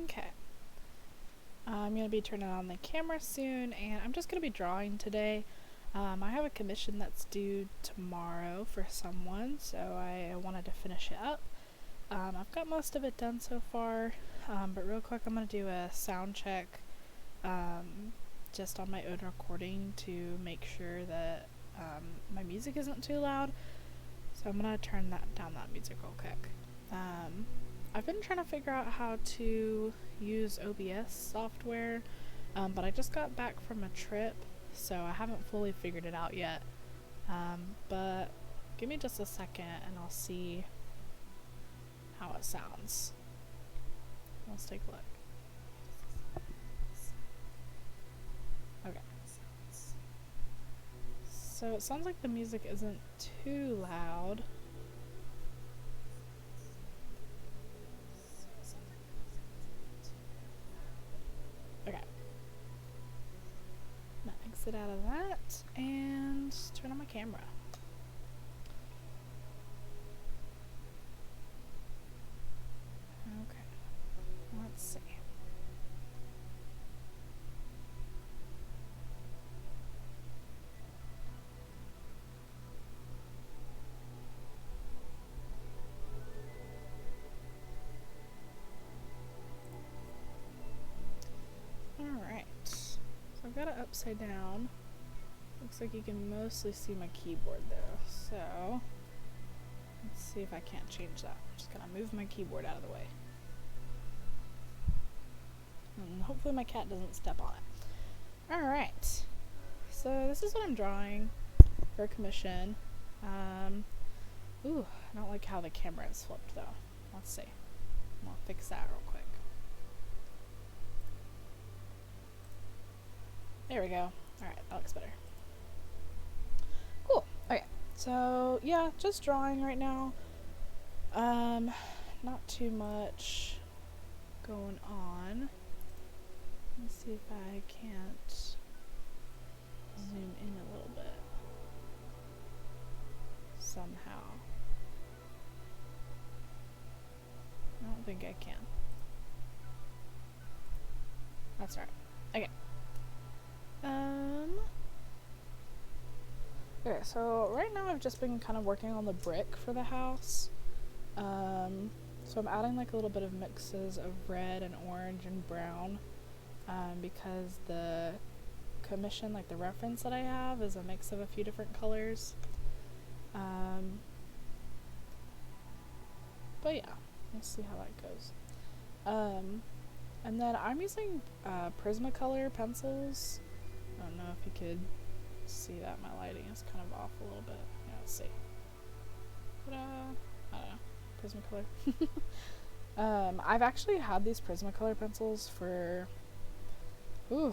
Okay. I'm going to be turning on the camera soon, and I'm just going to be drawing today. I have a commission that's due tomorrow for someone, so I wanted to finish it up. I've got most of it done so far, but real quick I'm going to do a sound check just on my own recording to make sure that my music isn't too loud. So I'm going to turn down that music real quick. I've been trying to figure out how to use OBS software, but I just got back from a trip, so I haven't fully figured it out yet. But give me just a second and I'll see how it sounds. Let's take a look. Okay. So it sounds like the music isn't too loud. Okay. Now exit out of that and turn on my camera. Okay. Let's see. Alright. So I've got it upside down. Looks like you can mostly see my keyboard though. So let's see if I can't change that. I'm just gonna move my keyboard out of the way. And hopefully my cat doesn't step on it. Alright. So this is what I'm drawing for a commission. Ooh, I don't like how the camera is flipped though. Let's see. I'm gonna fix that real quick. There we go. Alright, that looks better. Cool. Okay. So yeah, just drawing right now. Not too much going on. Let's see if I can't zoom in a little bit somehow. I don't think I can. That's right. Okay. Okay, so right now I've just been kind of working on the brick for the house. So I'm adding like a little bit of mixes of red and orange and brown, because the commission, like the reference that I have, is a mix of a few different colors. But yeah, we'll see how that goes. And then I'm using Prismacolor pencils. I don't know if you could see that. My lighting is kind of off a little bit. Yeah, let's see. I don't know. Prismacolor. I've actually had these Prismacolor pencils for, I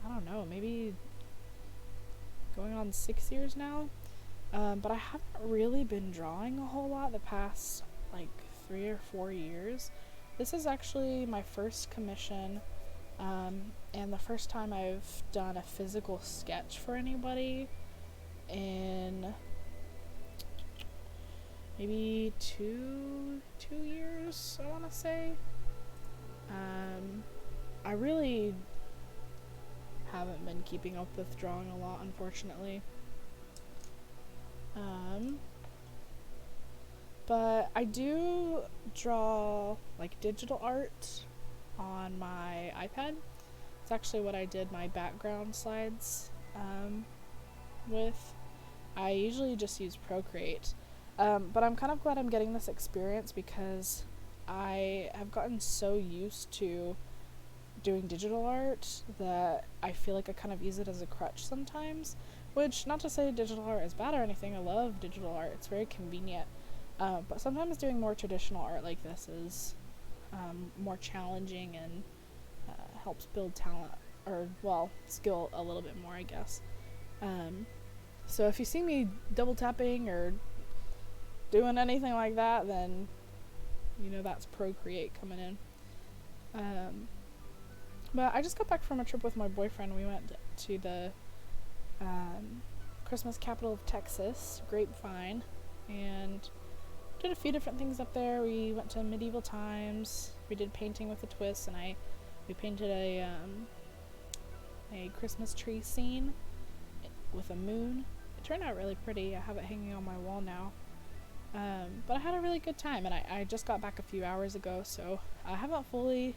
don't know, maybe going on 6 years now. But I haven't really been drawing a whole lot the past like 3 or 4 years. This is actually my first commission, and the first time I've done a physical sketch for anybody in maybe two years, I want to say. I really haven't been keeping up with drawing a lot, unfortunately. But I do draw like digital art on my iPad. It's actually what I did my background slides with. I usually just use Procreate, but I'm kind of glad I'm getting this experience because I have gotten so used to doing digital art that I feel like I kind of use it as a crutch sometimes, which, not to say digital art is bad or anything. I love digital art. It's very convenient. But sometimes doing more traditional art like this is more challenging and helps build talent, or, well, skill a little bit more, I guess. So if you see me double tapping or doing anything like that, then you know that's Procreate coming in. But I just got back from a trip with my boyfriend. We went to the Christmas capital of Texas, Grapevine, and did a few different things up there. We went to medieval times, We did painting with a twist, and we painted a Christmas tree scene with a moon. It turned out really pretty. I have it hanging on my wall now. But I had a really good time, and I just got back a few hours ago, so I haven't fully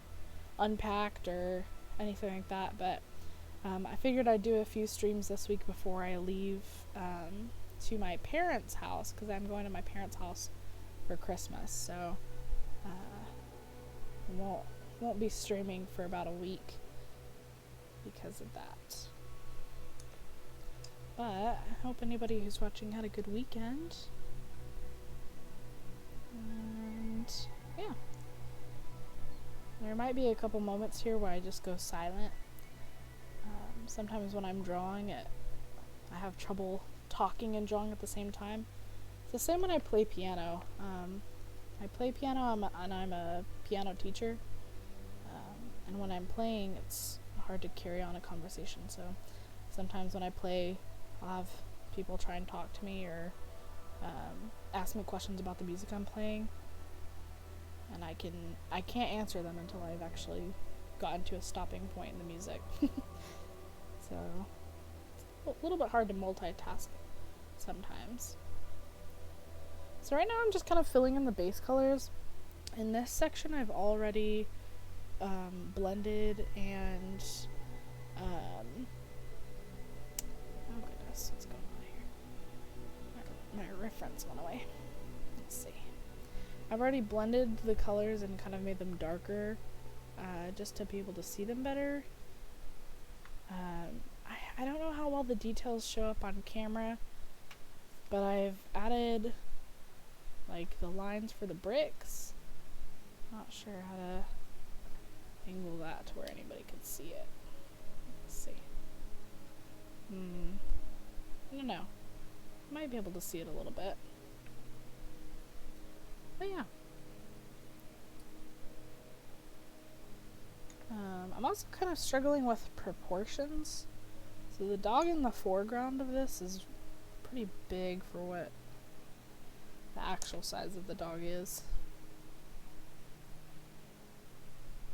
unpacked or anything like that, but I figured I'd do a few streams this week before I leave to my parents' house, because I'm going to my parents' house for Christmas, so won't be streaming for about a week because of that. But I hope anybody who's watching had a good weekend. And yeah, there might be a couple moments here where I just go silent. Sometimes when I'm drawing, I have trouble talking and drawing at the same time. It's the same when I play piano. I play piano and I'm a piano teacher, and when I'm playing, it's hard to carry on a conversation, so sometimes when I play, I'll have people try and talk to me or ask me questions about the music I'm playing, and I can't answer them until I've actually gotten to a stopping point in the music. So it's a little bit hard to multitask sometimes. So right now I'm just kind of filling in the base colors. In this section I've already blended and oh goodness, what's going on here? My reference went away. Let's see. I've already blended the colors and kind of made them darker, just to be able to see them better. I don't know how well the details show up on camera, but I've added like the lines for the bricks. Not sure how to angle that to where anybody could see it. Let's see. I don't know. Might be able to see it a little bit. But yeah. I'm also kind of struggling with proportions. So the dog in the foreground of this is pretty big for what the actual size of the dog is.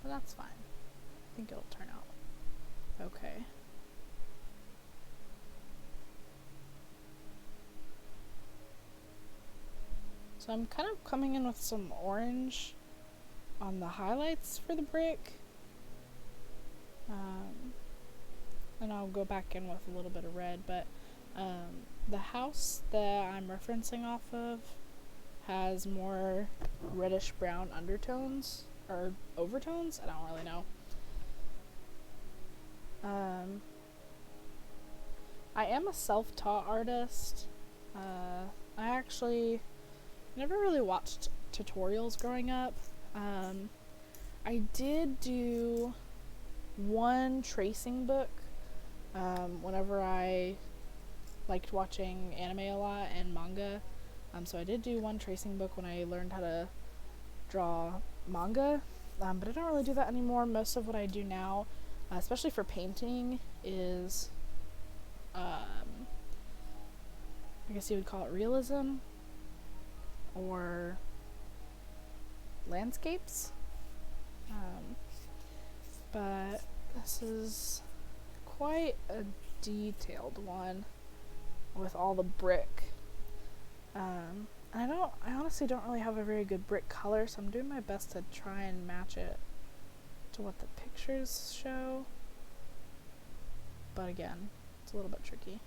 But that's fine. I think it'll turn out okay. So I'm kind of coming in with some orange on the highlights for the brick. And I'll go back in with a little bit of red, but the house that I'm referencing off of has more reddish brown undertones or overtones. I don't really know. I am a self-taught artist. I actually never really watched tutorials growing up. I did do one tracing book whenever I liked watching anime a lot and manga. So I did do one tracing book when I learned how to draw manga, but I don't really do that anymore. Most of what I do now, especially for painting, is I guess you would call it realism or landscapes. But this is quite a detailed one with all the brick. And I honestly don't really have a very good brick color, so I'm doing my best to try and match it to what the pictures show. But again, it's a little bit tricky.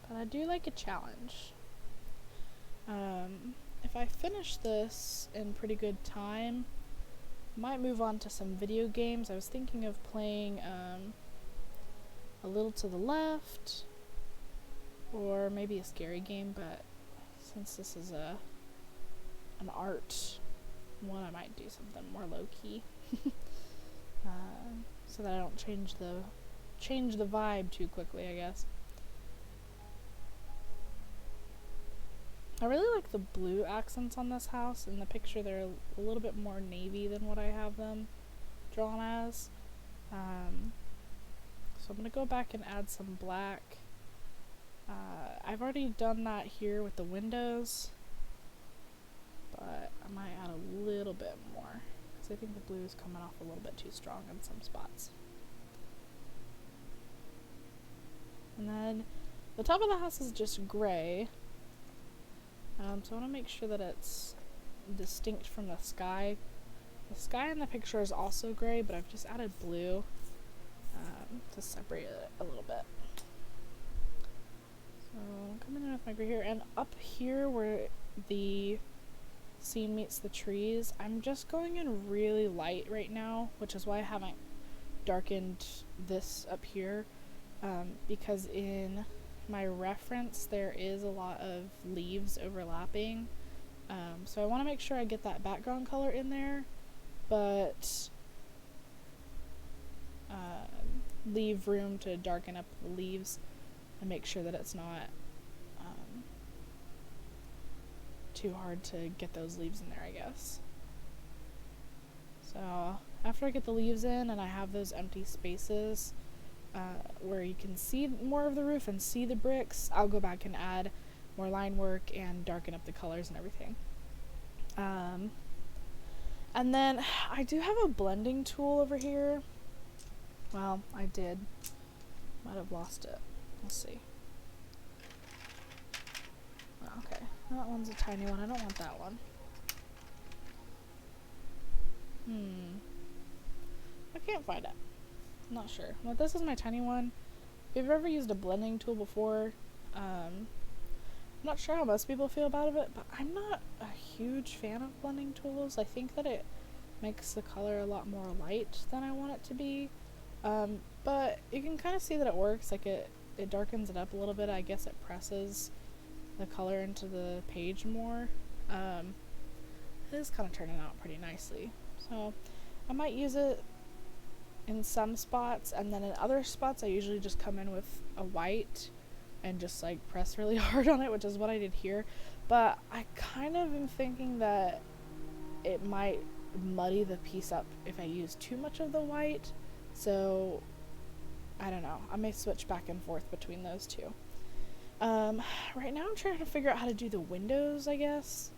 But I do like a challenge. If I finish this in pretty good time, I might move on to some video games. I was thinking of playing A Little to the Left, or maybe a scary game, but since this is an art one, I might do something more low-key. So that I don't change the vibe too quickly, I guess. I really like the blue accents on this house. In the picture they're a little bit more navy than what I have them drawn as. So I'm going to go back and add some black. I've already done that here with the windows, but but I might add a little bit more because I think the blue is coming off a little bit too strong in some spots. And then the top of the house is just gray, so I want to make sure that it's distinct from the sky. The sky in the picture is also gray, but I've just added blue to separate it a little bit. So I'm coming in with my gray here, and up here where the scene meets the trees, I'm just going in really light right now, which is why I haven't darkened this up here, because in my reference there is a lot of leaves overlapping, so I want to make sure I get that background color in there, but leave room to darken up the leaves and make sure that it's not too hard to get those leaves in there, I guess. So after I get the leaves in and I have those empty spaces where you can see more of the roof and see the bricks, I'll go back and add more line work and darken up the colors and everything. And then I do have a blending tool over here. Well, I did. Might have lost it. Let's see. Oh, okay. That one's a tiny one. I don't want that one. I can't find it. I'm not sure. Well, this is my tiny one. If you've ever used a blending tool before, I'm not sure how most people feel about it, but I'm not a huge fan of blending tools. I think that it makes the color a lot more light than I want it to be. But you can kind of see that it works. Like it darkens it up a little bit. I guess it presses the color into the page more. It is kind of turning out pretty nicely. So I might use it in some spots, and then in other spots I usually just come in with a white and just like press really hard on it, which is what I did here. But I kind of am thinking that it might muddy the piece up if I use too much of the white. So I don't know. I may switch back and forth between those two. Right now I'm trying to figure out how to do the windows, I guess.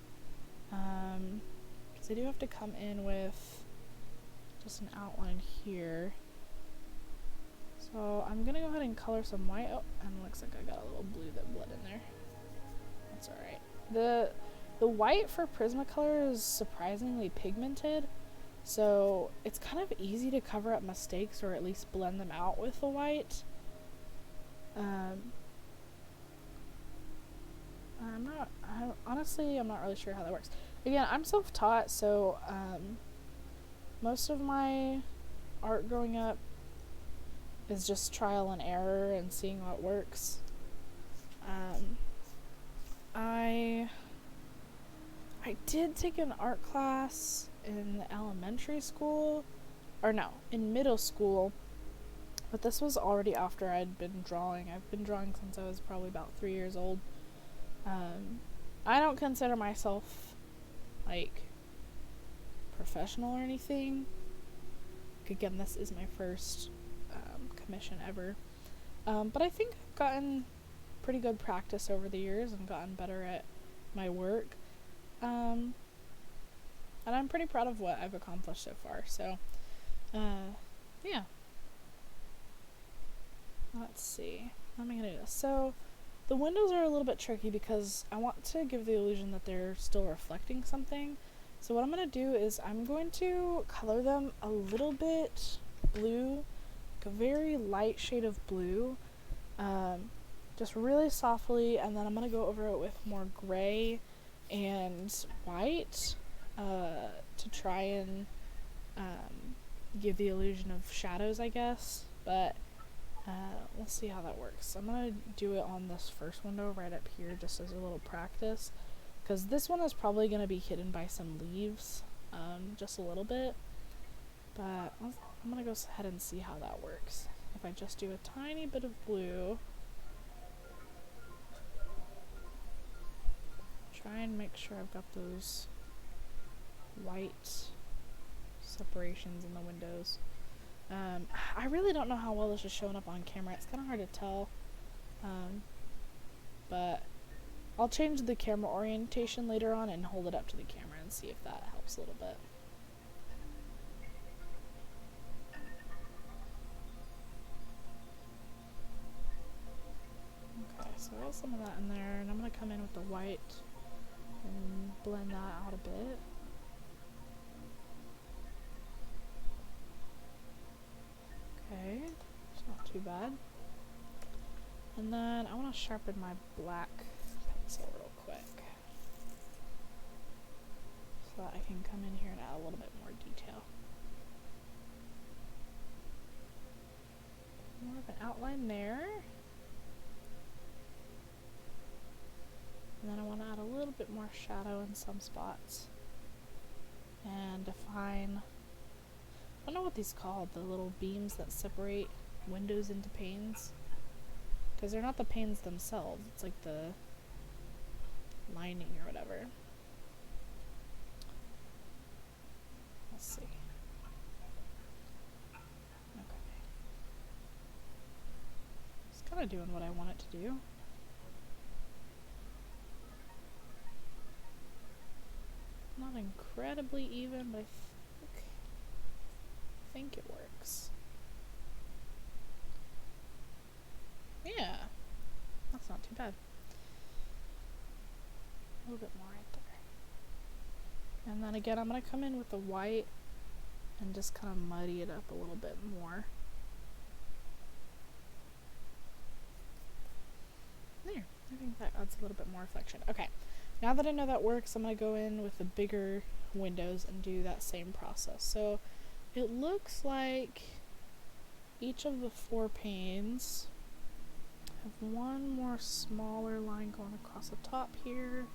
Because I do have to come in with just an outline here. So I'm gonna go ahead and color some white. Oh, and it looks like I got a little blue that bled in there. That's alright. The white for Prismacolor is surprisingly pigmented, so it's kind of easy to cover up mistakes or at least blend them out with the white. Honestly, I'm not really sure how that works. Again, I'm self-taught, so most of my art growing up is just trial and error and seeing what works. I did take an art class in elementary school, or no, in middle school, but this was already after I'd been drawing. I've been drawing since I was probably about 3 years old. I don't consider myself like professional or anything. Again, this is my first commission ever, but I think I've gotten pretty good practice over the years and gotten better at my work, and I'm pretty proud of what I've accomplished so far. So yeah, let's see, how am I gonna do this? So the windows are a little bit tricky because I want to give the illusion that they're still reflecting something. So what I'm going to do is I'm going to color them a little bit blue, like a very light shade of blue, just really softly, and then I'm going to go over it with more gray and white to try and give the illusion of shadows, I guess. But we'll see how that works. I'm going to do it on this first window right up here just as a little practice, because this one is probably going to be hidden by some leaves, just a little bit. But I'm going to go ahead and see how that works. If I just do a tiny bit of blue, try and make sure I've got those white separations in the windows. I really don't know how well this is showing up on camera. It's kind of hard to tell, but I'll change the camera orientation later on and hold it up to the camera and see if that helps a little bit. Okay, so I got some of that in there, and I'm going to come in with the white and blend that out a bit. Okay, it's not too bad. And then I want to sharpen my black pencil real quick so that I can come in here and add a little bit more detail. More of an outline there. And then I want to add a little bit more shadow in some spots and define, I don't know what these are called, the little beams that separate windows into panes. Because they're not the panes themselves, it's like the lining or whatever. Let's see. Okay. It's kind of doing what I want it to do. Not incredibly even, but I think it works. Yeah, that's not too bad. A little bit more right there. And then again, I'm going to come in with the white and just kind of muddy it up a little bit more. There, I think that adds a little bit more reflection. Okay, now that I know that works, I'm going to go in with the bigger windows and do that same process. So it looks like each of the 4 panes have one more smaller line going across the top here.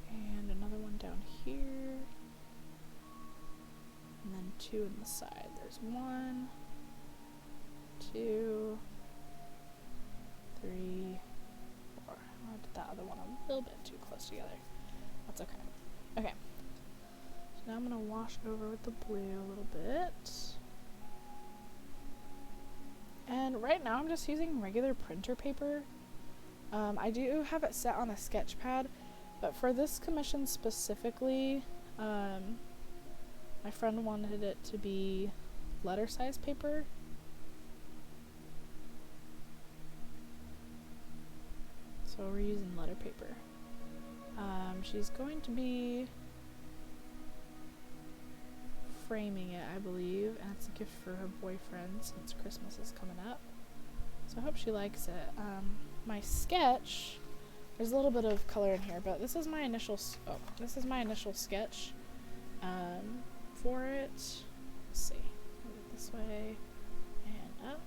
And another one down here. And then 2 in the side. There's 1, 2, 3, 4. I did that other one a little bit too close together. That's okay. Okay. So now I'm going to wash over with the blue a little bit. And right now I'm just using regular printer paper. I do have it set on a sketch pad, but for this commission specifically, my friend wanted it to be letter size paper. So we're using letter paper. She's going to be framing it, I believe, and it's a gift for her boyfriend since Christmas is coming up. So I hope she likes it. My sketch, there's a little bit of color in here, but this is my initial sketch for it. Let's see, move it this way and up.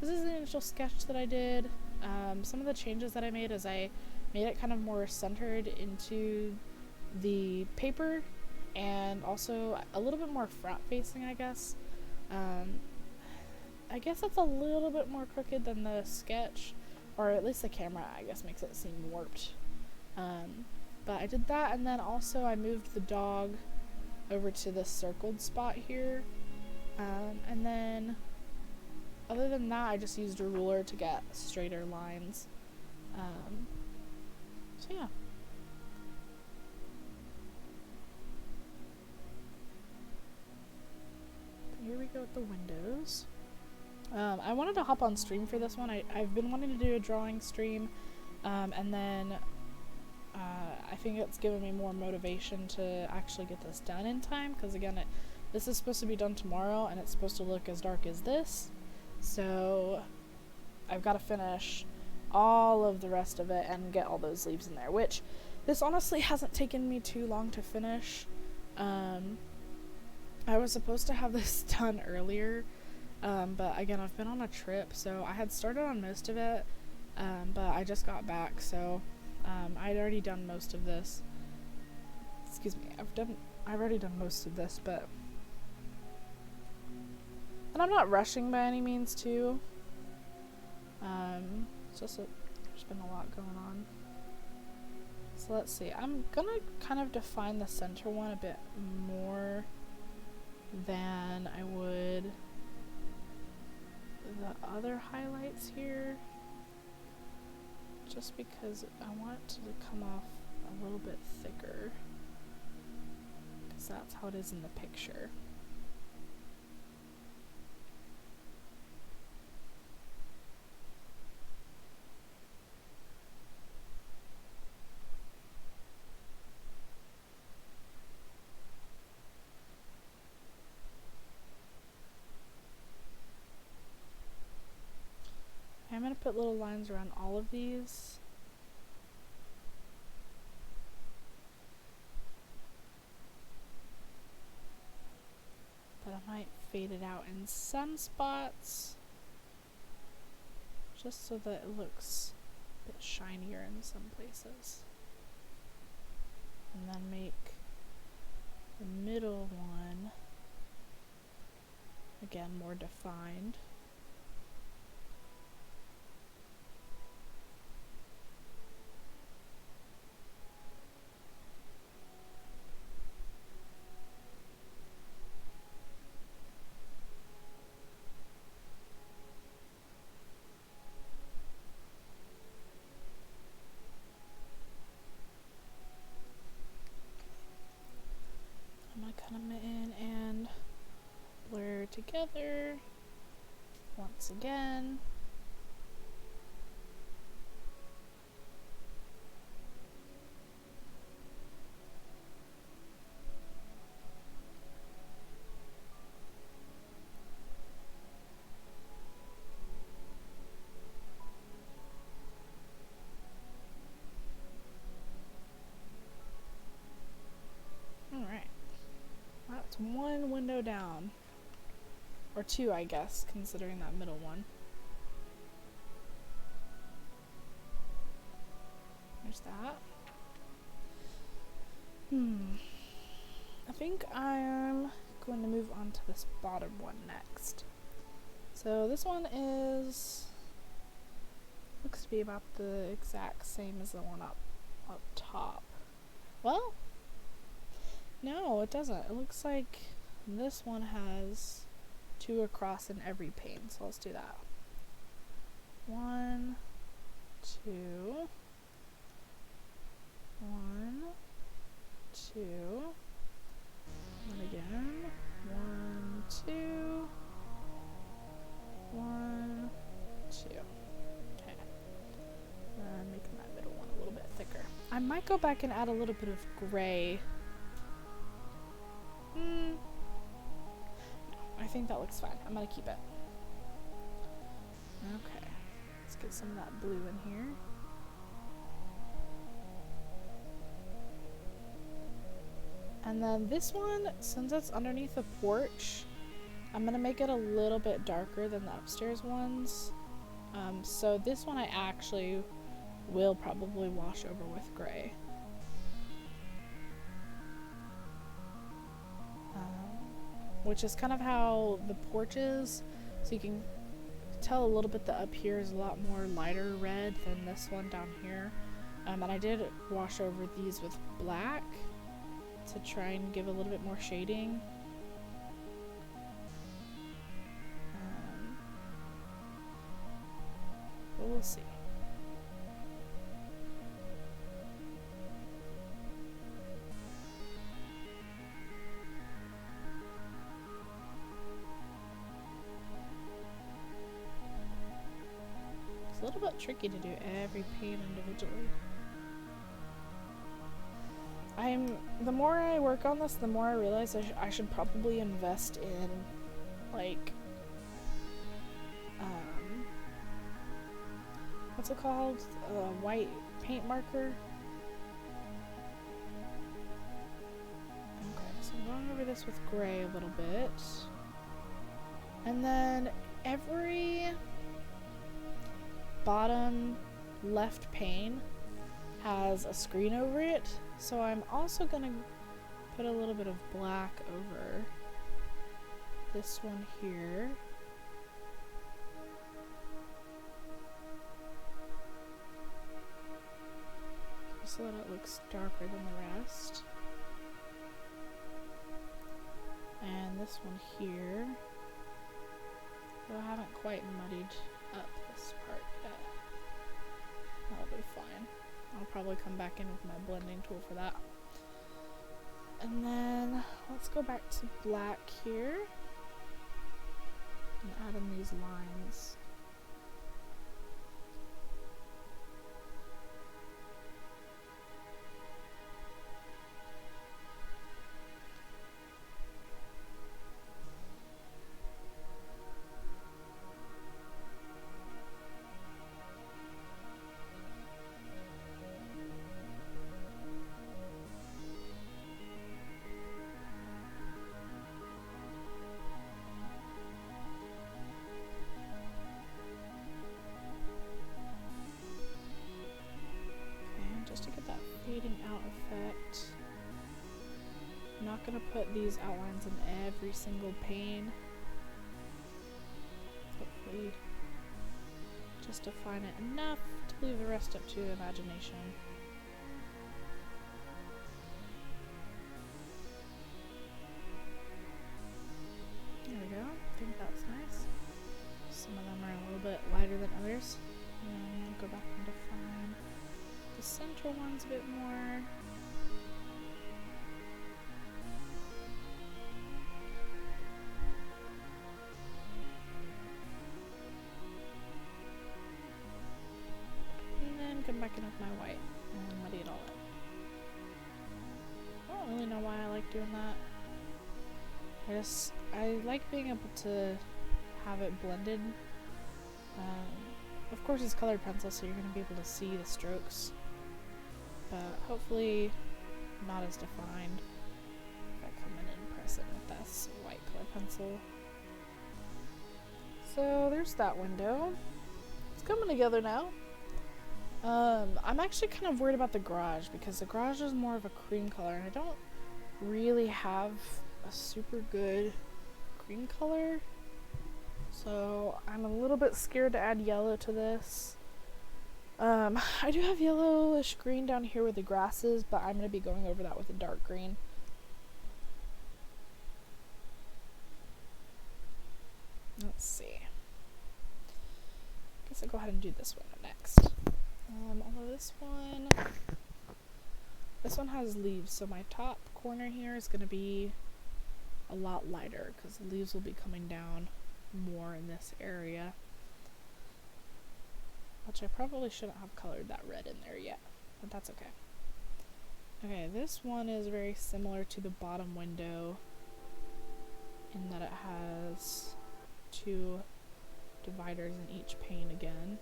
This is the initial sketch that I did. Some of the changes that I made is I made it kind of more centered into the paper and also a little bit more front facing, I guess. I guess it's a little bit more crooked than the sketch, or at least the camera, I guess, makes it seem warped. But I did that, and then also I moved the dog over to this circled spot here. And then other than that, I just used a ruler to get straighter lines. So yeah. Here we go with the windows. I wanted to hop on stream for this one. I've been wanting to do a drawing stream, and then I think it's given me more motivation to actually get this done in time, because again, this is supposed to be done tomorrow, and it's supposed to look as dark as this, so I've got to finish all of the rest of it and get all those leaves in there, which this honestly hasn't taken me too long to finish. I was supposed to have this done earlier, but again, I've been on a trip, so I had started on most of it, but I just got back, so I'd already done most of this. Excuse me, I've already done most of this, but and I'm not rushing by any means too. It's just there's been a lot going on. So let's see. I'm gonna kind of define the center one a bit more than I would the other highlights here, just because I want it to come off a little bit thicker, because that's how it is in the picture. I'm going to put little lines around all of these. But I might fade it out in some spots, just so that it looks a bit shinier in some places. And then make the middle one, again, more defined. Come in and blur together once again. That's one window down. Or two, I guess, considering that middle one. There's that. I think I'm going to move on to this bottom one next. So this one looks to be about the exact same as the one up top. Well, no, it doesn't. It looks like this one has 2 across in every pane, so let's do that. 1, 2, 1, 2, and again, 1, 2, 1, 2. Okay. And making that middle one a little bit thicker. I might go back and add a little bit of gray. I think that looks fine. I'm gonna keep it. Okay. Let's get some of that blue in here. And then this one, since it's underneath the porch, I'm gonna make it a little bit darker than the upstairs ones. So this one I actually will probably wash over with gray. Which is kind of how the porch is, so you can tell a little bit that up here is a lot more lighter red than this one down here. And I did wash over these with black to try and give a little bit more shading. But we'll see. It's a little bit tricky to do every pane individually. The more I work on this, the more I realize I should probably invest in, like, what's it called? White paint marker. Okay, so I'm going over this with gray a little bit. And then every bottom left pane has a screen over it, so I'm also gonna put a little bit of black over this one here. So that it looks darker than the rest. And this one here. Though I haven't quite muddied up this part yet. That'll be fine. I'll probably come back in with my blending tool for that. And then let's go back to black here and add in these lines. Fading out effect. I'm not going to put these outlines in every single pane. Hopefully just define it enough to leave the rest up to imagination. There we go. I think that's nice. Some of them are a little bit lighter than others. And I'll go back and define the center one's a bit more. And then come back in with my white and muddy it all up. I don't really know why I like doing that. I like being able to have it blended. Of course it's colored pencil, so you're going to be able to see the strokes. But hopefully not as defined if I come in and press it with this white color pencil. So there's that window. It's coming together now. I'm actually kind of worried about the garage because the garage is more of a cream color and I don't really have a super good cream color. So I'm a little bit scared to add yellow to this. I do have yellowish green down here where the grass is, but I'm going to be going over that with a dark green. Let's see. I guess I'll go ahead and do this one next. Although this one has leaves, so my top corner here is going to be a lot lighter because the leaves will be coming down more in this area. Which I probably shouldn't have colored that red in there yet, but that's okay. Okay, this one is very similar to the bottom window in that it has two dividers in each pane again.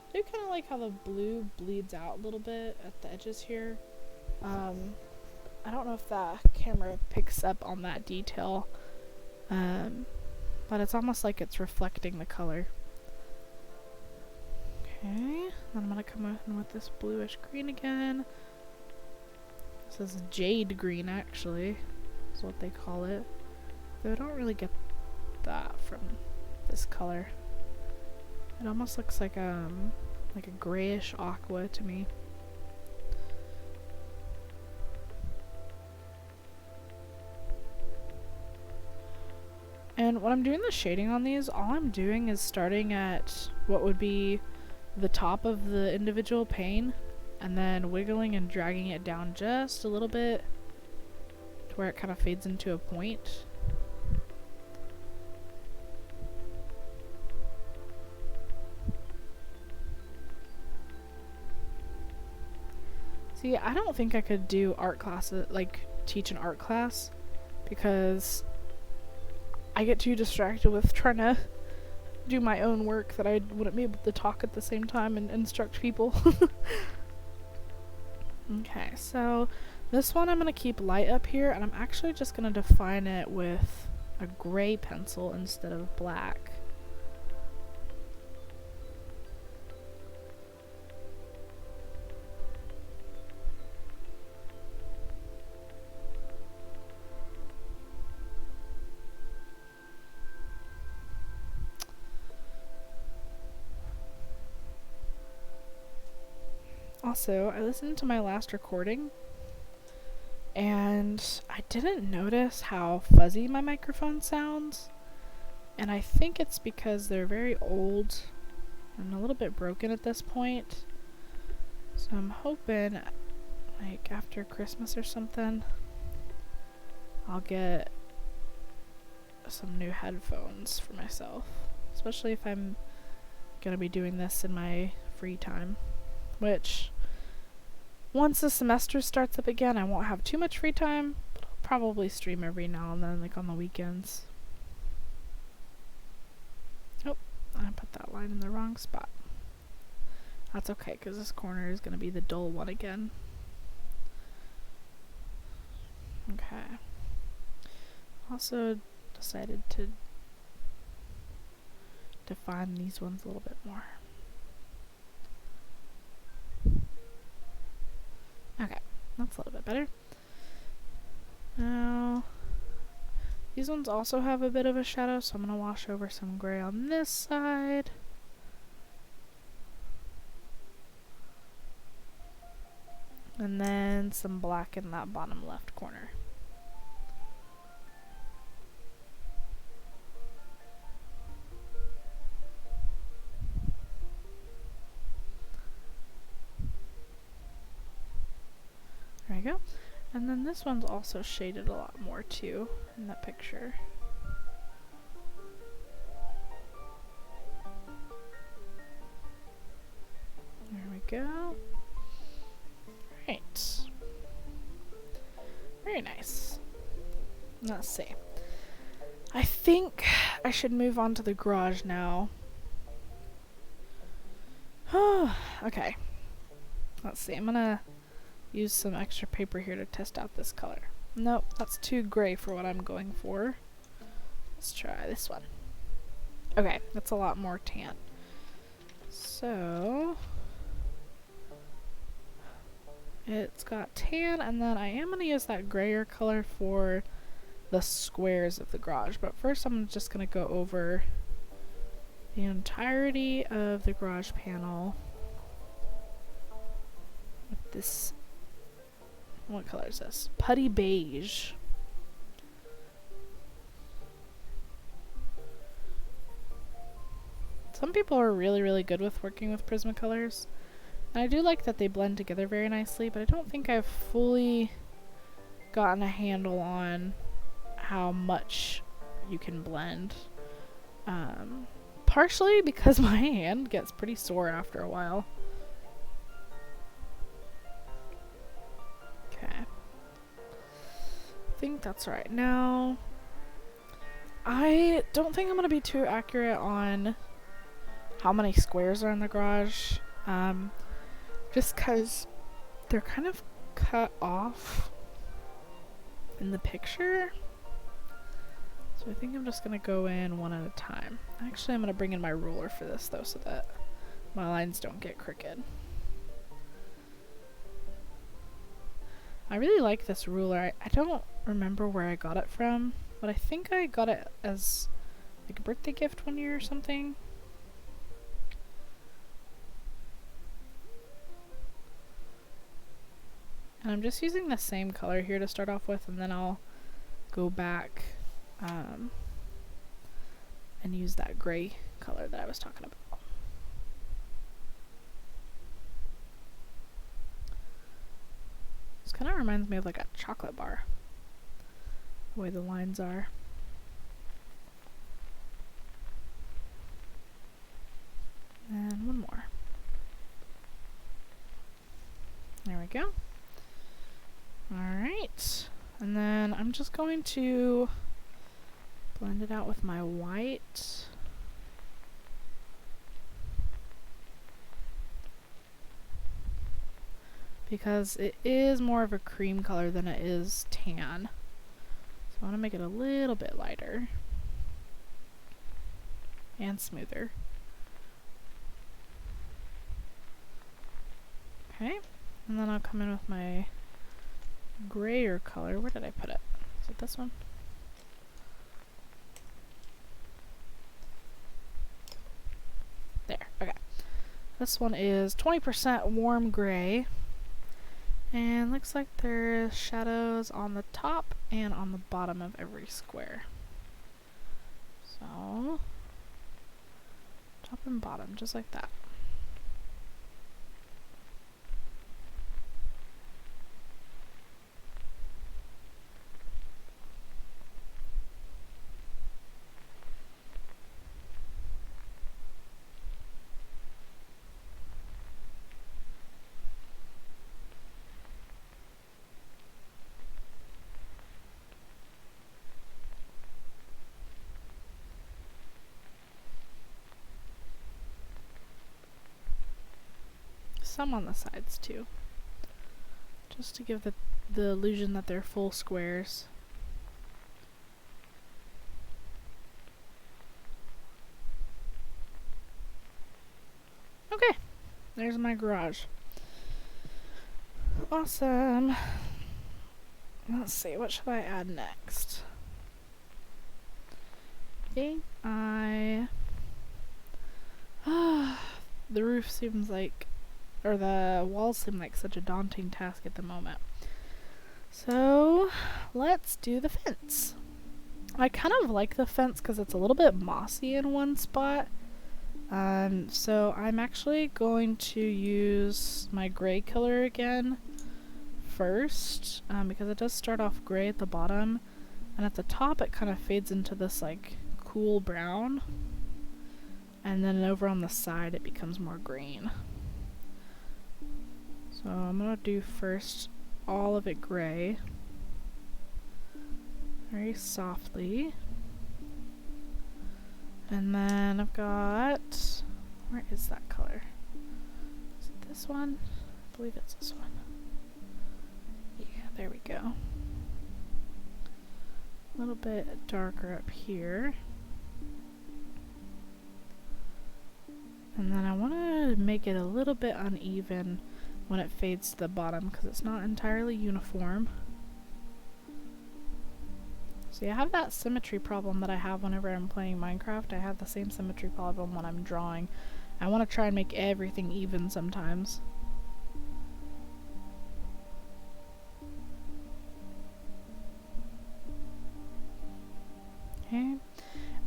I do kind of like how the blue bleeds out a little bit at the edges here. I don't know if that camera picks up on that detail, but it's almost like it's reflecting the color. Okay, then I'm going to come in with this bluish green again. This is jade green, actually, is what they call it. Though I don't really get that from this color. It almost looks like a grayish aqua to me. And when I'm doing the shading on these, all I'm doing is starting at what would be the top of the individual pane and then wiggling and dragging it down just a little bit to where it kind of fades into a point. See, I don't think I could do art classes, like teach an art class, because I get too distracted with trying to do my own work that I wouldn't be able to talk at the same time and instruct people. Okay, so this one I'm going to keep light up here, and I'm actually just going to define it with a gray pencil instead of black. Also, I listened to my last recording and I didn't notice how fuzzy my microphone sounds. And I think it's because they're very old and a little bit broken at this point. So I'm hoping, like, after Christmas or something, I'll get some new headphones for myself. Especially if I'm gonna be doing this in my free time. Which, once the semester starts up again, I won't have too much free time, but I'll probably stream every now and then, like on the weekends. Oh, I put that line in the wrong spot. That's okay, because this corner is going to be the dull one again. Okay. Also decided to define these ones a little bit more. Okay, that's a little bit better. Now, these ones also have a bit of a shadow, so I'm going to wash over some gray on this side. And then some black in that bottom left corner. There we go. And then this one's also shaded a lot more too in that picture. There we go. Right. Very nice. Let's see. I think I should move on to the garage now. Okay. Let's see. I'm gonna use some extra paper here to test out this color. Nope, that's too gray for what I'm going for. Let's try this one. Okay, that's a lot more tan. So it's got tan, and then I am going to use that grayer color for the squares of the garage. But first I'm just going to go over the entirety of the garage panel with this. What color is this? Putty beige. Some people are really, really good with working with Prismacolors. And I do like that they blend together very nicely, but I don't think I've fully gotten a handle on how much you can blend. Partially because my hand gets pretty sore after a while. Okay. I think that's right. Now, I don't think I'm going to be too accurate on how many squares are in the garage. Just because they're kind of cut off in the picture. So I think I'm just going to go in one at a time. Actually, I'm going to bring in my ruler for this though, so that my lines don't get crooked. I really like this ruler. I don't remember where I got it from, but I think I got it as like a birthday gift one year or something. And I'm just using the same color here to start off with, and then I'll go back and use that gray color that I was talking about. This kind of reminds me of like a chocolate bar, the way the lines are. And one more. There we go. Alright, and then I'm just going to blend it out with my white. Because it is more of a cream color than it is tan. So I want to make it a little bit lighter and smoother. Okay, and then I'll come in with my grayer color. Where did I put it? Is it this one? There, okay. This one is 20% warm gray. And looks like there's shadows on the top and on the bottom of every square. So, top and bottom, just like that. Some on the sides too, just to give the illusion that they're full squares. Okay, there's my garage. Awesome. Let's see, what should I add next? I think the roof seems like, or the walls seem like such a daunting task at the moment. So let's do the fence. I kind of like the fence because it's a little bit mossy in one spot. So I'm actually going to use my gray killer again first, because it does start off gray at the bottom, and at the top it kind of fades into this like cool brown, and then over on the side it becomes more green. So I'm gonna do first all of it gray, very softly. And then I've got, where is that color? Is it this one? I believe it's this one. Yeah, there we go. A little bit darker up here. And then I want to make it a little bit uneven when it fades to the bottom because it's not entirely uniform. See, I have that symmetry problem that I have whenever I'm playing Minecraft. I have the same symmetry problem when I'm drawing. I want to try and make everything even sometimes. Okay.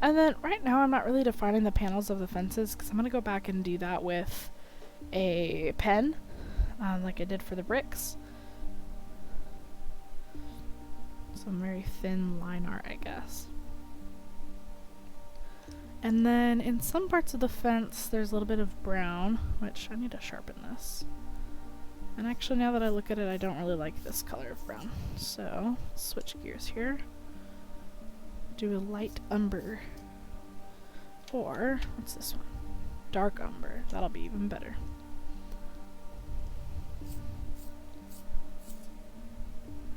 And then right now I'm not really defining the panels of the fences because I'm going to go back and do that with a pen, like I did for the bricks. Some very thin line art, I guess. And then in some parts of the fence there's a little bit of brown, which I need to sharpen this. And actually now that I look at it, I don't really like this color of brown. So, switch gears here. Do a light umber. Or, what's this one? Dark umber. That'll be even better.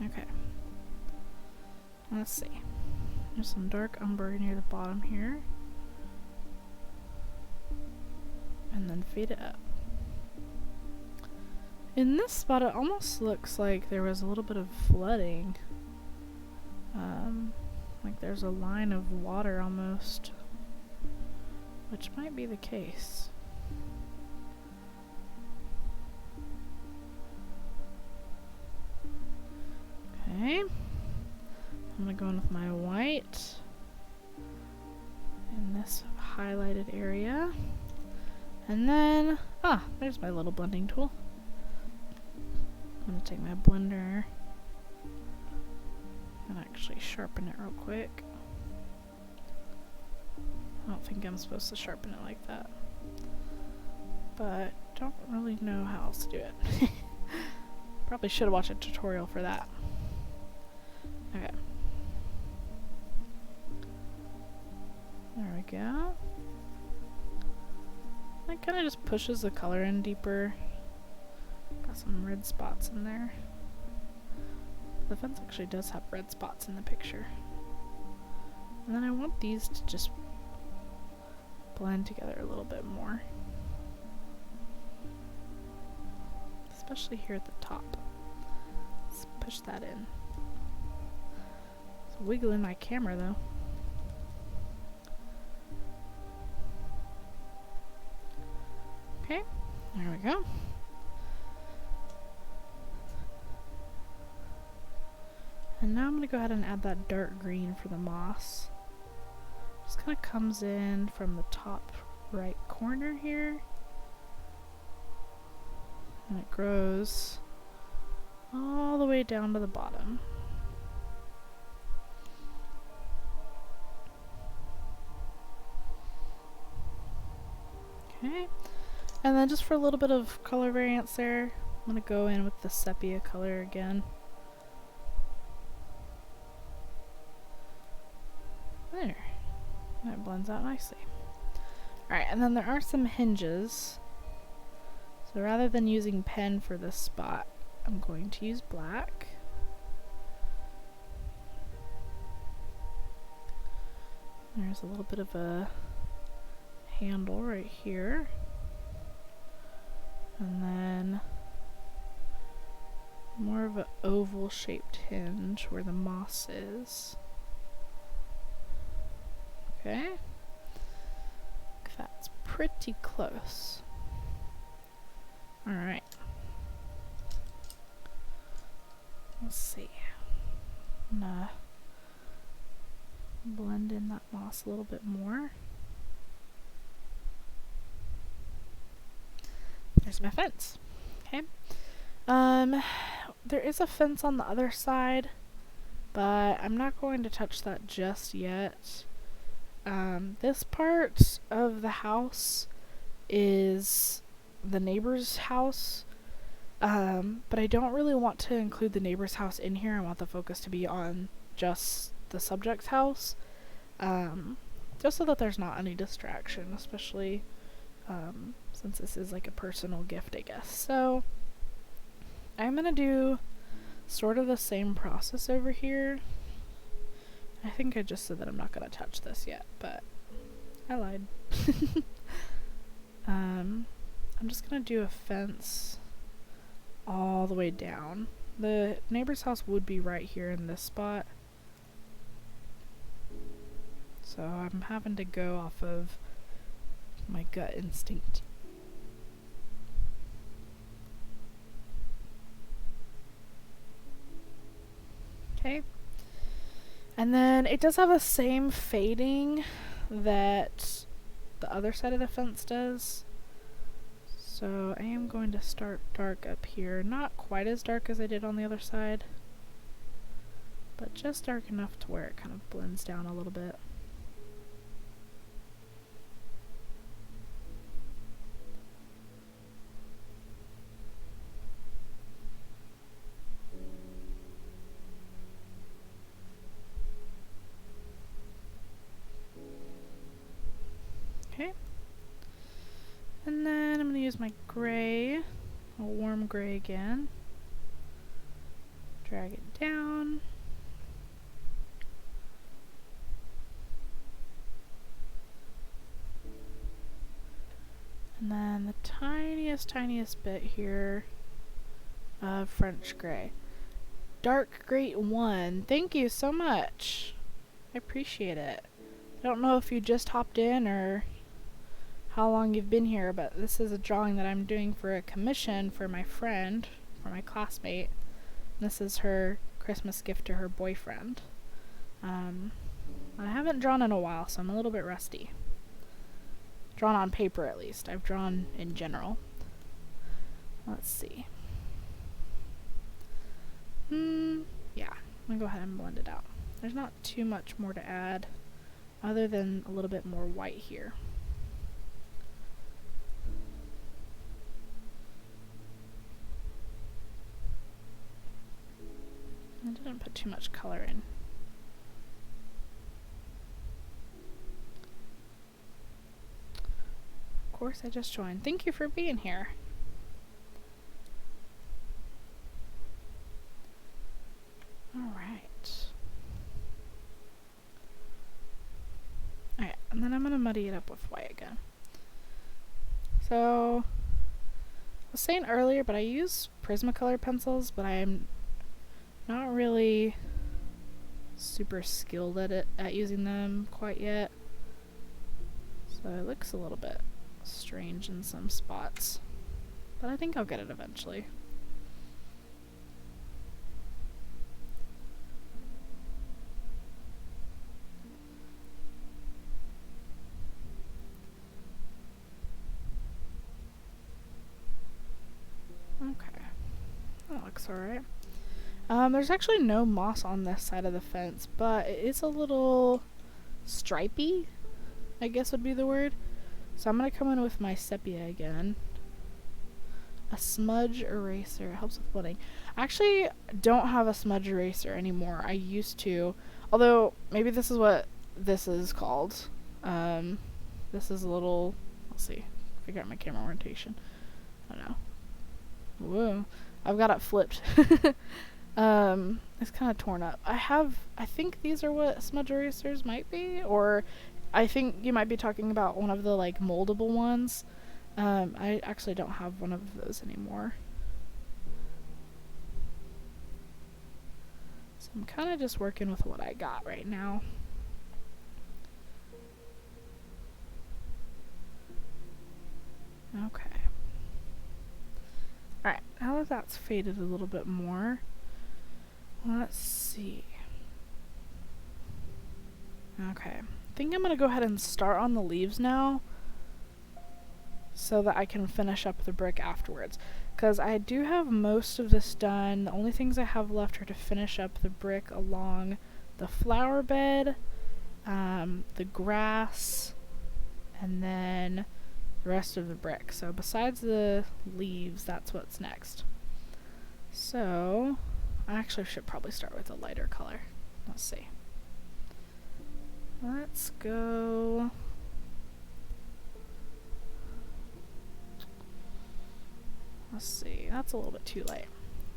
Okay. Let's see. There's some dark umber near the bottom here. And then fade it up. In this spot it almost looks like there was a little bit of flooding. Like there's a line of water almost. Which might be the case. Okay. I'm gonna go in with my white in this highlighted area. And then, there's my little blending tool. I'm gonna take my blender and actually sharpen it real quick. I don't think I'm supposed to sharpen it like that, but don't really know how else to do it. Probably should have watched a tutorial for that. Okay. There we go. That kind of just pushes the color in deeper. Got some red spots in there. The fence actually does have red spots in the picture. And then I want these to just blend together a little bit more. Especially here at the top. Let's push that in. It's wiggling my camera though. Okay, There we go. And now I'm going to go ahead and add that dark green for the moss. Just kind of comes in from the top right corner here. And it grows all the way down to the bottom. Okay. And then just for a little bit of color variance there, I'm going to go in with the sepia color again. There. That blends out nicely. Alright, and then there are some hinges. So rather than using pen for this spot, I'm going to use black. There's a little bit of a handle right here. And then more of an oval shaped hinge where the moss is. Okay. That's pretty close. Alright. Let's see. I'm gonna blend in that moss a little bit more. There's my fence. Okay. There is a fence on the other side, but I'm not going to touch that just yet. This part of the house is the neighbor's house, but I don't really want to include the neighbor's house in here. I want the focus to be on just the subject's house, just so that there's not any distraction, especially since this is like a personal gift, I guess. So I'm gonna do sort of the same process over here. I think I just said that I'm not gonna touch this yet, but I lied. I'm just gonna do a fence all the way down. The neighbor's house would be right here in this spot, so I'm having to go off of my gut instinct. Okay. And then it does have the same fading that the other side of the fence does. So I am going to start dark up here. Not quite as dark as I did on the other side, but just dark enough to where it kind of blends down a little bit. Okay. And then I'm going to use my gray, a warm gray again. Drag it down. And then the tiniest bit here of French gray. Dark Great One, thank you so much. I appreciate it. I don't know if you just hopped in or how long you've been here, but this is a drawing that I'm doing for a commission for my friend, for my classmate. This is her Christmas gift to her boyfriend. I haven't drawn in a while, so I'm a little bit rusty. Drawn on paper, at least. I've drawn in general. Let's see. Yeah, I'm gonna go ahead and blend it out. There's not too much more to add, other than a little bit more white here. I didn't put too much color in. Of course, I just joined. Thank you for being here. Alright. Alright, and then I'm going to muddy it up with white again. So, I was saying earlier, but I use Prismacolor pencils, but I'm not really super skilled at using them quite yet. So it looks a little bit strange in some spots. but I think I'll get it eventually. Okay, that looks alright. There's actually no moss on this side of the fence, but it is a little stripy, I guess would be the word. So I'm going to come in with my sepia again. A smudge eraser. It helps with blending. I actually don't have a smudge eraser anymore. I used to. Although, maybe this is what this is called. This is a little... Let's see. Figure out my camera orientation. I don't know. Whoa. I've got it flipped. It's kind of torn up. I think these are what smudge erasers might be, or I think you might be talking about one of the like moldable ones. I actually don't have one of those anymore. So I'm kind of just working with what I got right now. Okay. Alright, now that that's faded a little bit more, let's see. Okay, I think I'm going to go ahead and start on the leaves now so that I can finish up the brick afterwards. Because I do have most of this done. The only things I have left are to finish up the brick along the flower bed, the grass, and then the rest of the brick. So besides the leaves, that's what's next. So I actually should probably start with a lighter color. Let's see. Let's go... Let's see. That's a little bit too light.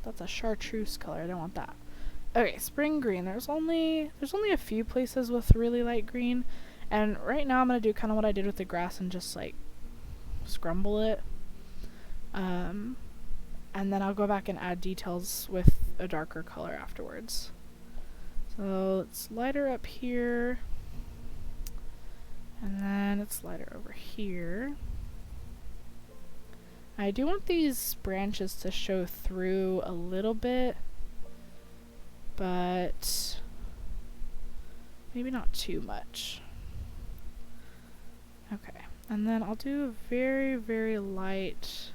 That's a chartreuse color. I don't want that. Okay, spring green. There's only a few places with really light green, and right now I'm gonna do kind of what I did with the grass and just like scrumble it. And then I'll go back and add details with a darker color afterwards. So it's lighter up here, and then it's lighter over here. I do want these branches to show through a little bit, but maybe not too much. Okay, and then I'll do a very, very light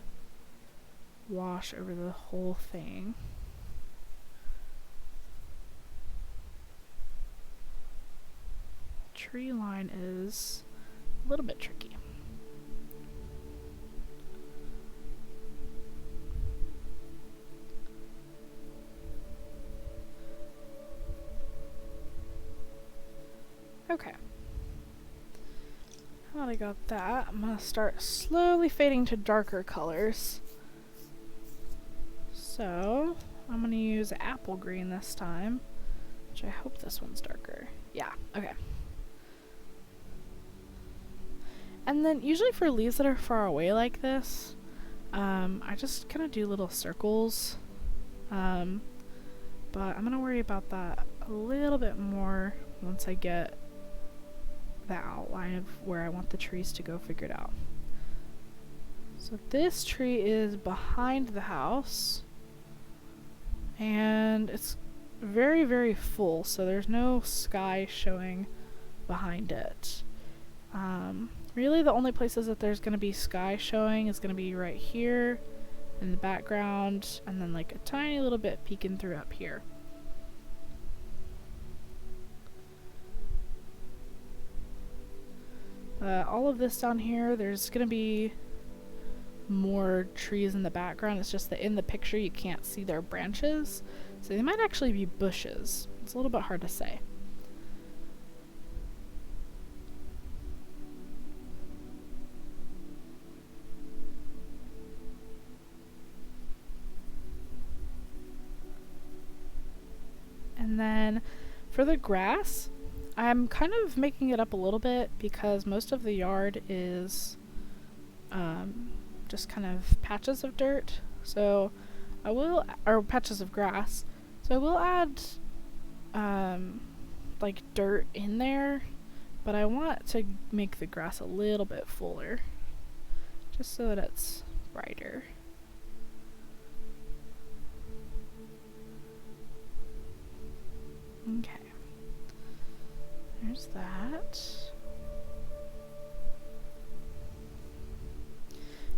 wash over the whole thing. Tree line is a little bit tricky. Okay. Now that I got that, I'm gonna start slowly fading to darker colors. So, I'm gonna use apple green this time, which I hope this one's darker. Yeah, okay. And then usually for leaves that are far away like this, I just kind of do little circles. But I'm gonna worry about that a little bit more once I get the outline of where I want the trees to go figured out. So this tree is behind the house, and it's very, very full, so there's no sky showing behind it. Really the only places that there's going to be sky showing is going to be right here in the background, and then like a tiny little bit peeking through up here. All of this down here, there's going to be more trees in the background. It's just that in the picture you can't see their branches, so they might actually be bushes. It's a little bit hard to say. And then for the grass, I'm kind of making it up a little bit because most of the yard is just kind of patches of dirt. So I will, or patches of grass. So I will add like dirt in there, but I want to make the grass a little bit fuller, just so that it's brighter.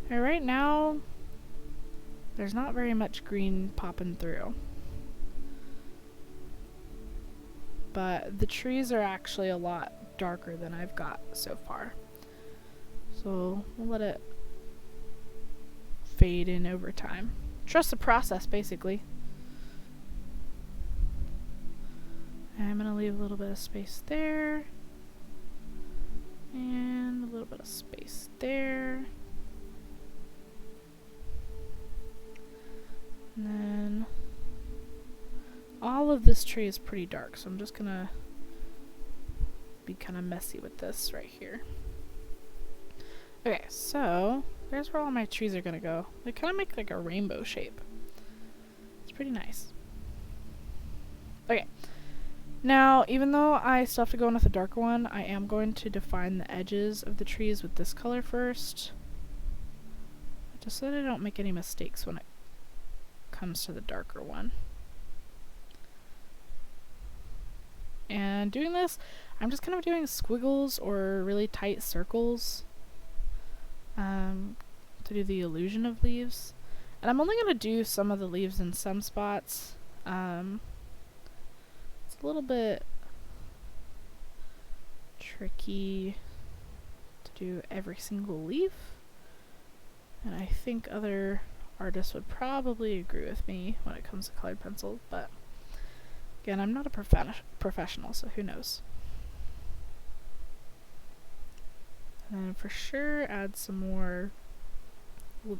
And right now, there's not very much green popping through. But the trees are actually a lot darker than I've got so far. So we'll let it fade in over time. Trust the process, basically. And I'm going to leave a little bit of space there. And a little bit of space there. And then all of this tree is pretty dark, so I'm just going to be kind of messy with this right here. Okay, so there's where all my trees are going to go. They kind of make like a rainbow shape. It's pretty nice. Okay. Now, even though I still have to go in with a darker one, I am going to define the edges of the trees with this color first. Just so that I don't make any mistakes when it comes to the darker one. And doing this, I'm just kind of doing squiggles or really tight circles to do the illusion of leaves. And I'm only going to do some of the leaves in some spots. It's a little bit tricky to do every single leaf, and I think other artists would probably agree with me when it comes to colored pencils, but again, I'm not a professional, so who knows. And then for sure add some more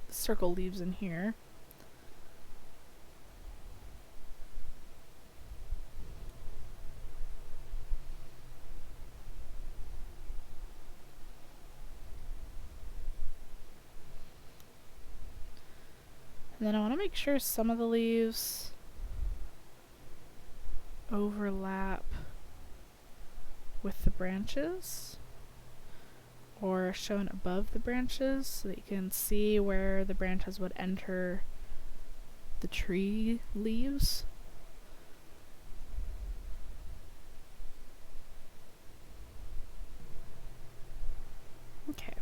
circle leaves in here. And then I want to make sure some of the leaves overlap with the branches, or shown above the branches, so that you can see where the branches would enter the tree leaves. Okay.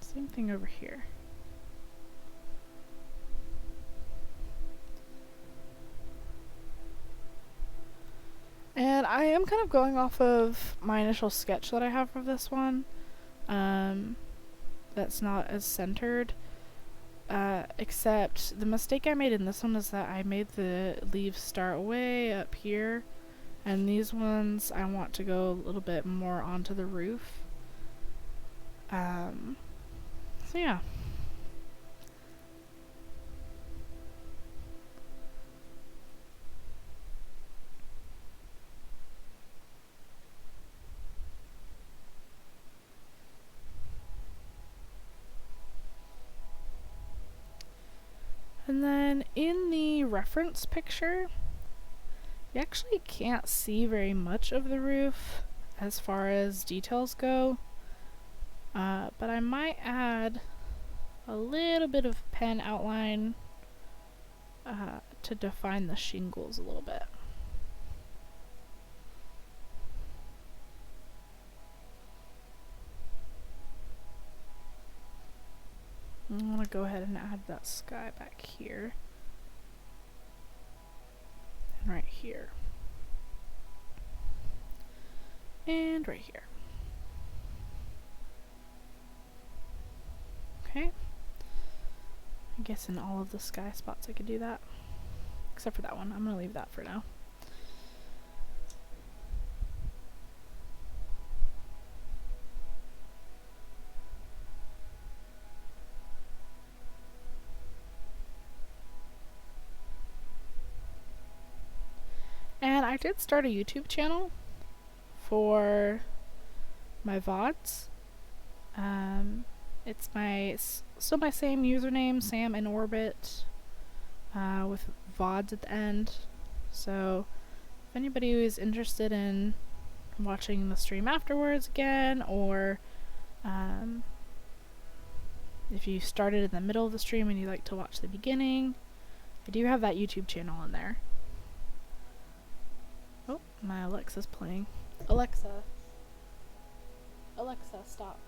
Same thing over here. And I am kind of going off of my initial sketch that I have for this one. That's not as centered. Except the mistake I made in this one is that I made the leaves start way up here. And these ones I want to go a little bit more onto the roof. So yeah. And then in the reference picture, you actually can't see very much of the roof as far as details go, but I might add a little bit of pen outline to define the shingles a little bit. I'm going to go ahead and add that sky back here. And right here. And right here. Okay. I guess in all of the sky spots I could do that. Except for that one. I'm going to leave that for now. And I did start a YouTube channel for my VODs. It's still my same username, SamInOrbit, with VODs at the end. So if anybody who is interested in watching the stream afterwards again, or if you started in the middle of the stream and you like to watch the beginning, I do have that YouTube channel in there. Oh, my Alexa's playing. Alexa. Alexa, stop.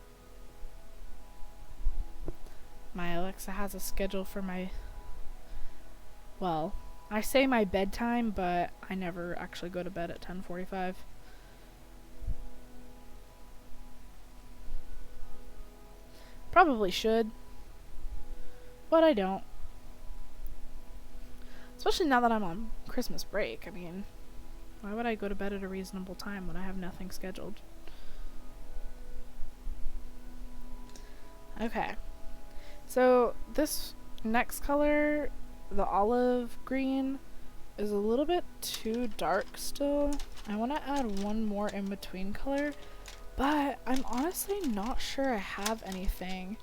My Alexa has a schedule for my, well, I say my bedtime, but I never actually go to bed at 10:45. Probably should, but I don't. Especially now that I'm on Christmas break. I mean, why would I go to bed at a reasonable time when I have nothing scheduled? Okay. So this next color, the olive green, is a little bit too dark still. I want to add one more in between color, but I'm honestly not sure I have anything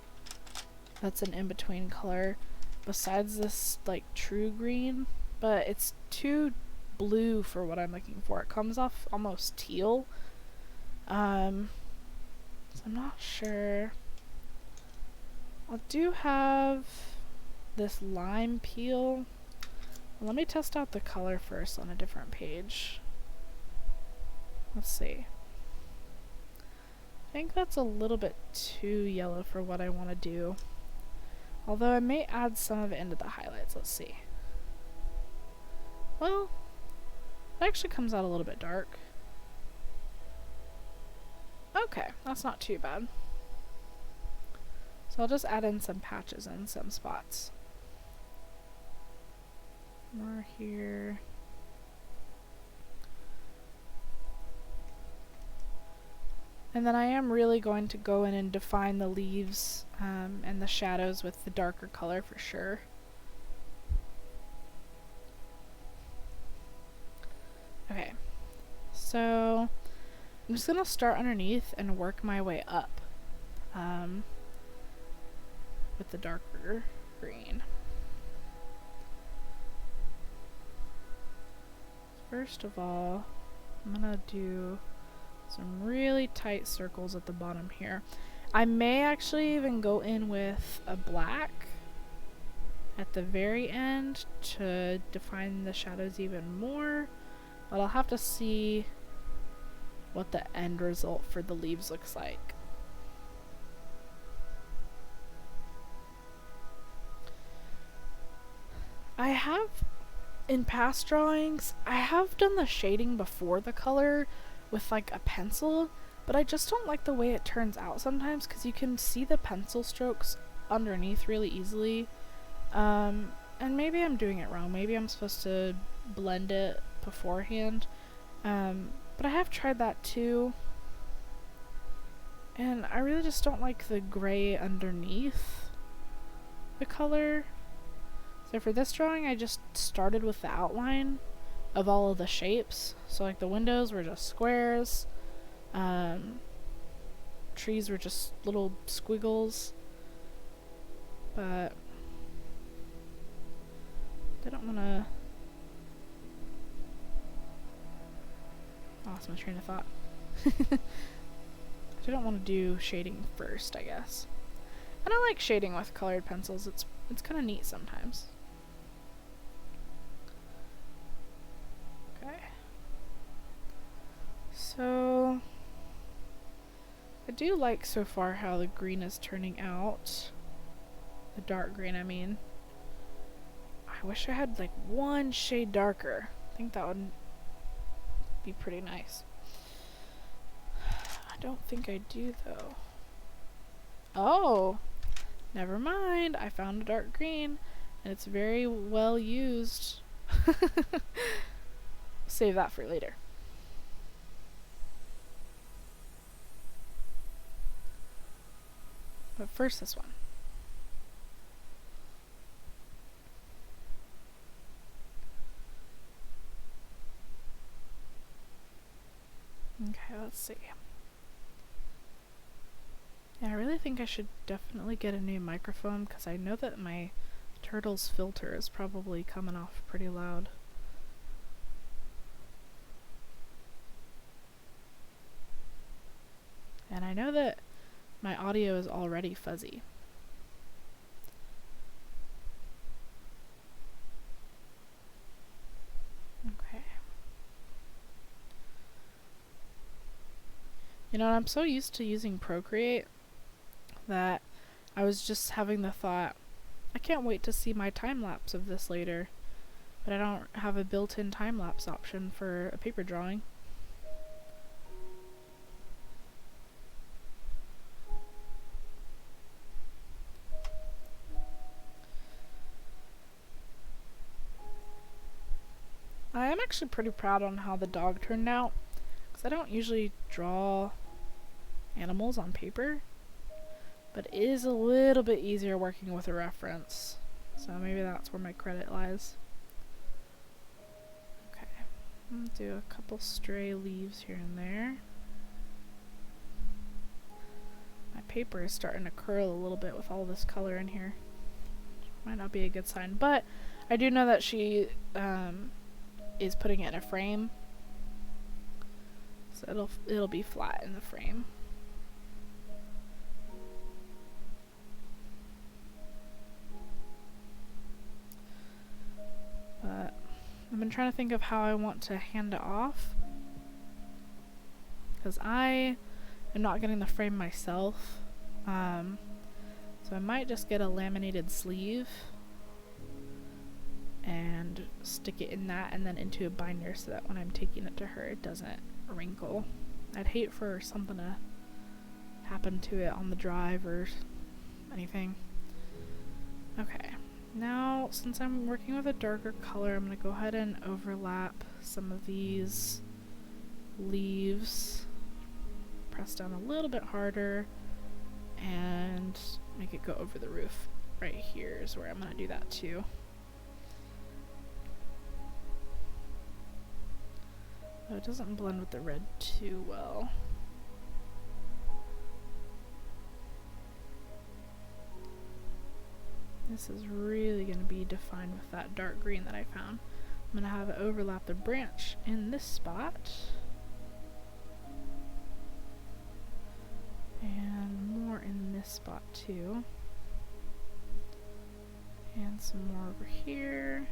that's an in-between color besides this like true green, but it's too blue for what I'm looking for. It comes off almost teal. So I'm not sure. I do have this lime peel. Let me test out the color first on a different page. Let's see. I think that's a little bit too yellow for what I want to do. Although I may add some of it into the highlights. Let's see. Well, it actually comes out a little bit dark. Okay, that's not too bad. So I'll just add in some patches in some spots. More here. And then I am really going to go in and define the leaves and the shadows with the darker color for sure. Okay, so I'm just gonna start underneath and work my way up with the darker green. First of all, I'm gonna do some really tight circles at the bottom here. I may actually even go in with a black at the very end to define the shadows even more, but I'll have to see what the end result for the leaves looks like. I have, in past drawings, I have done the shading before the color with like a pencil, but I just don't like the way it turns out sometimes because you can see the pencil strokes underneath really easily. And maybe I'm doing it wrong. Maybe I'm supposed to blend it beforehand. But I have tried that too. And I really just don't like the gray underneath the color. So for this drawing, I just started with the outline of all of the shapes. So like the windows were just squares. Trees were just little squiggles. But I don't want to... lost my train of thought. I don't want to do shading first, I guess. And I like shading with colored pencils. It's kind of neat sometimes. Okay. So I do like so far how the green is turning out. The dark green, I mean. I wish I had like one shade darker. I think that would be pretty nice. I don't think I do though. Oh, never mind. I found a dark green and it's very well used. Save that for later. But first this one. Okay, let's see. Yeah, I really think I should definitely get a new microphone because I know that my turtle's filter is probably coming off pretty loud. And I know that my audio is already fuzzy. Okay. You know, I'm so used to using Procreate that I was just having the thought, I can't wait to see my time-lapse of this later, but I don't have a built-in time-lapse option for a paper drawing. I am actually pretty proud on how the dog turned out, because I don't usually draw animals on paper, but it is a little bit easier working with a reference, so maybe that's where my credit lies. Okay, I'm gonna do a couple stray leaves here and there. My paper is starting to curl a little bit with all this color in here. Might not be a good sign, but I do know that she is putting it in a frame, so it'll be flat in the frame. But I've been trying to think of how I want to hand it off, because I am not getting the frame myself, so I might just get a laminated sleeve and stick it in that and then into a binder so that when I'm taking it to her it doesn't wrinkle. I'd hate for something to happen to it on the drive or anything. Okay, now since I'm working with a darker color, I'm going to go ahead and overlap some of these leaves, press down a little bit harder, and make it go over the roof. Right here is where I'm going to do that too. Oh, it doesn't blend with the red too well. This is really going to be defined with that dark green that I found. I'm going to have it overlap the branch in this spot. And more in this spot too. And some more over here.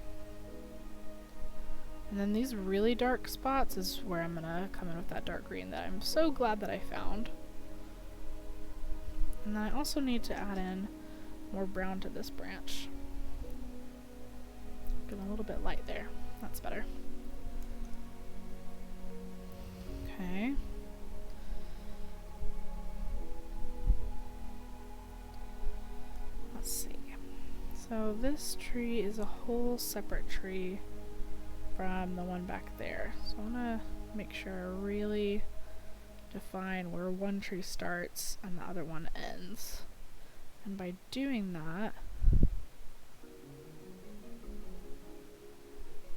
And then these really dark spots is where I'm gonna come in with that dark green that I'm so glad that I found. And then I also need to add in more brown to this branch. Getting a little bit light there. That's better. Okay. Let's see. So this tree is a whole separate tree from the one back there. So I want to make sure I really define where one tree starts and the other one ends. And by doing that,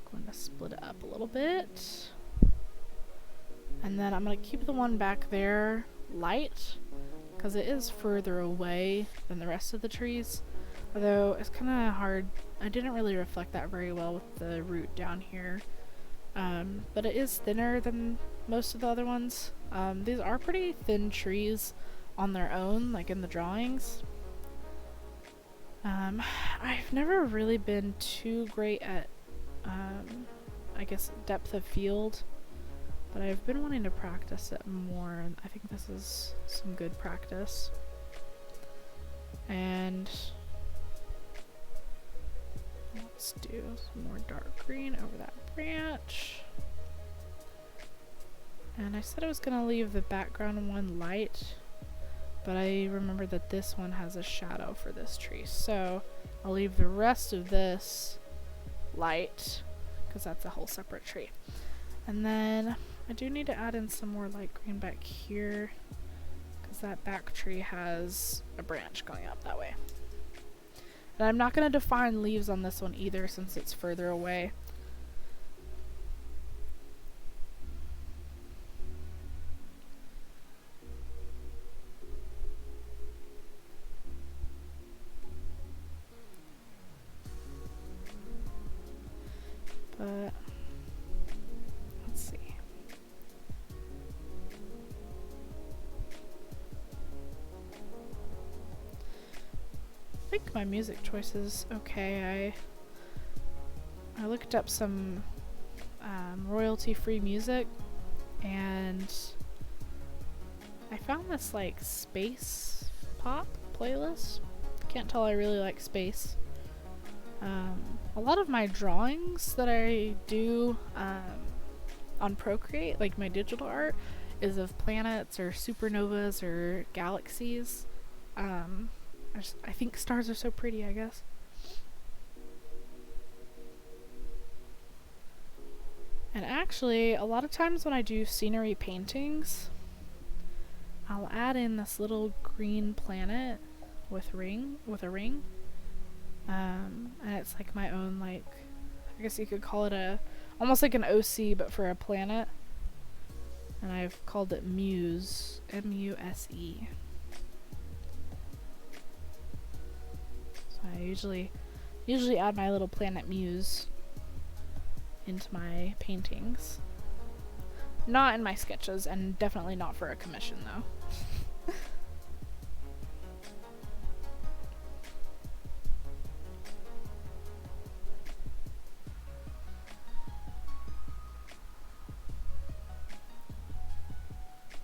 I'm going to split it up a little bit. And then I'm going to keep the one back there light, because it is further away than the rest of the trees. Although it's kind of hard, I didn't really reflect that very well with the root down here. But it is thinner than most of the other ones. These are pretty thin trees on their own, like in the drawings. I've never really been too great at, I guess, depth of field, but I've been wanting to practice it more, and I think this is some good practice. And let's do some more dark green over that branch. And I said I was going to leave the background one light, but I remember that this one has a shadow for this tree. So I'll leave the rest of this light, because that's a whole separate tree. And then I do need to add in some more light green back here, because that back tree has a branch going up that way. And I'm not going to define leaves on this one either, since it's further away. But let's see. I think my music choice is okay. I looked up some royalty-free music, and I found this like space pop playlist. Can't tell I really like space. A lot of my drawings that I do on Procreate, like my digital art, is of planets or supernovas or galaxies. I think stars are so pretty, I guess. And actually, a lot of times when I do scenery paintings, I'll add in this little green planet with a ring. And it's like my own, like, I guess you could call it almost like an OC, but for a planet. And I've called it Muse, M-U-S-E. So I usually add my little planet Muse into my paintings. Not in my sketches, and definitely not for a commission though.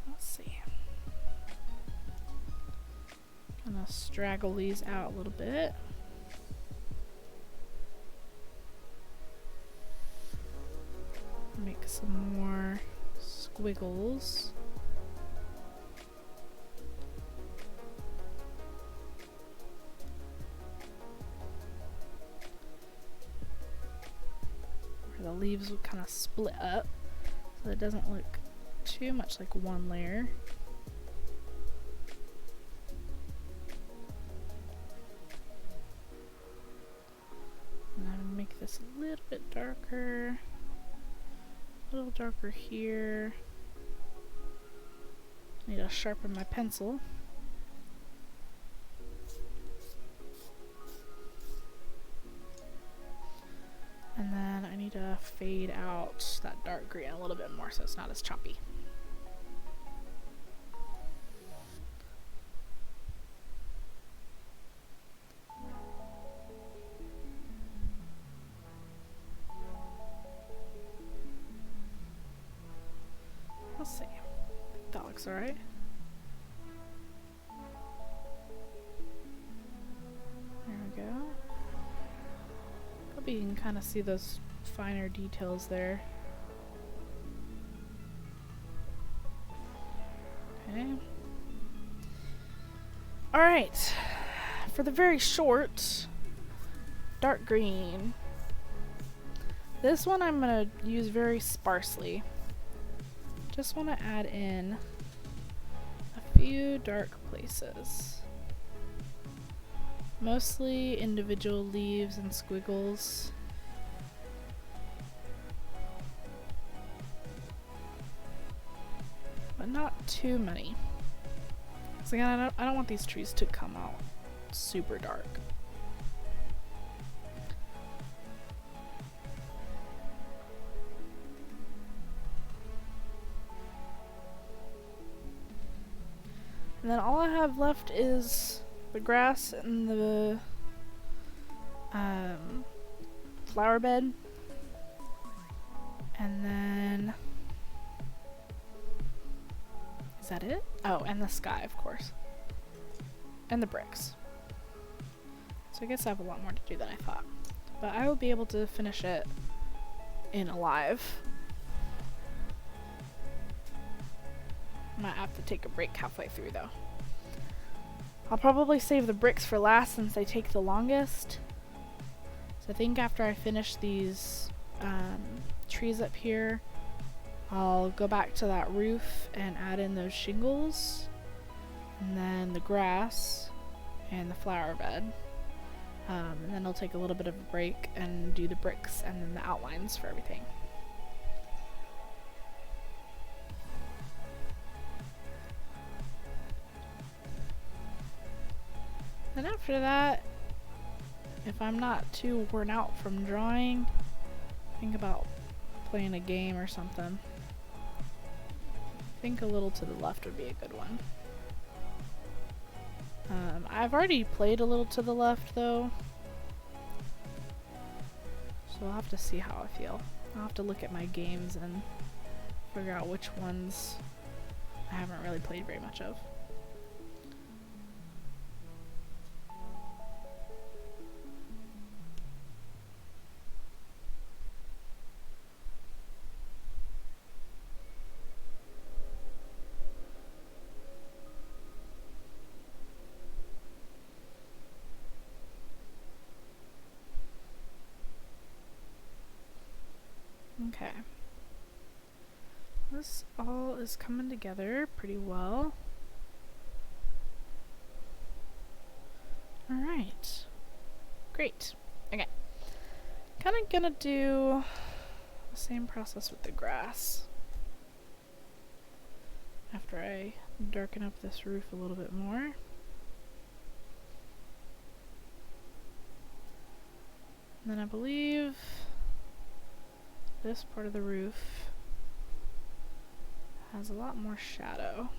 Let's see. Gonna straggle these out a little bit. Make some more squiggles. Where the leaves would kind of split up so it doesn't look too much like one layer. And then make this a little bit darker. A little darker here. Need to sharpen my pencil. And then I need to fade out that dark green a little bit more so it's not as choppy. Let's see. That looks alright. There we go. Hope you can kind of see those finer details there. Okay. Alright. For the very short dark green. This one I'm going to use very sparsely. Just want to add in a few dark places. Mostly individual leaves and squiggles. But not too many. Because again, I don't want these trees to come out super dark. And then all I have left is the grass and the flower bed. And then... is that it? Oh, and the sky, of course. And the bricks. So I guess I have a lot more to do than I thought. But I will be able to finish it in Alive. I might have to take a break halfway through though. I'll probably save the bricks for last since they take the longest. So I think after I finish these trees up here, I'll go back to that roof and add in those shingles, and then the grass and the flower bed. And then I'll take a little bit of a break and do the bricks and then the outlines for everything. And after that, if I'm not too worn out from drawing, think about playing a game or something. I think A Little to the Left would be a good one. I've already played A Little to the Left though, so I'll have to see how I feel. I'll have to look at my games and figure out which ones I haven't really played very much of. Okay. This all is coming together pretty well. Alright. Great. Okay. Kind of gonna do the same process with the grass. After I darken up this roof a little bit more. And then I believe this part of the roof has a lot more shadow.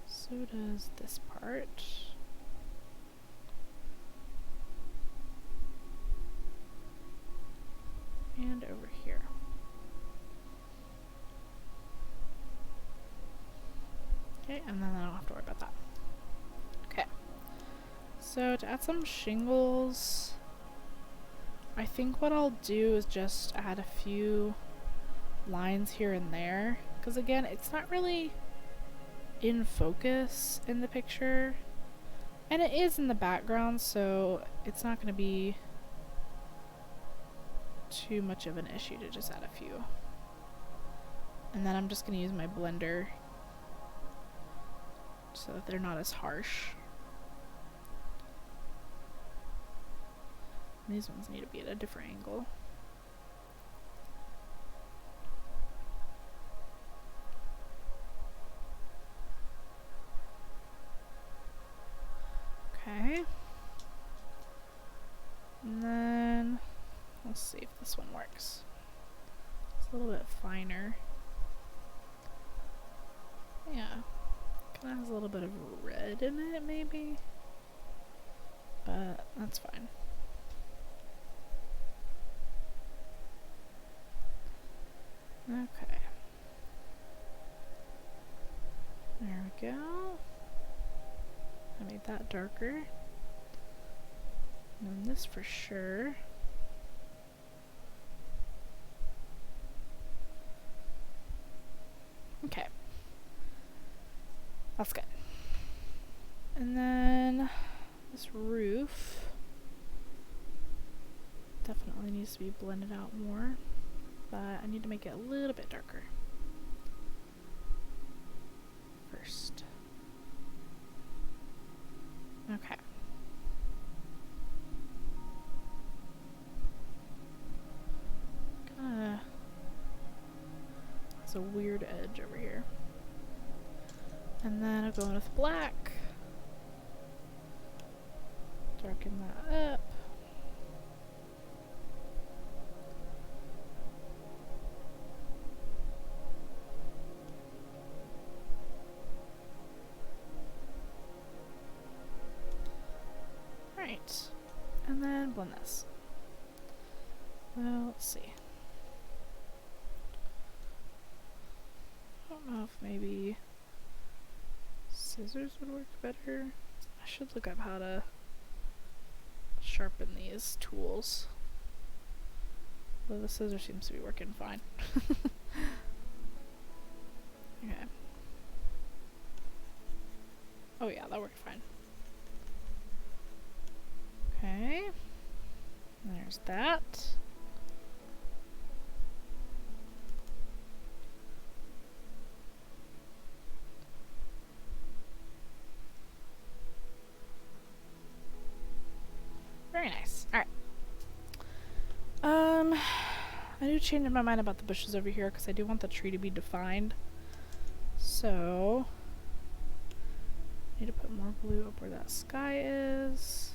So does this part. And over here. Okay, and then I don't have to worry about that. Okay. So to add some shingles, I think what I'll do is just add a few lines here and there. Because again, it's not really in focus in the picture. And it is in the background, so it's not going to be too much of an issue to just add a few. And then I'm just going to use my blender so that they're not as harsh. And these ones need to be at a different angle. Okay. And then let's see if this one works. It's a little bit finer. Yeah. Kind of has a little bit of red in it, maybe. But that's fine. Okay. There we go. I made that darker. And then this for sure. Okay. That's good. And then this roof definitely needs to be blended out more, but I need to make it a little bit darker first. Okay. Kinda has a weird edge over here. And then I'll go in with black. Darken that up. Right. And then blend this. Well, let's see. I don't know if maybe scissors would work better. I should look up how to sharpen these tools. Though the scissor seems to be working fine. Okay. Oh yeah, that worked fine. Okay. There's that. Very nice. Alright. I do change my mind about the bushes over here because I do want the tree to be defined. So, I need to put more blue up where that sky is.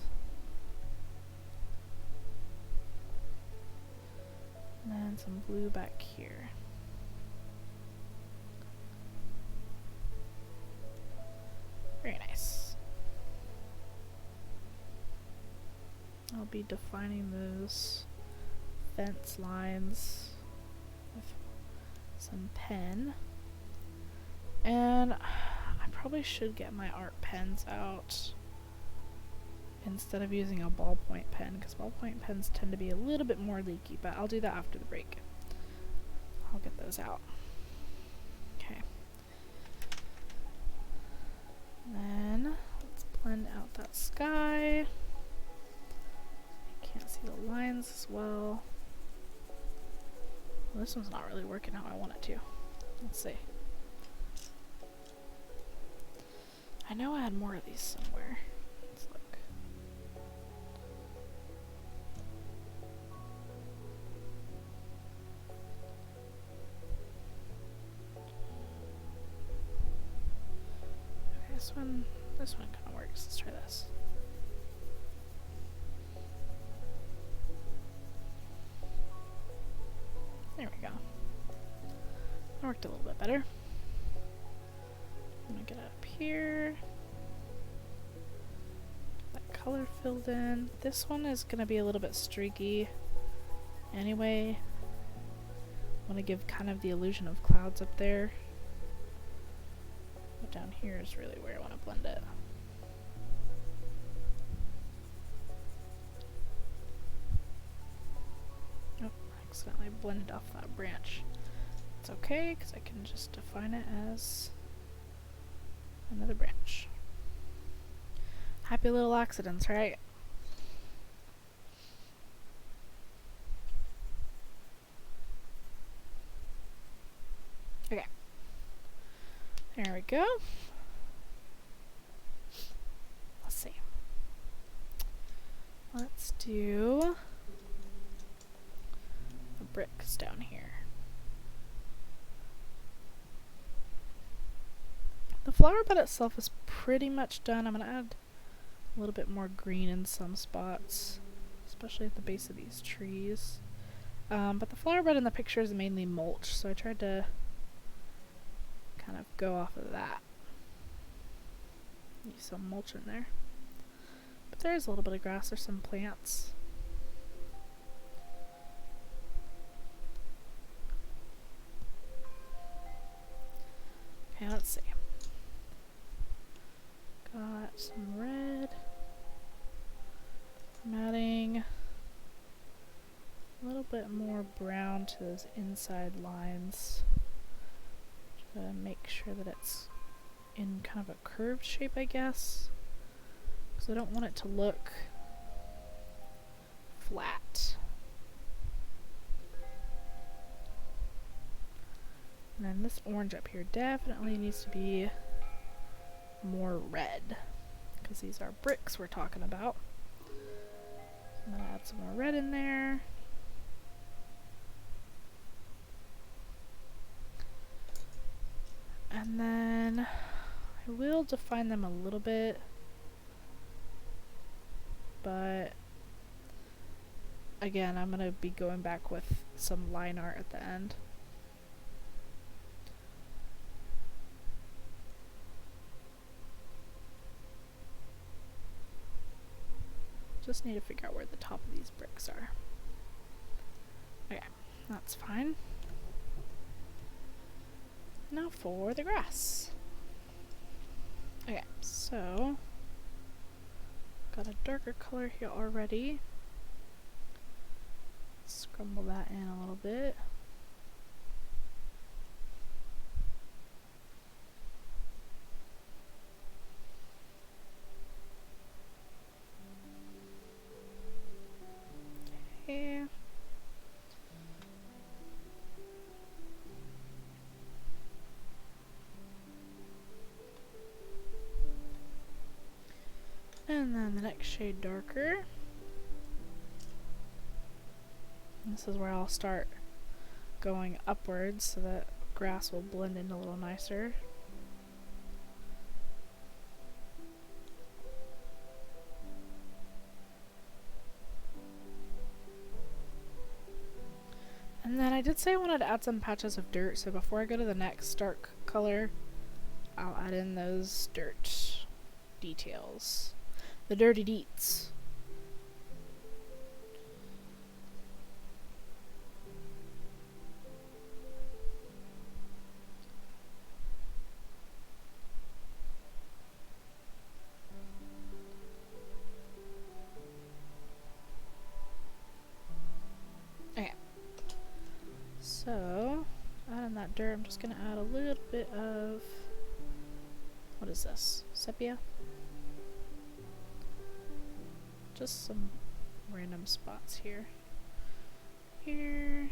And then some blue back here. Very nice. I'll be defining those fence lines with some pen. And I probably should get my art pens out instead of using a ballpoint pen, because ballpoint pens tend to be a little bit more leaky, but I'll do that after the break. I'll get those out. Okay. Then let's blend out that sky. I can't see the lines as well. Well, this one's not really working how I want it to. Let's see. I know I had more of these somewhere. Let's look. Okay, this one kind of works. Let's try this. There we go. That worked a little bit better. I'm gonna get up here. That color filled in. This one is gonna be a little bit streaky. Anyway, I want to give kind of the illusion of clouds up there. But down here is really where I want to blend it. Oh, I accidentally blended off that branch. It's okay, because I can just define it as another branch. Happy little accidents, right? Okay. There we go. Let's see. Let's do the bricks down here. The flower bed itself is pretty much done. I'm going to add a little bit more green in some spots, especially at the base of these trees. But the flower bed in the picture is mainly mulch, so I tried to kind of go off of that. Use some mulch in there. But there is a little bit of grass or some plants. Okay, let's see. Got some red. I'm adding a little bit more brown to those inside lines to make sure that it's in kind of a curved shape, I guess, because I don't want it to look flat. And then this orange up here definitely needs to be more red, because these are bricks we're talking about. I'm gonna add some more red in there. And then I will define them a little bit, but again, I'm gonna be going back with some line art at the end. Just need to figure out where the top of these bricks are. Okay, that's fine. Now for the grass. Okay, so got a darker color here already. Scrumble that in a little bit. Okay. And then the next shade darker. This is where I'll start going upwards so that grass will blend in a little nicer. And then I did say I wanted to add some patches of dirt, so before I go to the next dark color, I'll add in those dirt details. The dirty deets. that dirt, I'm just gonna add a little bit of, what is this? Sepia? Just some random spots here. Here.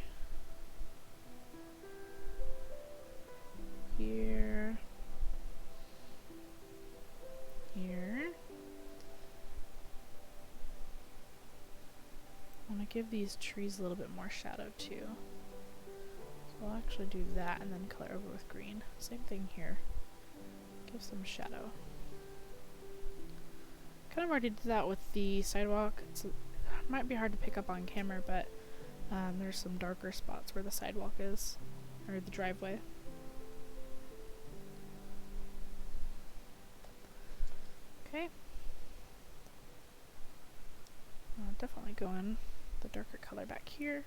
Here. Here. I want to give these trees a little bit more shadow too. So I'll actually do that and then color over with green. Same thing here. Give some shadow. Kind of already did that with the sidewalk. It might be hard to pick up on camera, but there's some darker spots where the sidewalk is, or the driveway. Okay. I'll definitely go in the darker color back here.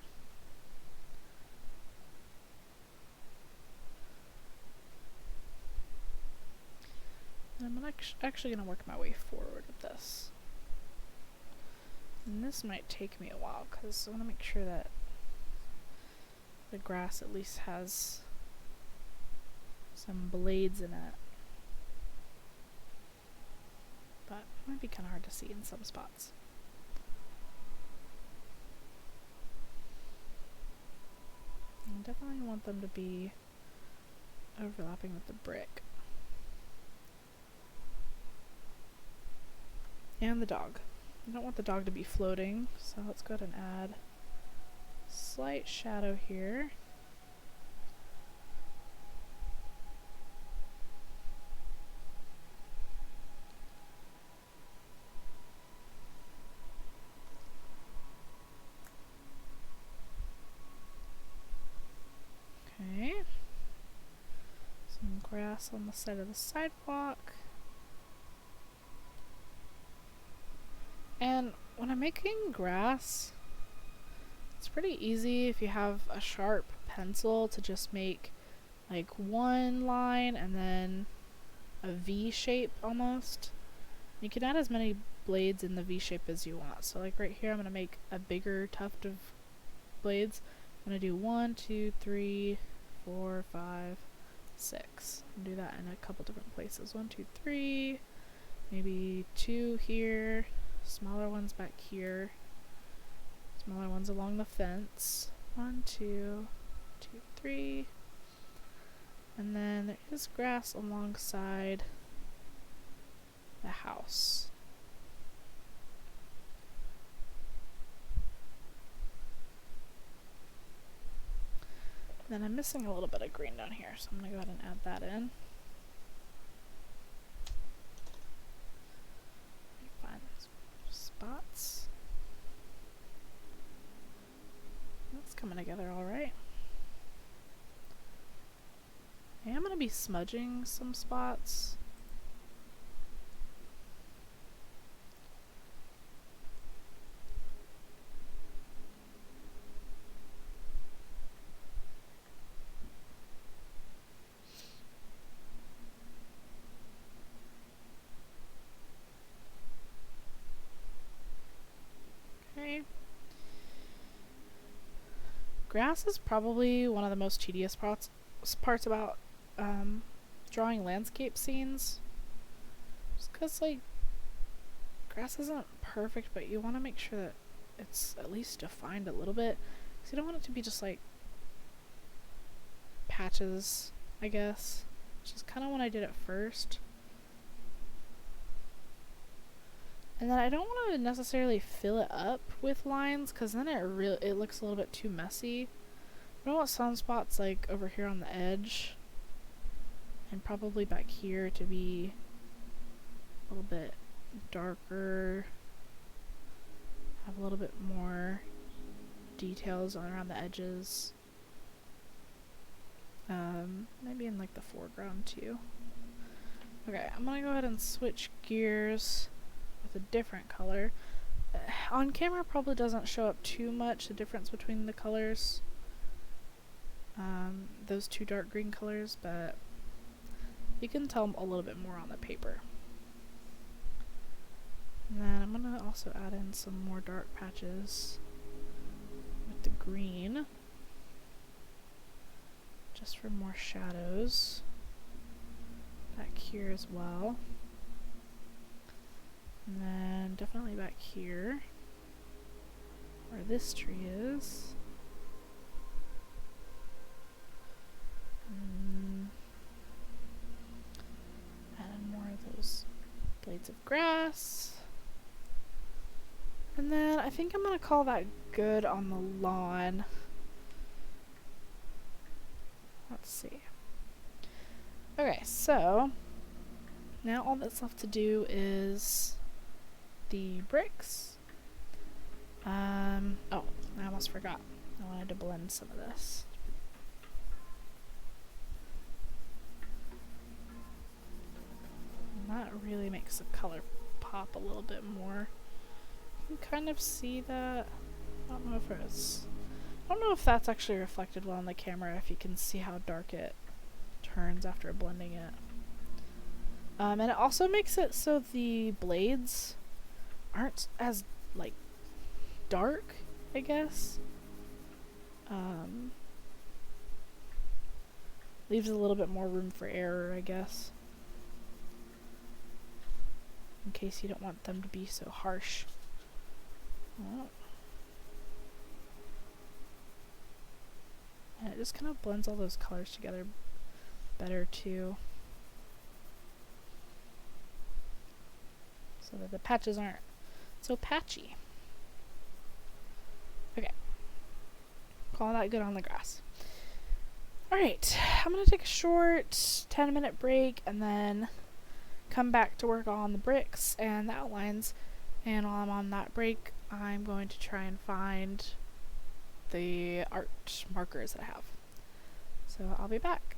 And I'm actually going to work my way forward with this. And this might take me a while because I want to make sure that the grass at least has some blades in it. But it might be kind of hard to see in some spots. I definitely want them to be overlapping with the brick. And the dog. I don't want the dog to be floating, so let's go ahead and add slight shadow here. Okay. Some grass on the side of the sidewalk. And when I'm making grass, it's pretty easy if you have a sharp pencil to just make like one line and then a V shape almost. You can add as many blades in the V shape as you want. So like right here I'm going to make a bigger tuft of blades. I'm going to do 1, 2, 3, 4, 5, 6. And do that in a couple different places. 1, 2, 3, maybe 2 here. Smaller ones back here. Smaller ones along the fence. 1, 2, 2, 3. And then there is grass alongside the house. Then I'm missing a little bit of green down here, so I'm going to go ahead and add that in. Find spots. That's coming together alright. I am going to be smudging some spots. Okay. Grass is probably one of the most tedious parts about drawing landscape scenes. Just because, like, grass isn't perfect, but you want to make sure that it's at least defined a little bit. Because you don't want it to be just, like, patches, I guess. Which is kind of what I did at first. And then I don't want to necessarily fill it up with lines, because then it looks a little bit too messy. I want some spots like over here on the edge, and probably back here to be a little bit darker, have a little bit more details around the edges. Maybe in like the foreground too. Okay, I'm gonna go ahead and switch gears with a different color. On camera probably doesn't show up too much, the difference between the colors. Those two dark green colors, but you can tell a little bit more on the paper. And then I'm going to also add in some more dark patches with the green, which just for more shadows. Back here as well. And then definitely back here, where this tree is. Add more of those blades of grass. And then I think I'm gonna call that good on the lawn. Let's see. Okay, so now all that's left to do is the bricks. Oh, I almost forgot. I wanted to blend some of this. And that really makes the color pop a little bit more. You can kind of see that. I don't know if that's actually reflected well on the camera, if you can see how dark it turns after blending it. And it also makes it so the blades aren't as, like, dark, I guess. Leaves a little bit more room for error, I guess. In case you don't want them to be so harsh. Oh. And it just kind of blends all those colors together better too. So that the patches aren't so patchy. Okay. Call that good on the grass. Alright, I'm gonna take a short 10-minute break and then come back to work on the bricks and the outlines. And while I'm on that break, I'm going to try and find the art markers that I have. So I'll be back.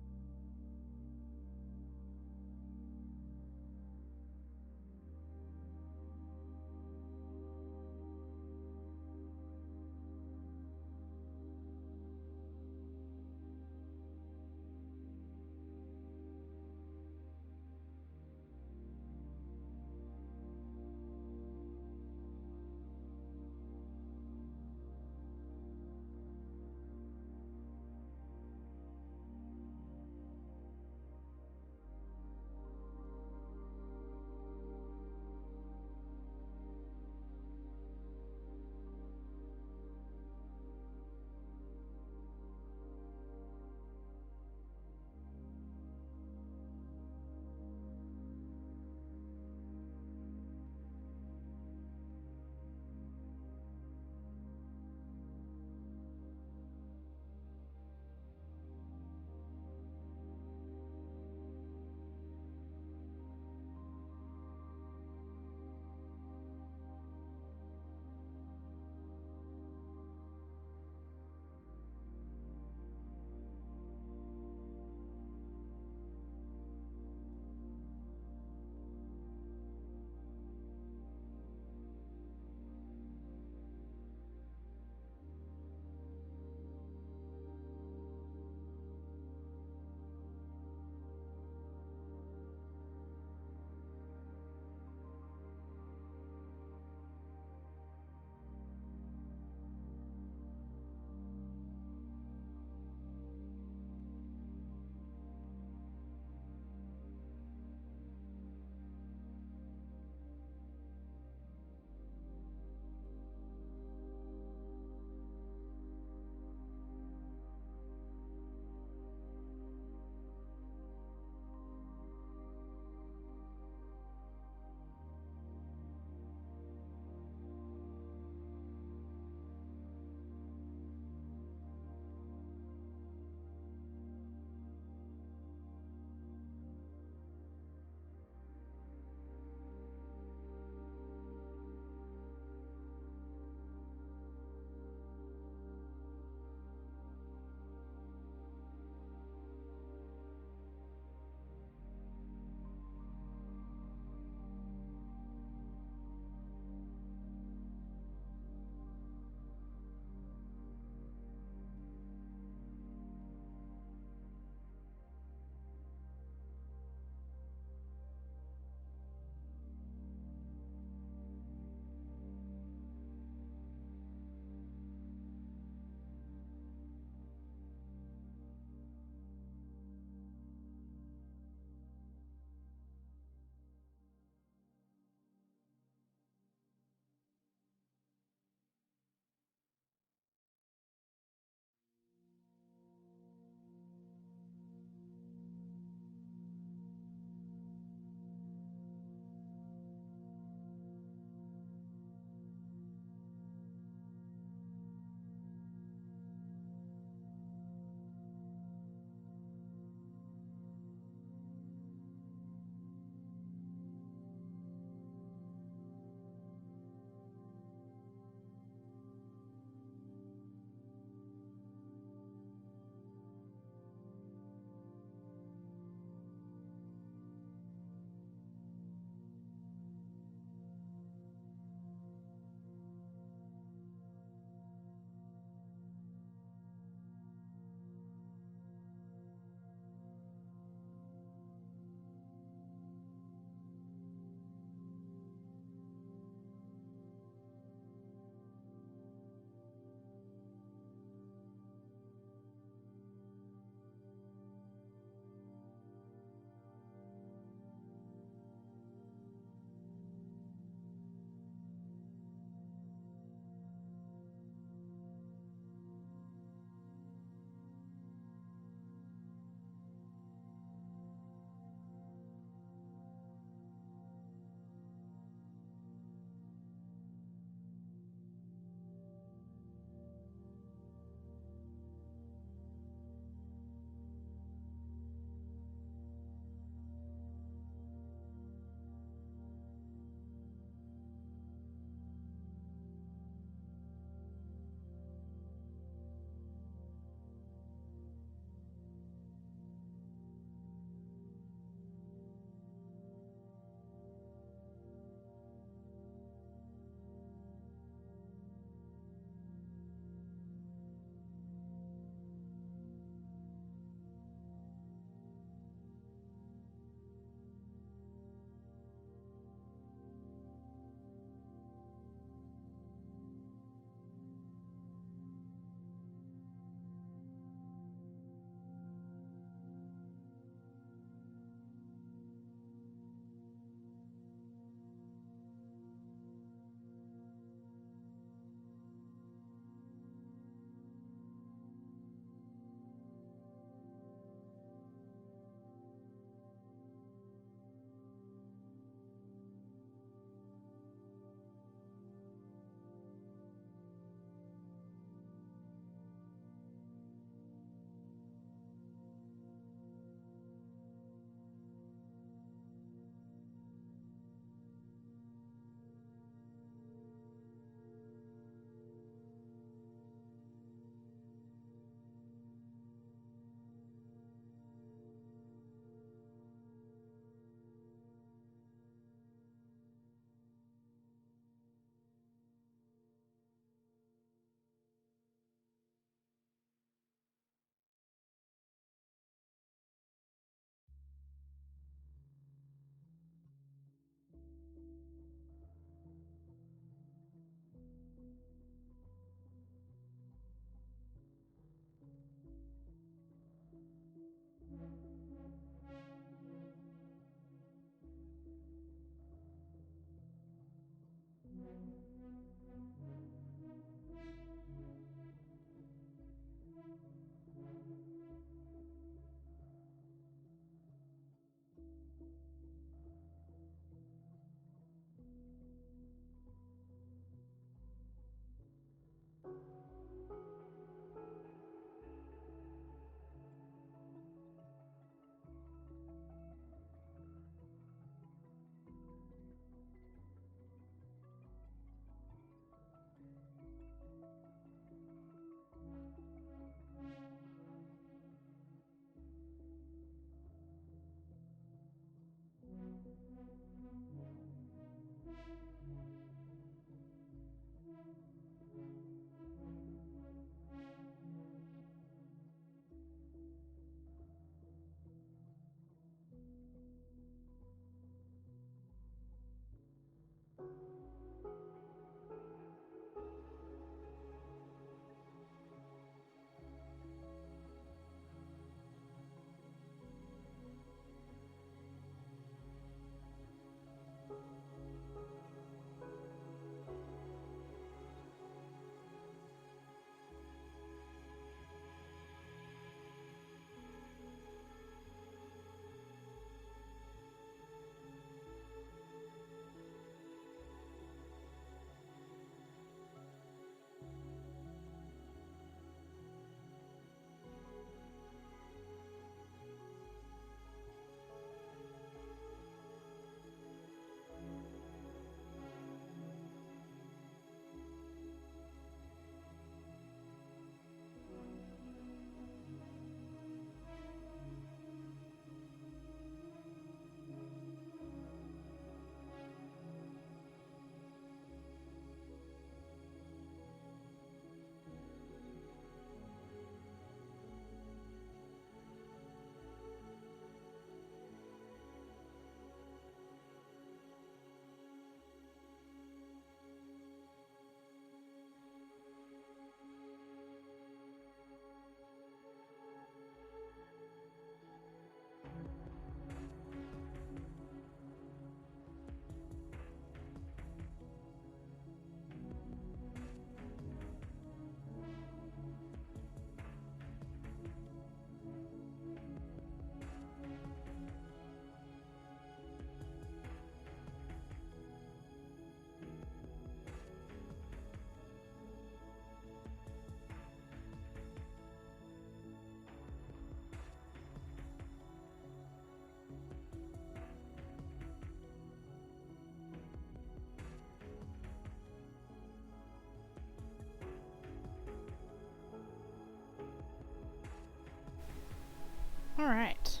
Alright.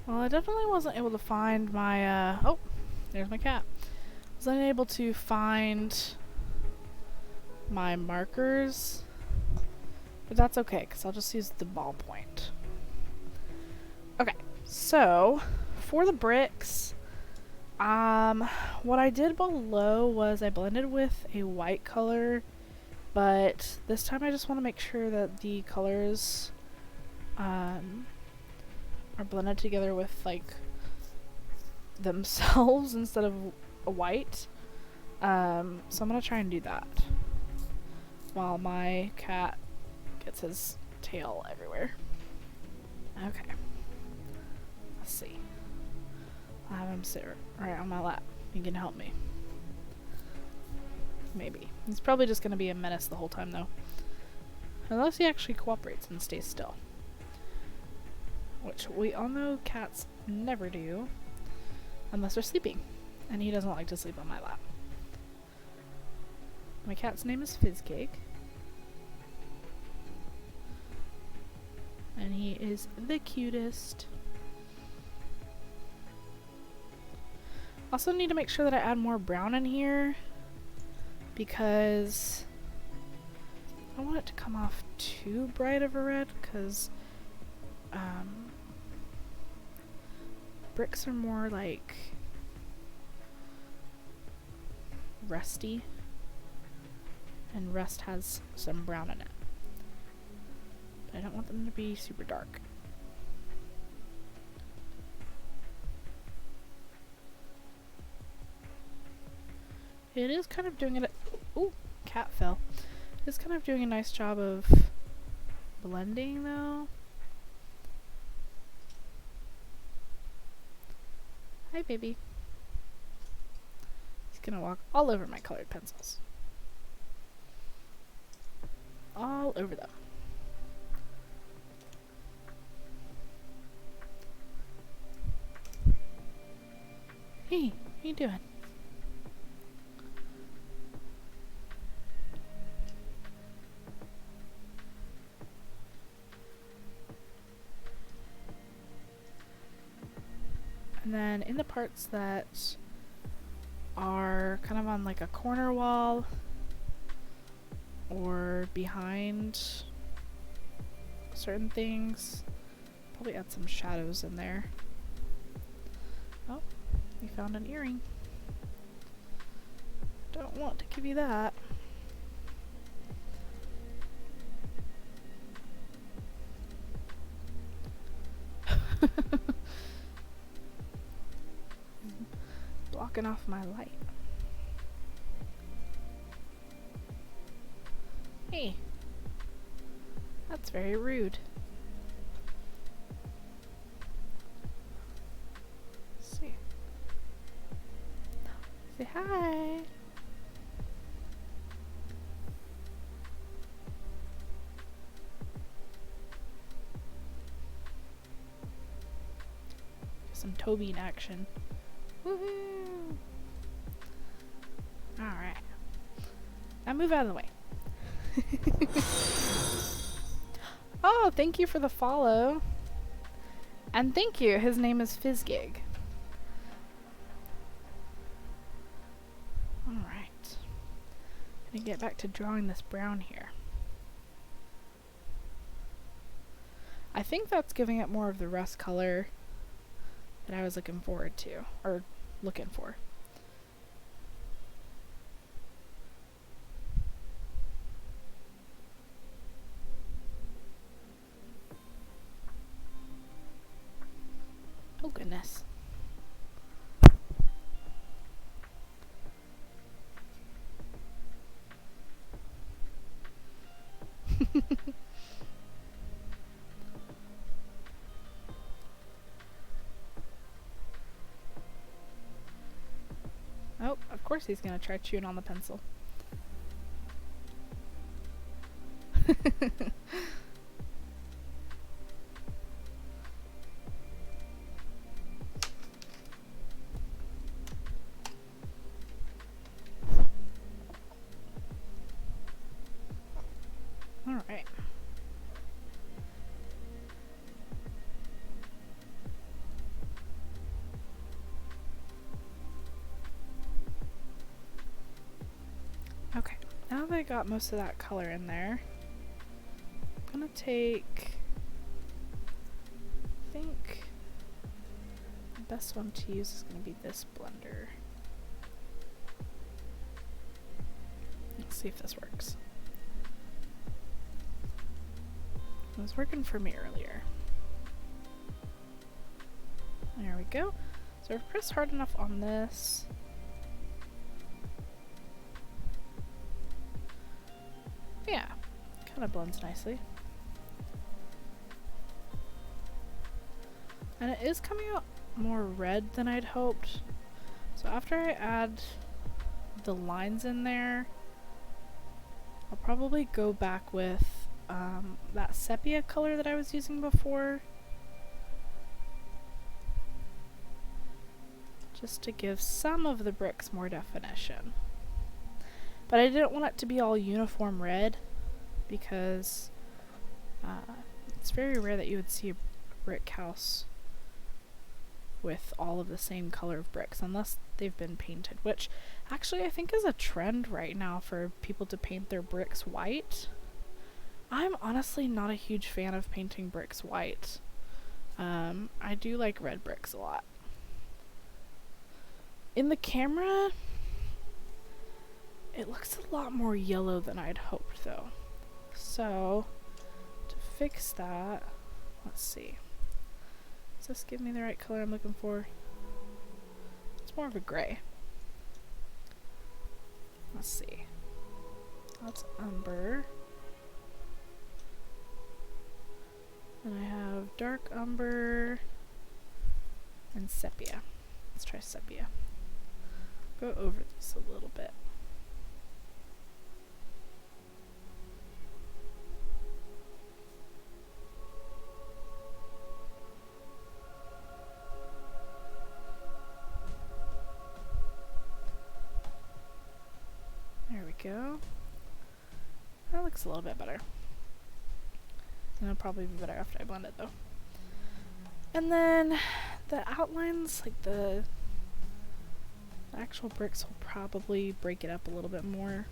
Well, I definitely wasn't able to find my, oh, there's my cat. I was unable to find my markers, but that's okay, because I'll just use the ballpoint. Okay, so, for the bricks, what I did below was I blended with a white color, but this time I just want to make sure that the colors are blended together with like themselves instead of a white. So I'm gonna try and do that while my cat gets his tail everywhere. Okay, let's see. I'll have him sit right on my lap. He can help me. Maybe. He's probably just gonna be a menace the whole time though. Unless he actually cooperates and stays still. Which we all know cats never do. Unless they're sleeping. And he doesn't like to sleep on my lap. My cat's name is Fizzcake. And he is the cutest. Also need to make sure that I add more brown in here. Because I don't want it to come off too bright of a red. Because bricks are more like rusty, and rust has some brown in it. But I don't want them to be super dark. It is kind of doing it. Ooh, cat fell. It's kind of doing a nice job of blending though. Hi, baby. He's gonna walk all over my colored pencils. All over them. Hey, what are you doing? And then in the parts that are kind of on like a corner wall or behind certain things. Probably add some shadows in there. Oh, we found an earring. Don't want to give you that. Blocking off my light. Hey, that's very rude. Let's see. Say hi. Some Toby in action. Woohoo! Alright. Now move out of the way. Oh, thank you for the follow. And thank you. His name is Fizzgig. Alright. Gonna get back to drawing this brown here. I think that's giving it more of the rust color that I was looking forward to, or looking for. Oh goodness. Oh, of course he's gonna try chewing on the pencil. Alright. Okay, now that I got most of that color in there, I'm gonna take, I think the best one to use is gonna be this blender. Let's see if this works. It was working for me earlier. There we go. So I've pressed hard enough on this. Yeah, kind of blends nicely. And it is coming out more red than I'd hoped. So after I add the lines in there, I'll probably go back with that sepia color that I was using before, just to give some of the bricks more definition. But I didn't want it to be all uniform red, because it's very rare that you would see a brick house with all of the same color of bricks, unless they've been painted, which actually I think is a trend right now for people to paint their bricks white. I'm honestly not a huge fan of painting bricks white. I do like red bricks a lot. In the camera, it looks a lot more yellow than I'd hoped though. So, to fix that, let's see. Does this give me the right color I'm looking for? It's more of a gray. Let's see. That's umber. Then I have dark umber and sepia. Let's try sepia. Go over this a little bit. There we go. That looks a little bit better. And it'll probably be better after I blend it though. And then the outlines, like the The actual bricks will probably break it up a little bit more.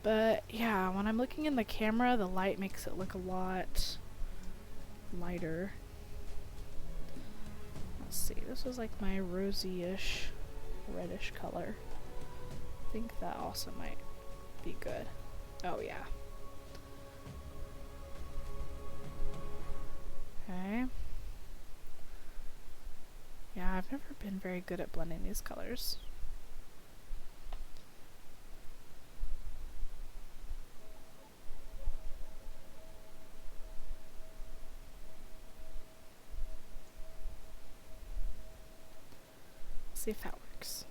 But yeah, when I'm looking in the camera, the light makes it look a lot lighter. Let's see, this was like my rosy-ish, reddish color. I think that also might be good. Oh yeah. Okay. Yeah, I've never been very good at blending these colors. Let's see if that works.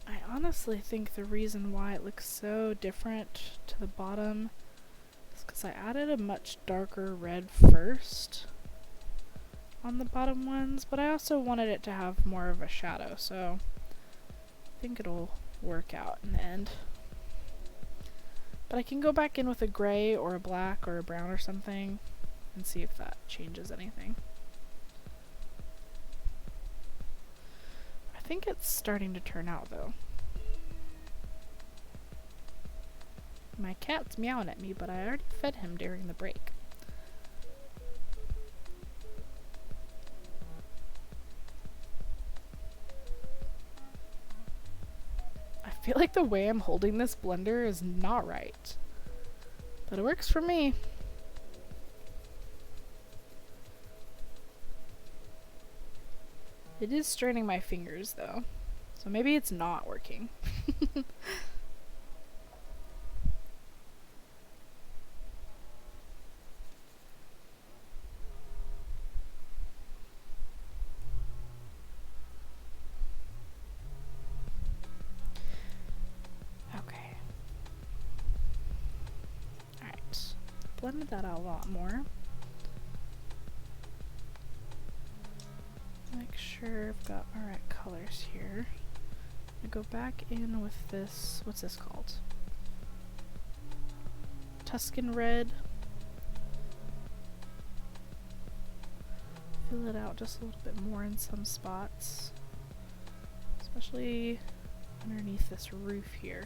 I honestly think the reason why it looks so different to the bottom is because I added a much darker red first on the bottom ones, but I also wanted it to have more of a shadow, so I think it'll work out in the end. But I can go back in with a gray or a black or a brown or something and see if that changes anything. I think it's starting to turn out though. My cat's meowing at me, but I already fed him during the break. I feel like the way I'm holding this blender is not right, but it works for me. It is straining my fingers though, so maybe it's not working. Okay. Alright. Blended that out a lot more. Make sure I've got alright colors here. I go back in with this, what's this called? Tuscan red. Fill it out just a little bit more in some spots, especially underneath this roof here.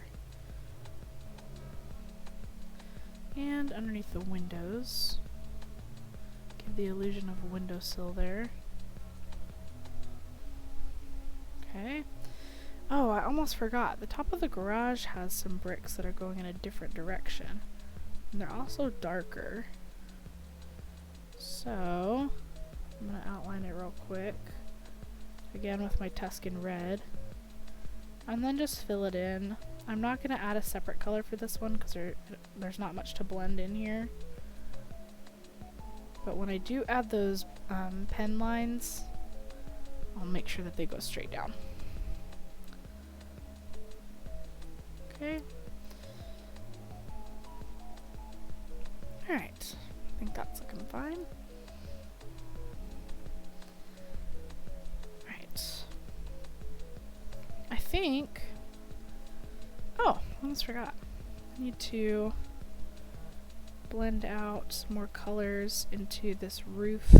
And underneath the windows. Give the illusion of a windowsill there. Okay. Oh, I almost forgot. The top of the garage has some bricks that are going in a different direction. And they're also darker. So, I'm going to outline it real quick. Again with my Tuscan red. And then just fill it in. I'm not going to add a separate color for this one because there's not much to blend in here. But when I do add those pen lines, I'll make sure that they go straight down. Okay. Alright. I think that's looking fine. Alright. I think... Oh, I almost forgot. I need to blend out some more colors into this roof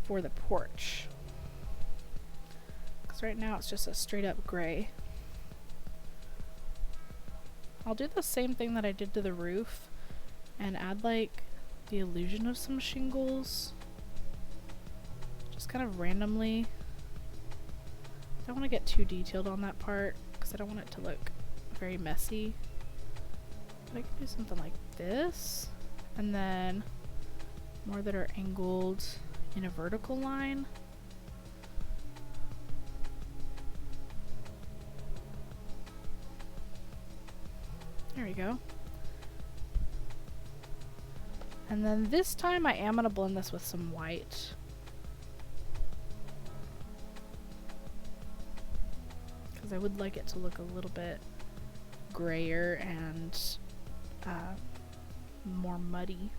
for the porch. Because right now it's just a straight up gray. I'll do the same thing that I did to the roof and add like the illusion of some shingles. Just kind of randomly. I don't want to get too detailed on that part because I don't want it to look very messy. But I can do something like this and then more that are angled in a vertical line. There we go. And then this time I am going to blend this with some white. Because I would like it to look a little bit grayer and more muddy.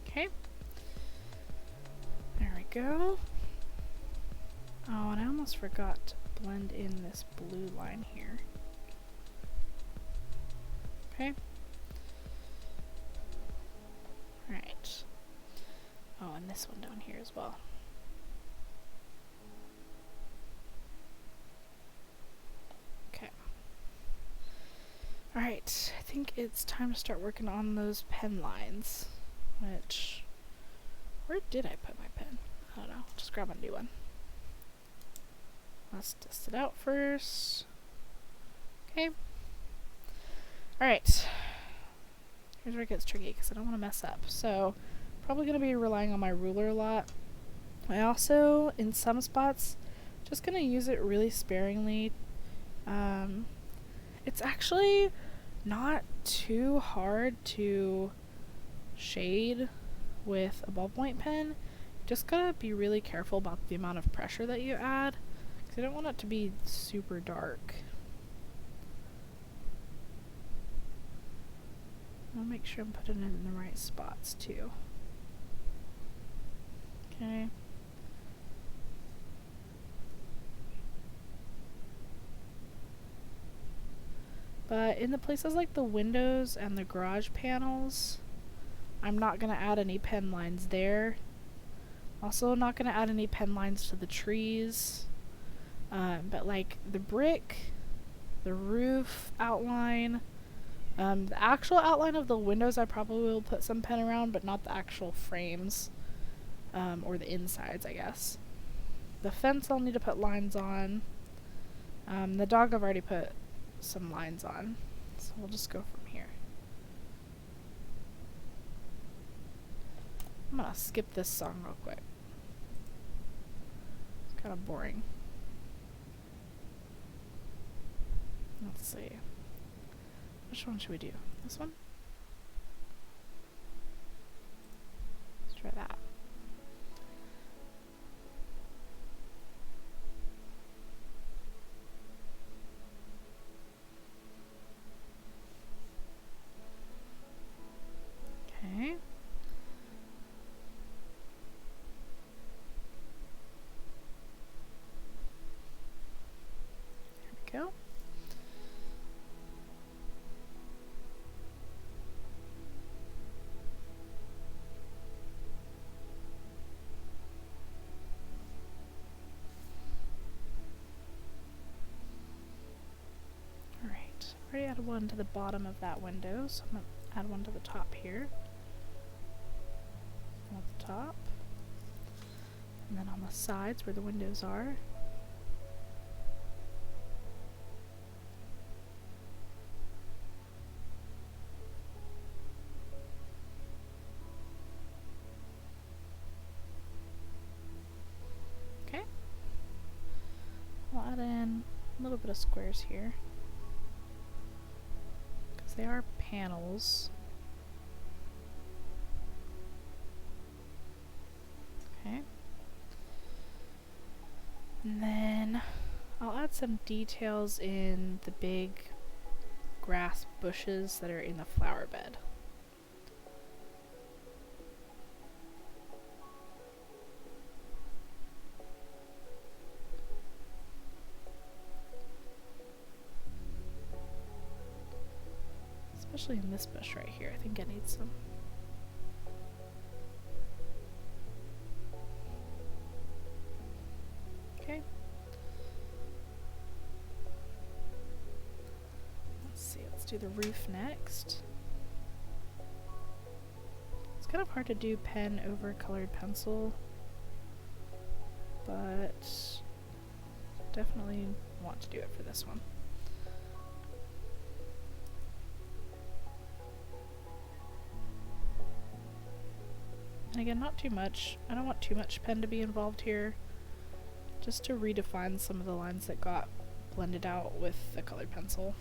Okay. There we go. Oh, and I almost forgot to blend in this blue line here. Okay. Alright. Oh, and this one down here as well. Okay. Alright, I think it's time to start working on those pen lines. Which... where did I put my pen? I don't know. Just grab a new one. Let's test it out first. Okay. Alright. Here's where it gets tricky because I don't want to mess up. So, probably going to be relying on my ruler a lot. I also, in some spots, just going to use it really sparingly. It's actually not too hard to shade with a ballpoint pen. Just gotta be really careful about the amount of pressure that you add, because I don't want it to be super dark. I'll make sure I'm putting it in the right spots too. Okay. But in the places like the windows and the garage panels, I'm not going to add any pen lines there. Also not going to add any pen lines to the trees. But like the brick, the roof outline, the actual outline of the windows I probably will put some pen around, but not the actual frames, or the insides, I guess. The fence I'll need to put lines on. The dog I've already put some lines on, so we'll just go from here. I'm gonna skip this song real quick. It's kind of boring. Let's see. Which one should we do? This one? Let's try that. Okay. There we go. Alright, already added one to the bottom of that window, so I'm going to add one to the top here. At the top. And then on the sides where the windows are. Okay. I'll add in a little bit of squares here, because they are panels. Okay. And then I'll add some details in the big grass bushes that are in the flower bed. Especially in this bush right here, I think I need some. Okay. Let's see, let's do the roof next. It's kind of hard to do pen over colored pencil, but definitely want to do it for this one. And again, not too much. I don't want too much pen to be involved here, just to redefine some of the lines that got blended out with the colored pencil.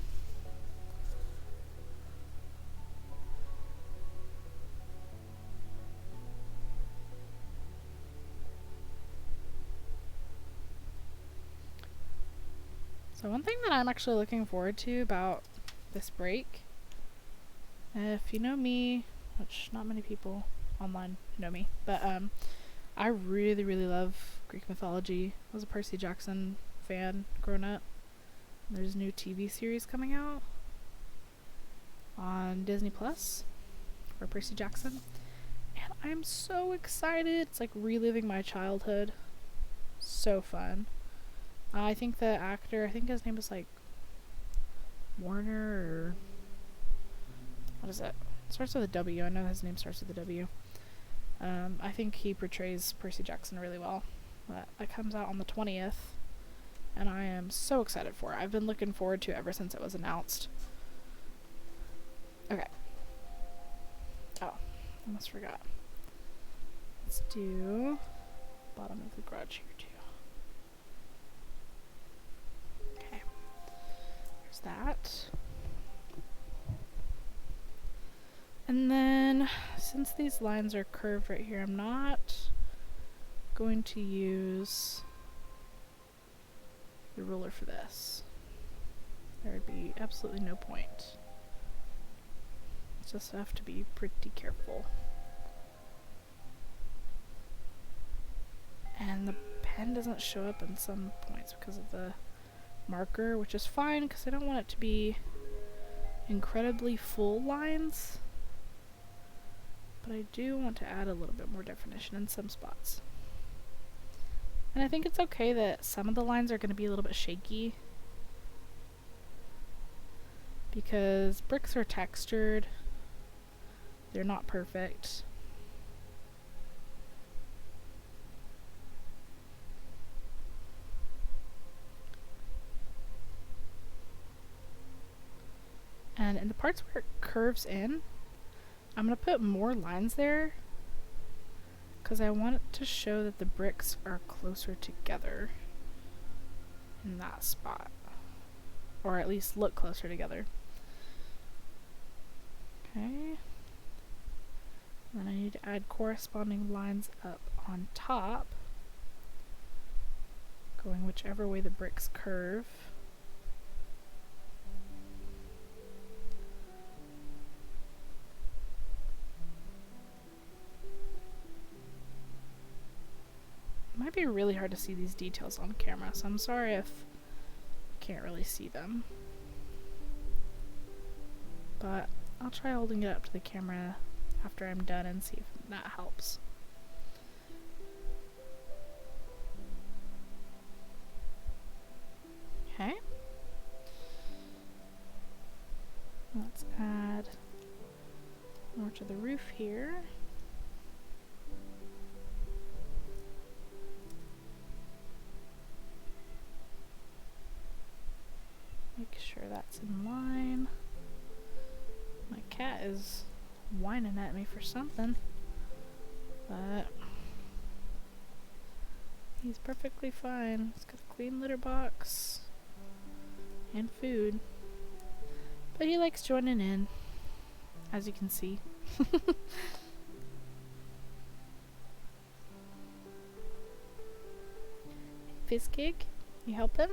So one thing that I'm actually looking forward to about this break, if you know me, which not many people online know me, but I really, really love Greek mythology. I was a Percy Jackson fan growing up. There's a new TV series coming out on Disney Plus for Percy Jackson. And I'm so excited. It's like reliving my childhood. So fun. I think the actor, I think his name is like Warner or what is it? It starts with a W. I know his name starts with a W. I think he portrays Percy Jackson really well. That comes out on the 20th, and I am so excited for it. I've been looking forward to it ever since it was announced. Okay. Oh, almost forgot. Let's do bottom of the garage here too. Okay. There's that. And then, since these lines are curved right here, I'm not going to use the ruler for this. There would be absolutely no point. Just have to be pretty careful. And the pen doesn't show up in some points because of the marker, which is fine because I don't want it to be incredibly full lines. But I do want to add a little bit more definition in some spots. And I think it's okay that some of the lines are going to be a little bit shaky, because bricks are textured. They're not perfect. And in the parts where it curves in, I'm going to put more lines there because I want it to show that the bricks are closer together in that spot, or at least look closer together. Okay. Then I need to add corresponding lines up on top, going whichever way the bricks curve. It might be really hard to see these details on camera, so I'm sorry if you can't really see them. But I'll try holding it up to the camera after I'm done and see if that helps. Okay. Let's add more to the roof here. Make sure that's in line. My cat is whining at me for something, but he's perfectly fine. He's got a clean litter box and food, but he likes joining in, as you can see. Fizzcake, you helping?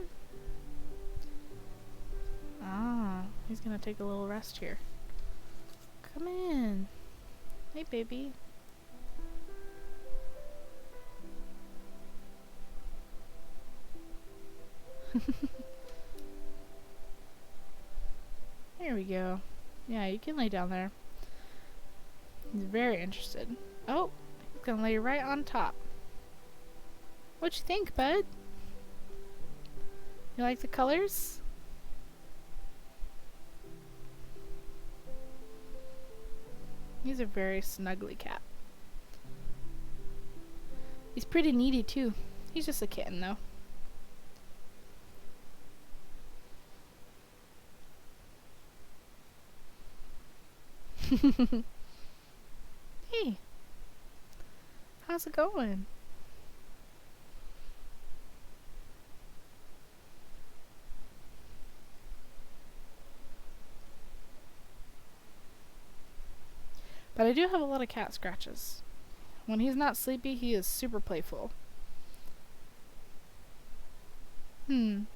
Ah, he's gonna take a little rest here. Come in. Hey, baby. There we go. Yeah, you can lay down there. He's very interested. Oh, he's gonna lay right on top. What you think, bud? You like the colors? He's a very snuggly cat. He's pretty needy too. He's just a kitten though. Hey, how's it going? But I do have a lot of cat scratches. When he's not sleepy, he is super playful. I'm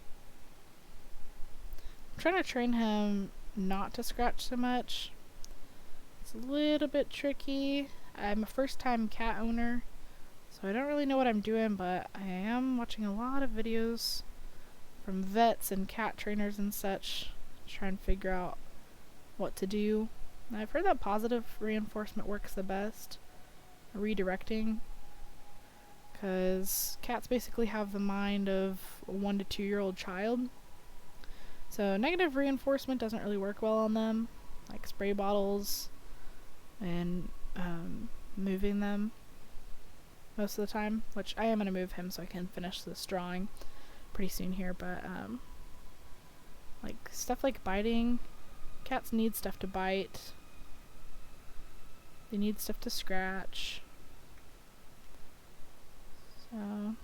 trying to train him not to scratch so much. It's a little bit tricky. I'm a first-time cat owner, So I don't really know what I'm doing, but I am watching a lot of videos from vets and cat trainers and such to try and figure out what to do. And I've heard that positive reinforcement works the best, redirecting, because cats basically have the mind of a 1 to 2 year old child. So negative reinforcement doesn't really work well on them, like spray bottles and moving them most of the time, which I am going to move him so I can finish this drawing pretty soon here, but like stuff like biting, cats need stuff to bite, they need stuff to scratch, so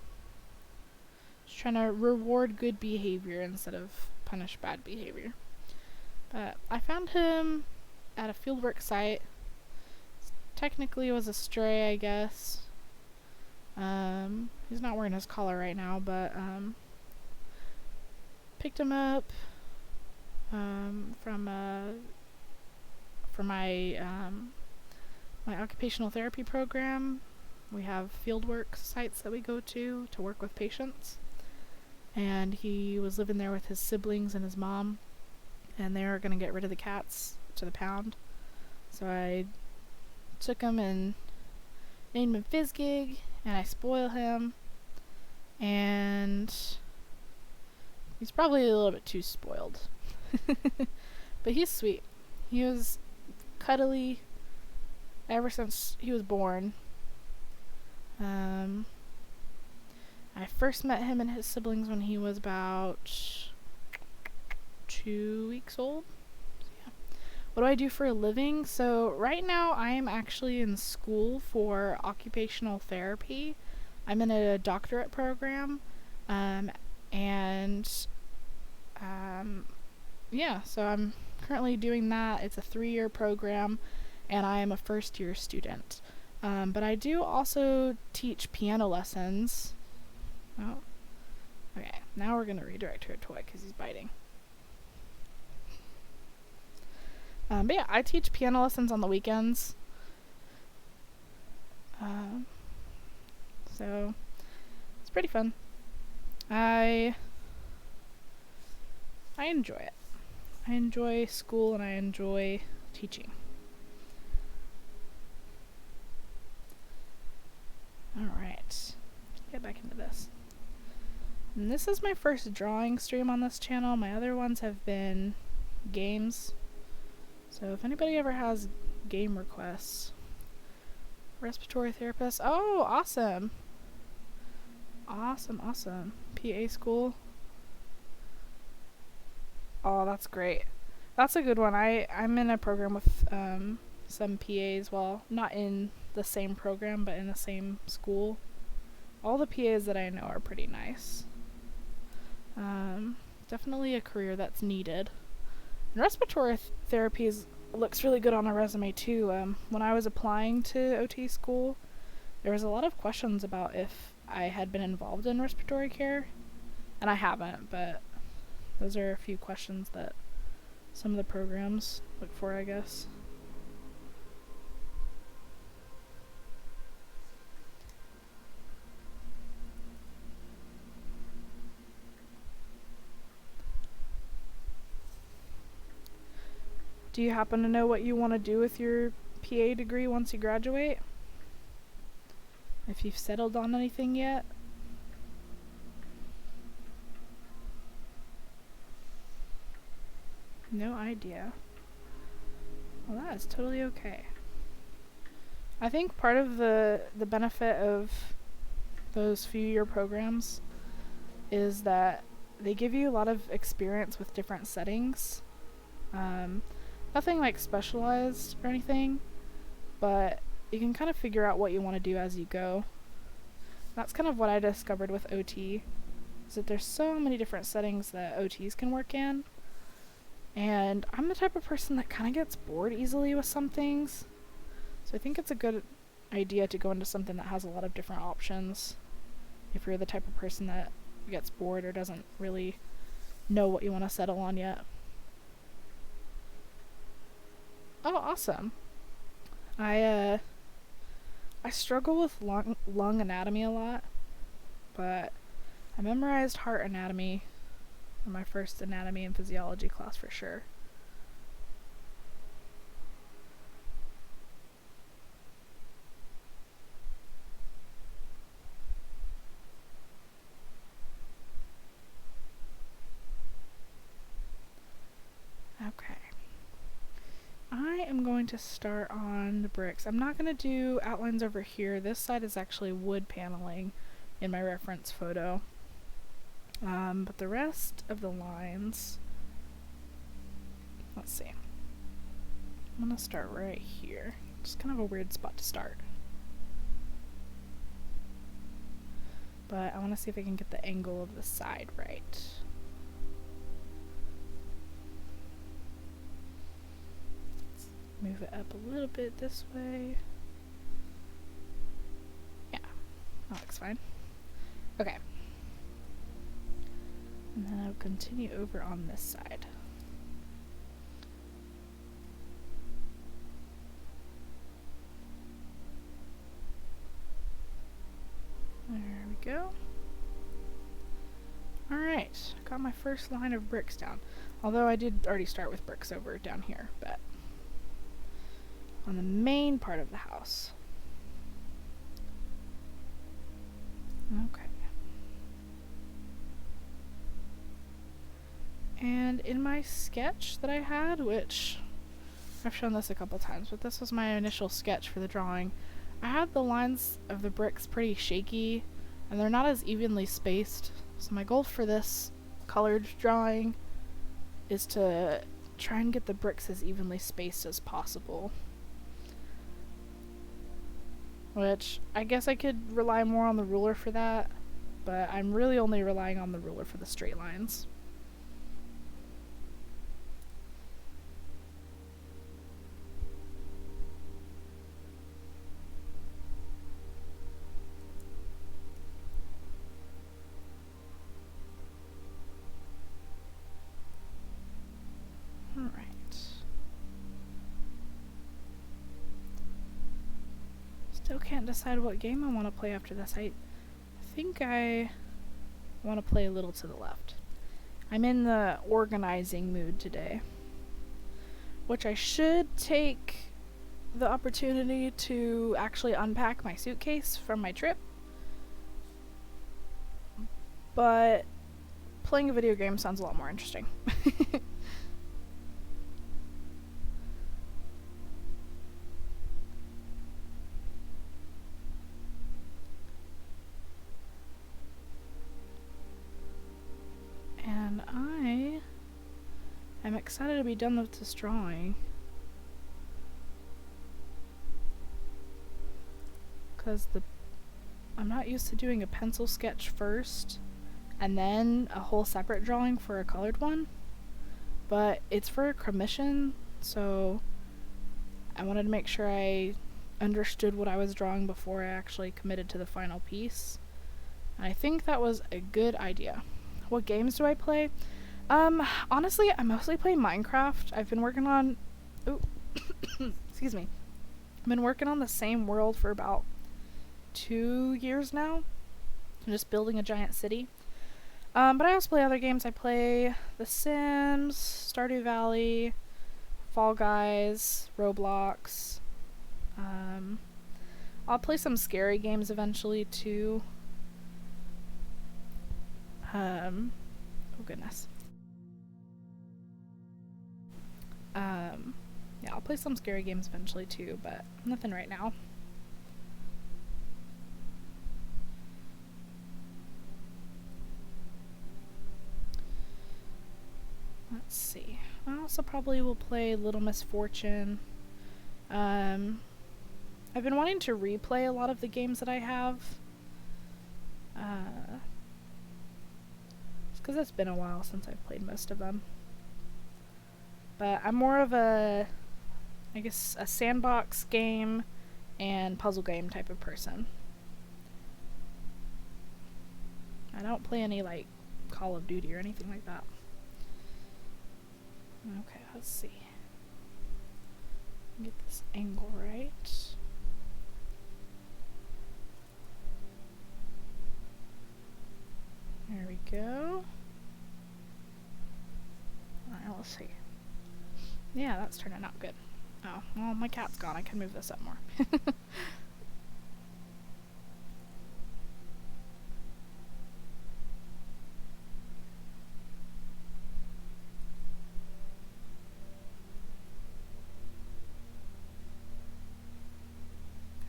just trying to reward good behavior instead of punish bad behavior. But I found him at a fieldwork site. Technically it was a stray, I guess. He's not wearing his collar right now, but picked him up from my my occupational therapy program. We have fieldwork sites that we go to work with patients, and he was living there with his siblings and his mom, and they were gonna get rid of the cats to the pound. So I took him and named him Fizzgig, and I spoil him, and he's probably a little bit too spoiled. But he's sweet. He was cuddly ever since he was born. I first met him and his siblings when he was about 2 weeks old. Yeah. What do I do for a living? So right now I am actually in school for occupational therapy. I'm in a doctorate program, yeah, so I'm currently doing that. It's a 3-year program, and I am a first-year student. But I do also teach piano lessons. Oh, okay. Now we're gonna redirect to a toy because he's biting. But yeah, I teach piano lessons on the weekends. So it's pretty fun. I enjoy it. I enjoy school and I enjoy teaching. Alright, let's get back into this. And this is my first drawing stream on this channel. My other ones have been games. So if anybody ever has game requests. Respiratory therapist. Oh, awesome. Awesome. PA school. Oh, that's great. That's a good one. I'm in a program with some PAs. Well, not in the same program, but in the same school. All the PAs that I know are pretty nice. Definitely a career that's needed. And respiratory therapy looks really good on a resume too. When I was applying to OT school, there was a lot of questions about if I had been involved in respiratory care, and I haven't, but those are a few questions that some of the programs look for, I guess. Do you happen to know what you want to do with your PA degree once you graduate? If you've settled on anything yet? No idea. Well, that is totally okay. I think part of the benefit of those few-year programs is that they give you a lot of experience with different settings. Nothing like specialized or anything, but you can kind of figure out what you want to do as you go. That's kind of what I discovered with OT, is that there's so many different settings that OTs can work in. And I'm the type of person that kind of gets bored easily with some things. So I think it's a good idea to go into something that has a lot of different options if you're the type of person that gets bored or doesn't really know what you want to settle on yet. Oh, awesome. I I struggle with lung anatomy a lot, but I memorized heart anatomy in my first anatomy and physiology class for sure. Okay. I am going to start on the bricks. I'm not going to do outlines over here. This side is actually wood paneling in my reference photo. But the rest of the lines, let's see. I'm going to start right here. It's kind of a weird spot to start. But I want to see if I can get the angle of the side right. Move it up a little bit this way. Yeah, that looks fine. Okay. And then I'll continue over on this side. There we go. Alright, got my first line of bricks down. Although I did already start with bricks over down here, but on the main part of the house. Okay. And in my sketch that I had, which I've shown this a couple times, but this was my initial sketch for the drawing, I had the lines of the bricks pretty shaky, and they're not as evenly spaced. So my goal for this colored drawing is to try and get the bricks as evenly spaced as possible. Which, I guess I could rely more on the ruler for that, but I'm really only relying on the ruler for the straight lines. Alright. Still can't decide what game I want to play after this. I think I want to play a little to the left. I'm in the organizing mood today, which I should take the opportunity to actually unpack my suitcase from my trip, but playing a video game sounds a lot more interesting. And I am excited to be done with this drawing, because I'm not used to doing a pencil sketch first and then a whole separate drawing for a colored one, but it's for a commission, so I wanted to make sure I understood what I was drawing before I actually committed to the final piece. And I think that was a good idea. What games do I play? Honestly, I mostly play Minecraft. I've been working on... Ooh. Excuse me. I've been working on the same world for about 2 years now. I'm just building a giant city. But I also play other games. I play The Sims, Stardew Valley, Fall Guys, Roblox. I'll play some scary games eventually too. Oh goodness. Yeah, I'll play some scary games eventually too, but nothing right now. Let's see. I also probably will play Little Misfortune. I've been wanting to replay a lot of the games that I have. Because it's been a while since I've played most of them. But I'm more of a, I guess, a sandbox game and puzzle game type of person. I don't play any, like, Call of Duty or anything like that. Okay, let's see. Get this angle right. we go. Alright, let's see. Yeah, that's turning out good. Oh, well, my cat's gone. I can move this up more.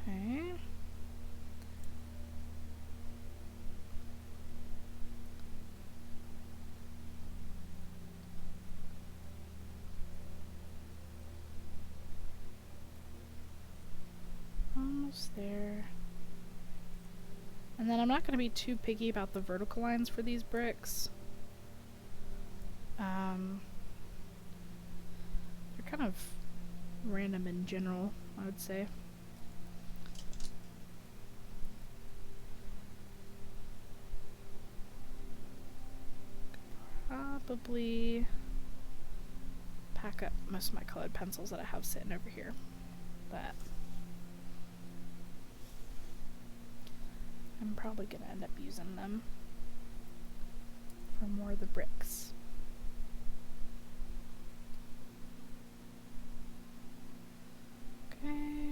Okay. Almost there. And then I'm not going to be too picky about the vertical lines for these bricks. They're kind of random in general, I would say. Probably pack up most of my colored pencils that I have sitting over here. But I'm probably going to end up using them for more of the bricks. Okay.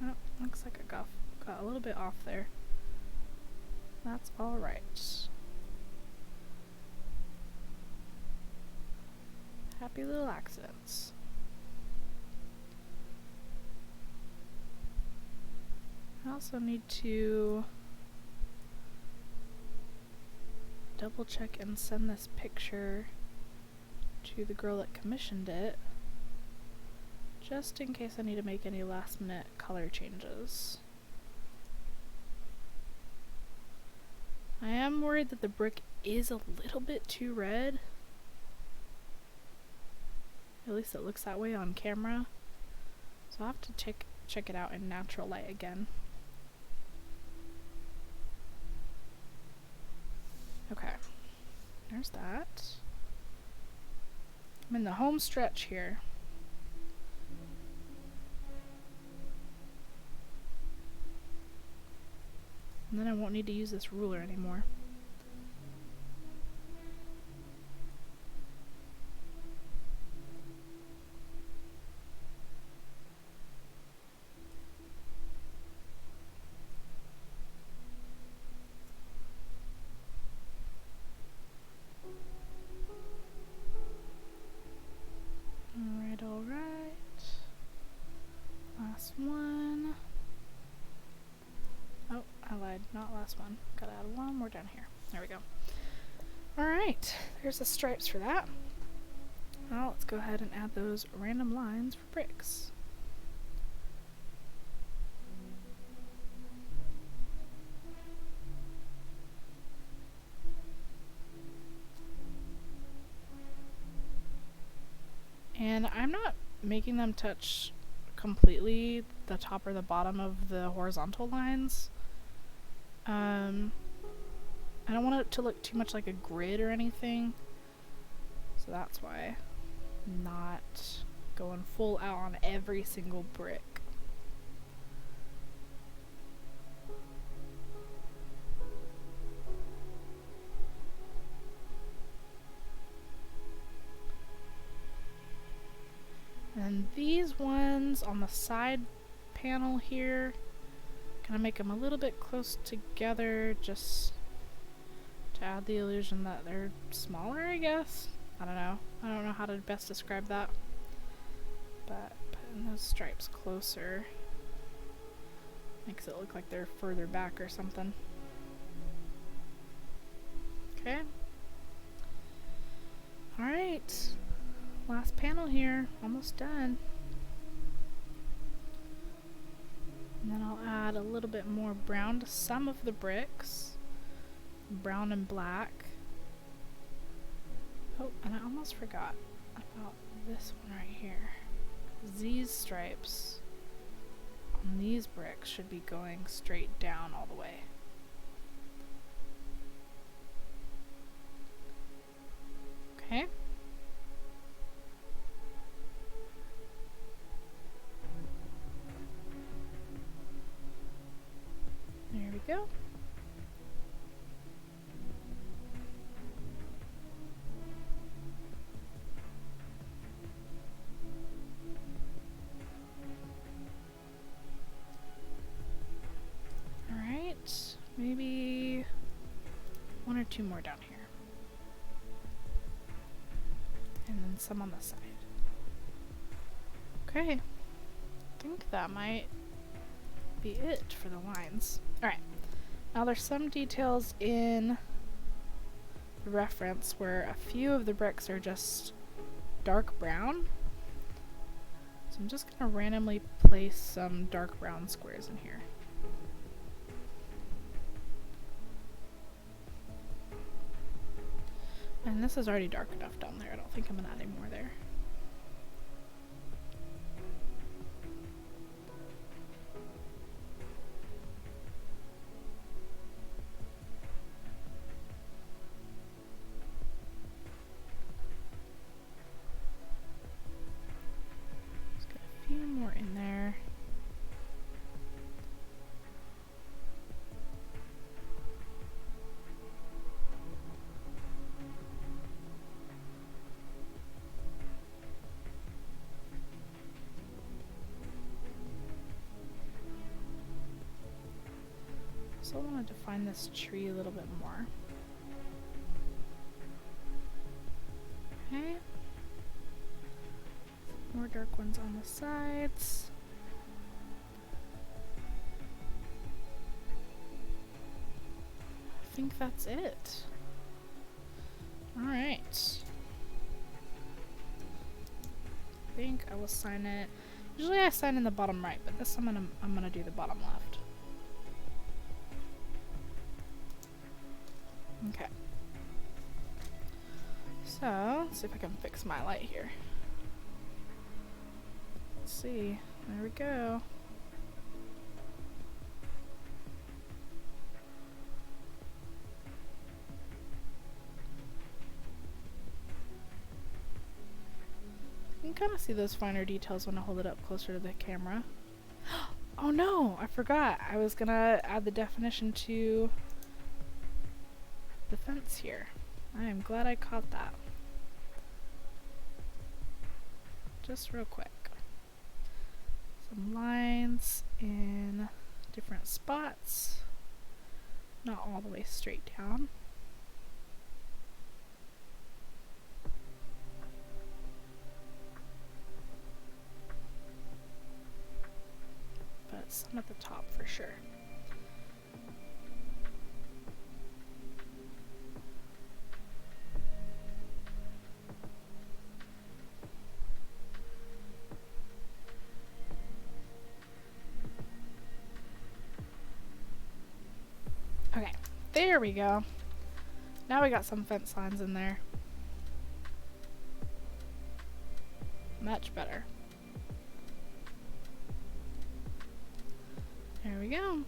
Oh, looks like I got a little bit off there. That's alright. Happy little accidents. I also need to double check and send this picture to the girl that commissioned it, just in case I need to make any last minute color changes. I am worried that the brick is a little bit too red. At least it looks that way on camera. So I'll have to check it out in natural light again. Okay, there's that. I'm in the home stretch here. And then I won't need to use this ruler anymore. Alright. Last one. Oh, I lied. Not last one. Gotta add one more down here. There we go. Alright, there's the stripes for that. Now let's go ahead and add those random lines for bricks. And I'm not making them touch completely the top or the bottom of the horizontal lines. I don't want it to look too much like a grid or anything, so that's why I'm not going full out on every single brick. And these ones on the side panel here, gonna make them a little bit close together just to add the illusion that they're smaller, I guess. I don't know. I don't know how to best describe that. But putting those stripes closer makes it look like they're further back or something. Okay. Alright. Last panel here. Almost done. And then I'll add a little bit more brown to some of the bricks. Brown and black. Oh, and I almost forgot about this one right here. These stripes on these bricks should be going straight down all the way. Okay. There we we go. Alright, maybe one or two more down here. And then some on the side. Okay, I think that might be it for the lines. Alright, now there's some details in the reference where a few of the bricks are just dark brown. So I'm just gonna randomly place some dark brown squares in here. And this is already dark enough down there. I don't think I'm gonna add any more there. Let's get a few more in there. So I want to define this tree a little bit more. Okay. More dark ones on the sides. I think that's it. Alright. I think I will sign it. Usually I sign in the bottom right, but this time I'm gonna do the bottom left. Okay. So, let's see if I can fix my light here. Let's see. There we go. You can kind of see those finer details when I hold it up closer to the camera. Oh no! I forgot! I was gonna add the definition to the fence here. I am glad I caught that. Just real quick. Some lines in different spots. Not all the way straight down. But some at the top for sure. Okay, there we go. Now we got some fence lines in there. Much better. There we go.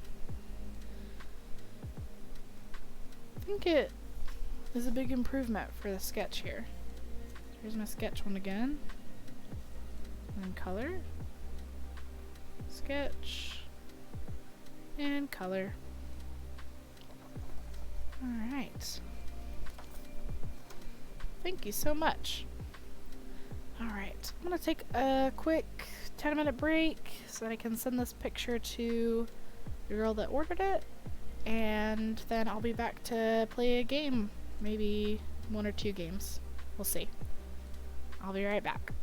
I think it is a big improvement for the sketch here. Here's my sketch one again. And then color. Sketch. And color. Alright. Thank you so much. Alright, I'm gonna take a quick 10-minute break so that I can send this picture to the girl that ordered it, and then I'll be back to play a game. Maybe 1 or 2 games. We'll see. I'll be right back.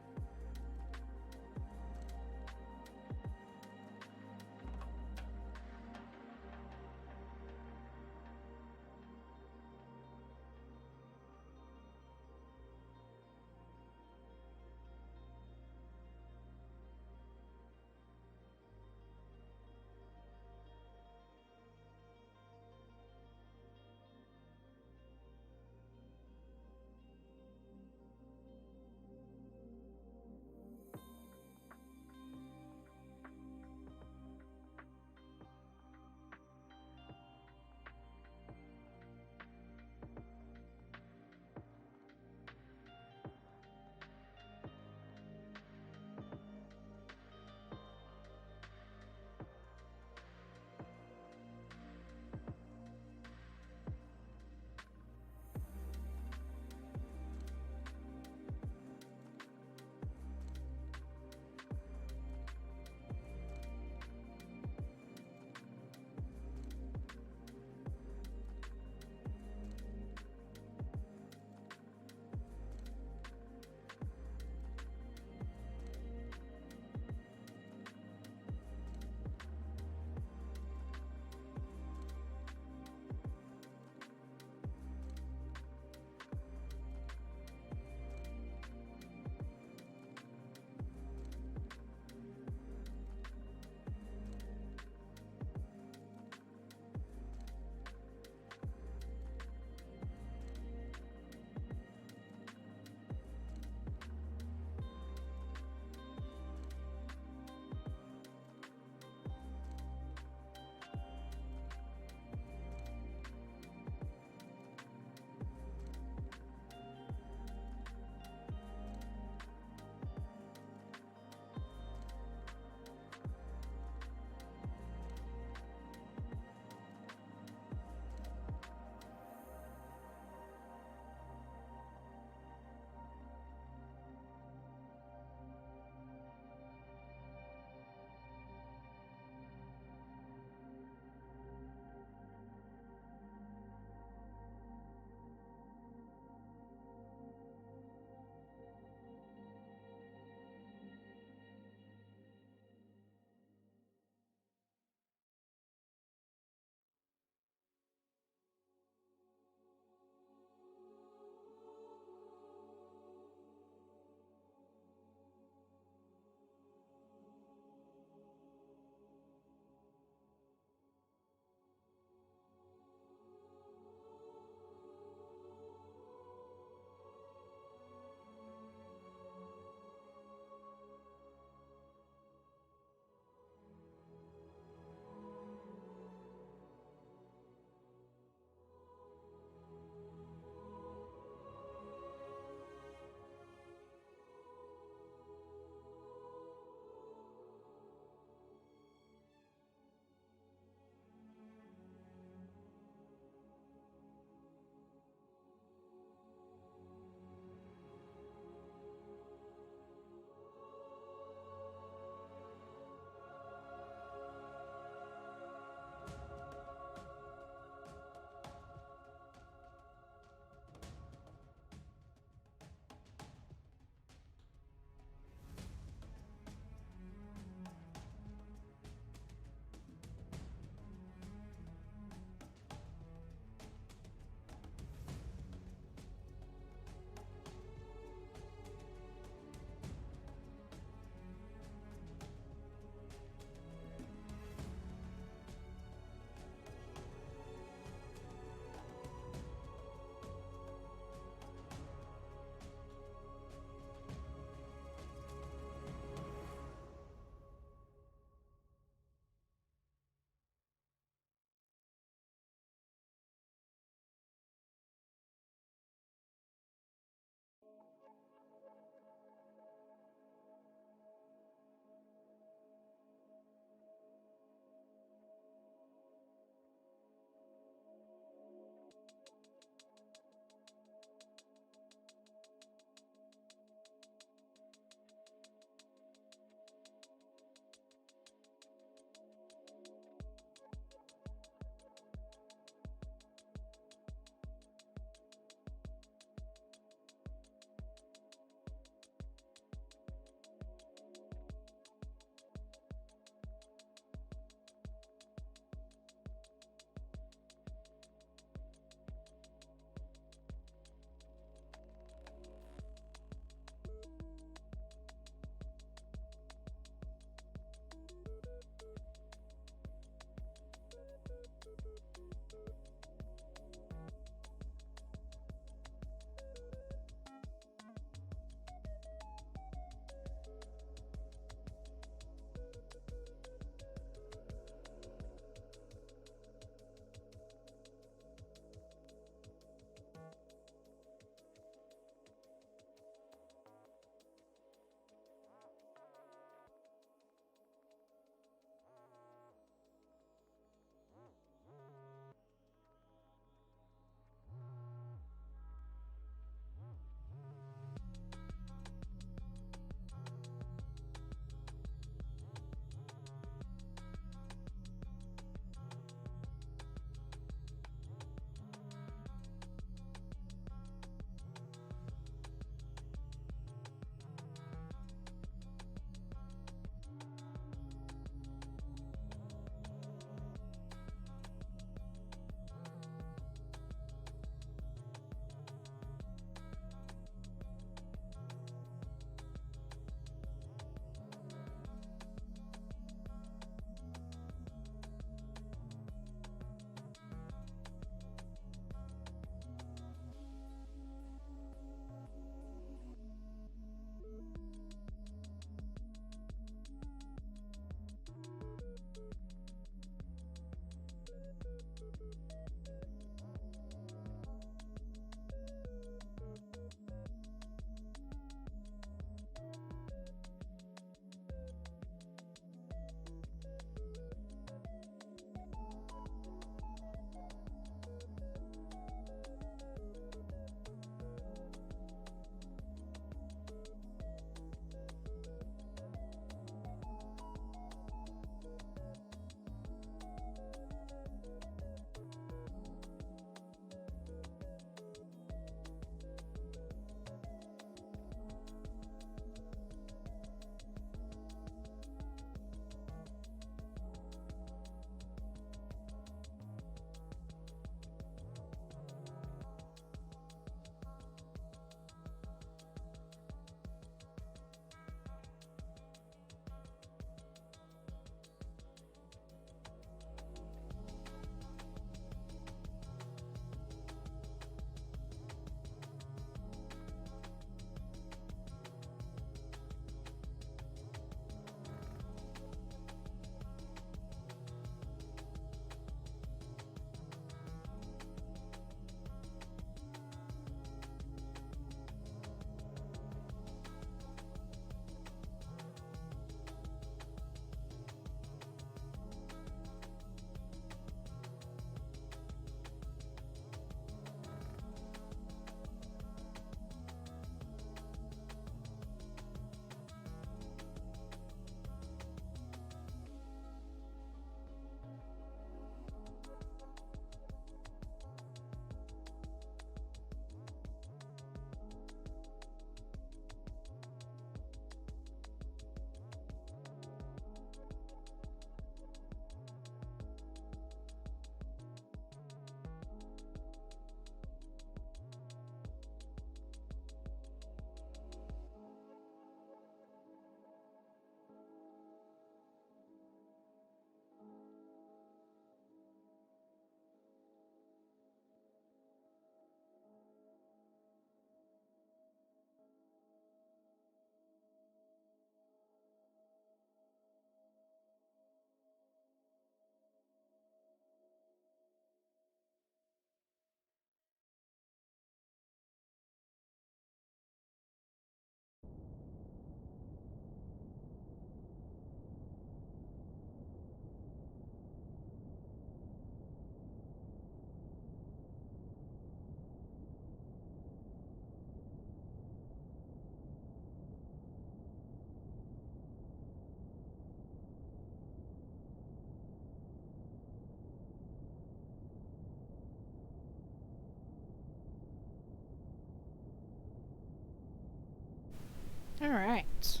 Alright.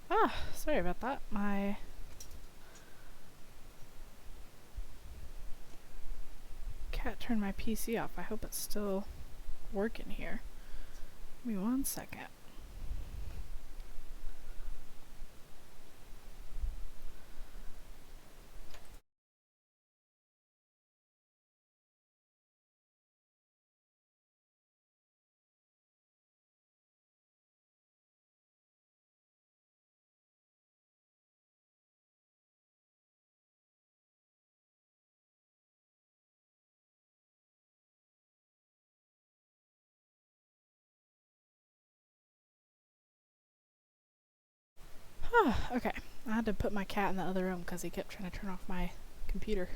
Ah, sorry about that. My cat turned my PC off. I hope it's still working here. Give me 1 second. Okay, I had to put my cat in the other room because he kept trying to turn off my computer.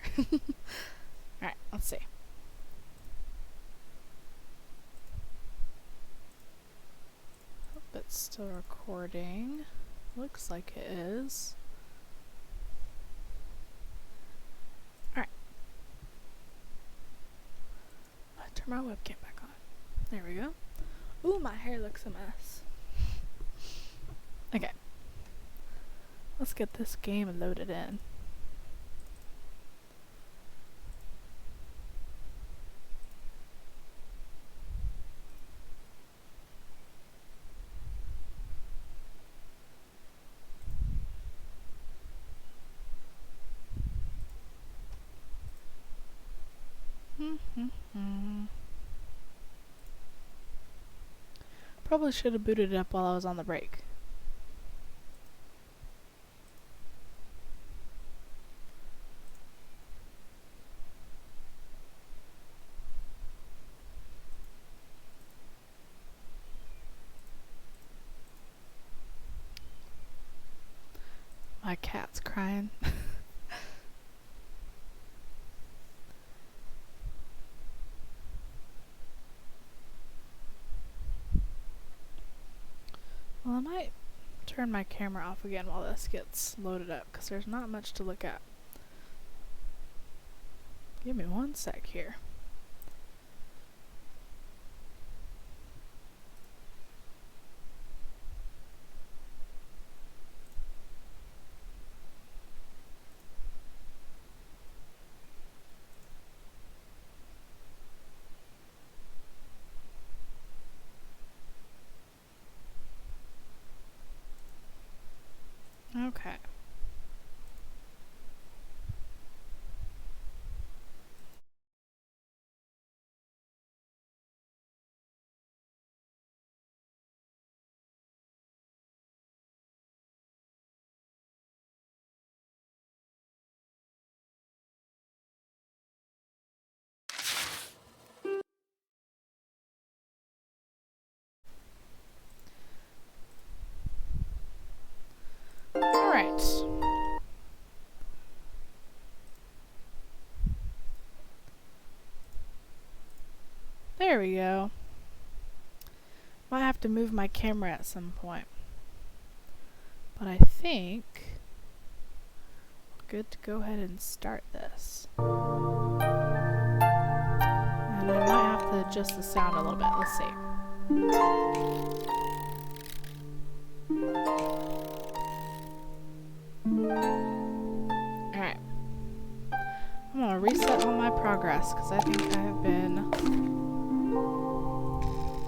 Alright, let's see. Hope it's still recording. Looks like it is. Alright. Turn my webcam back on. There we go. Ooh, my hair looks a mess. Okay. Let's get this game loaded in. Probably should have booted it up while I was on the break. My cat's crying. Well, I might turn my camera off again while this gets loaded up because there's not much to look at. Give me 1 sec here. Okay. Alright. There we go. Might have to move my camera at some point. But I think we're good to go ahead and start this. And I might have to adjust the sound a little bit. Let's see. Alright. I'm gonna reset all my progress because I think I have been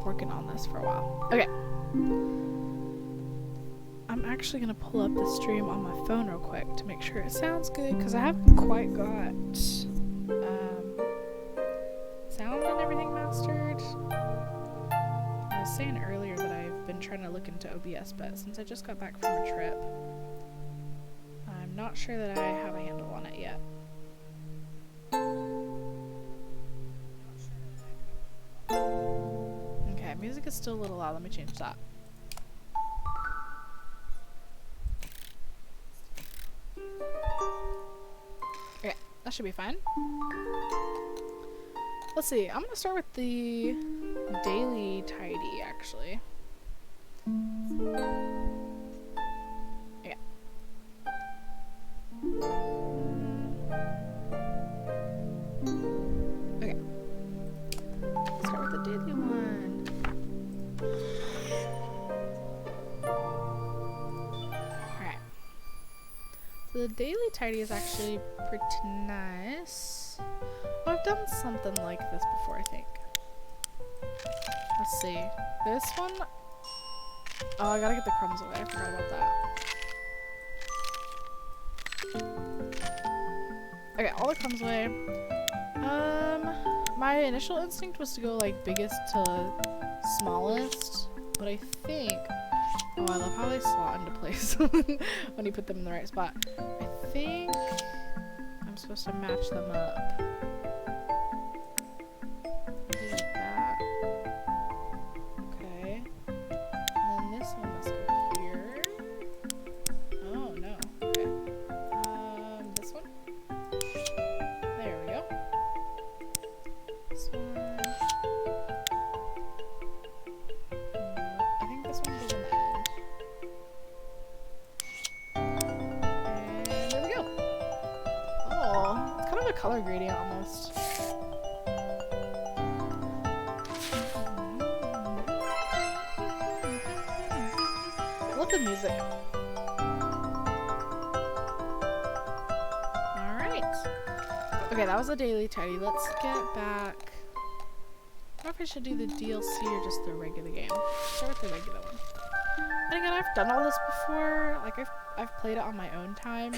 working on this for a while. Okay. I'm actually gonna pull up the stream on my phone real quick to make sure it sounds good because I haven't quite got sound and everything mastered. I was saying earlier that I've been trying to look into OBS, but since I just got back from a trip, I'm not sure that I have a handle on it yet. Okay, music is still a little loud. Let me change that. Okay, that should be fine. Let's see, I'm gonna start with the daily tidy, actually. daily tidy is actually pretty nice. Oh, I've done something like this before, I think. Let's see. This one... Oh, I gotta get the crumbs away. I forgot about that. Okay, all the crumbs away. My initial instinct was to go like biggest to smallest, but I think... Oh, I love how they slot into place when you put them in the right spot. I think I'm supposed to match them up. Maybe like that. Okay. And then this one must go here. Oh, no. Okay. This one? There we go. This one. I think this one goes on the end. And there we go. Oh, it's kind of a color gradient almost. I love the music. Alright. Okay, that was a daily tidy. Let's get back. I don't know if I should do the DLC or just the regular game. Start with the regular one. And again, I've done all this before. Like I've played it on my own time,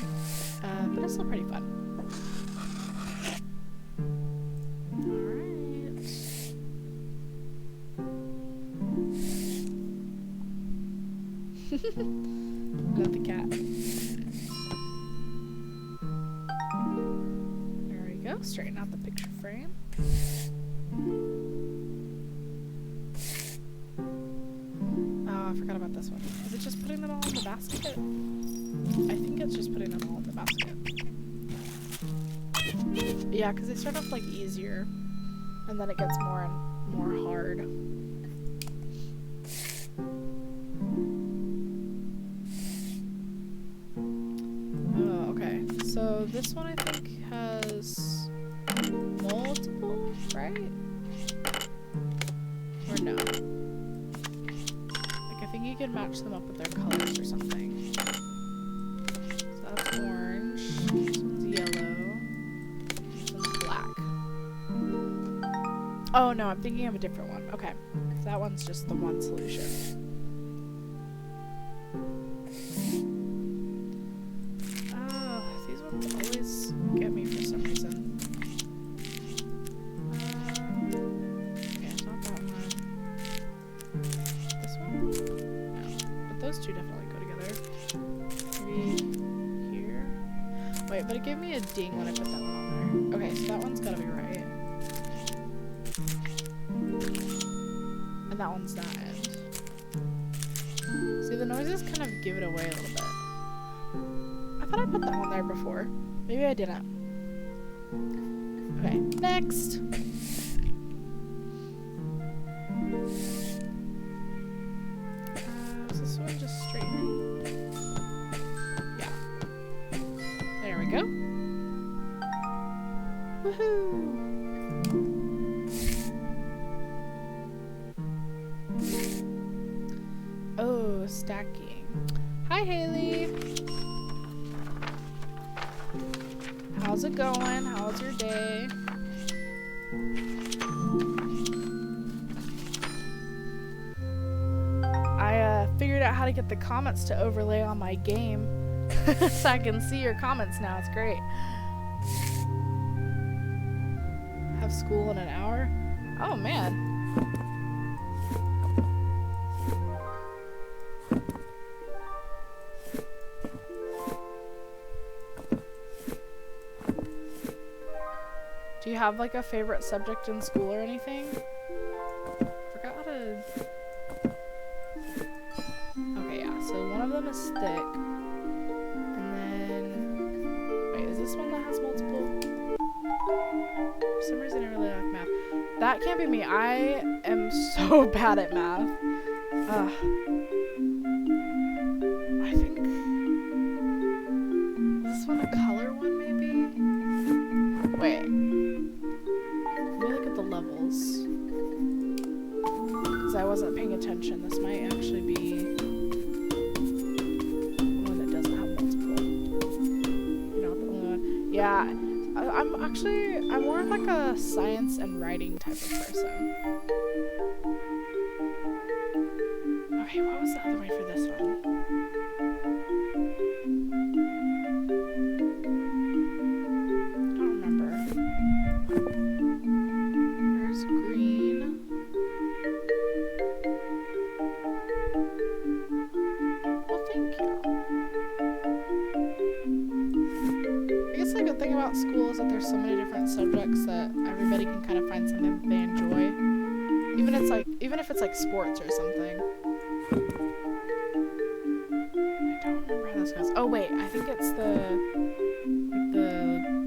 but it's still pretty fun. Alright. Love the cat. There we go. Straighten out the picture frame. Oh, I forgot about this one. Is it just putting them all in the basket? I think it's just putting them all in the basket. Yeah, because they start off like easier, and then it gets more and more hard. Oh, okay. So this one I think has multiple, right? Or no? Like I think you can match them up with their colors or something. So that's orange. This one's yellow. This one's black. Oh no, I'm thinking of a different one. Okay. Because that one's just the one solution. These ones always get me for some reason. Okay, it's not that one. This one? No. But those two definitely go together. Maybe here? Wait, but it gave me a ding when I put that one on there. Okay, so that one's gotta be right. And that one's that end. See, the noises kind of give it away a little bit. I thought I put that one there before. Maybe I didn't. Okay, next. Is this one just straight? Yeah. There we go. Woohoo! Oh, stacking. Hi, Haley. How's it going? How's your day? I figured out how to get the comments to overlay on my game so I can see your comments now. It's great. Have school in an hour? Oh, man. Do you have like a favorite subject in school or anything? Forgot how to... Okay, yeah, so one of them is thick. And then... Wait, is this one that has multiple? For some reason I really like math. That can't be me. I am so bad at math. Ugh. I think... Is this one a color one maybe? Wait. Levels, because I wasn't paying attention. This might actually be one that doesn't have multiple. Yeah, I'm more of like a science and writing type of person. Okay, what was the other way for this one? I don't remember. There's green. Well, thank you. I guess the good thing about school is that there's so many different subjects that everybody can kind of find something that they enjoy. Even if it's like sports or something. I don't remember how this goes. Oh wait, I think it's the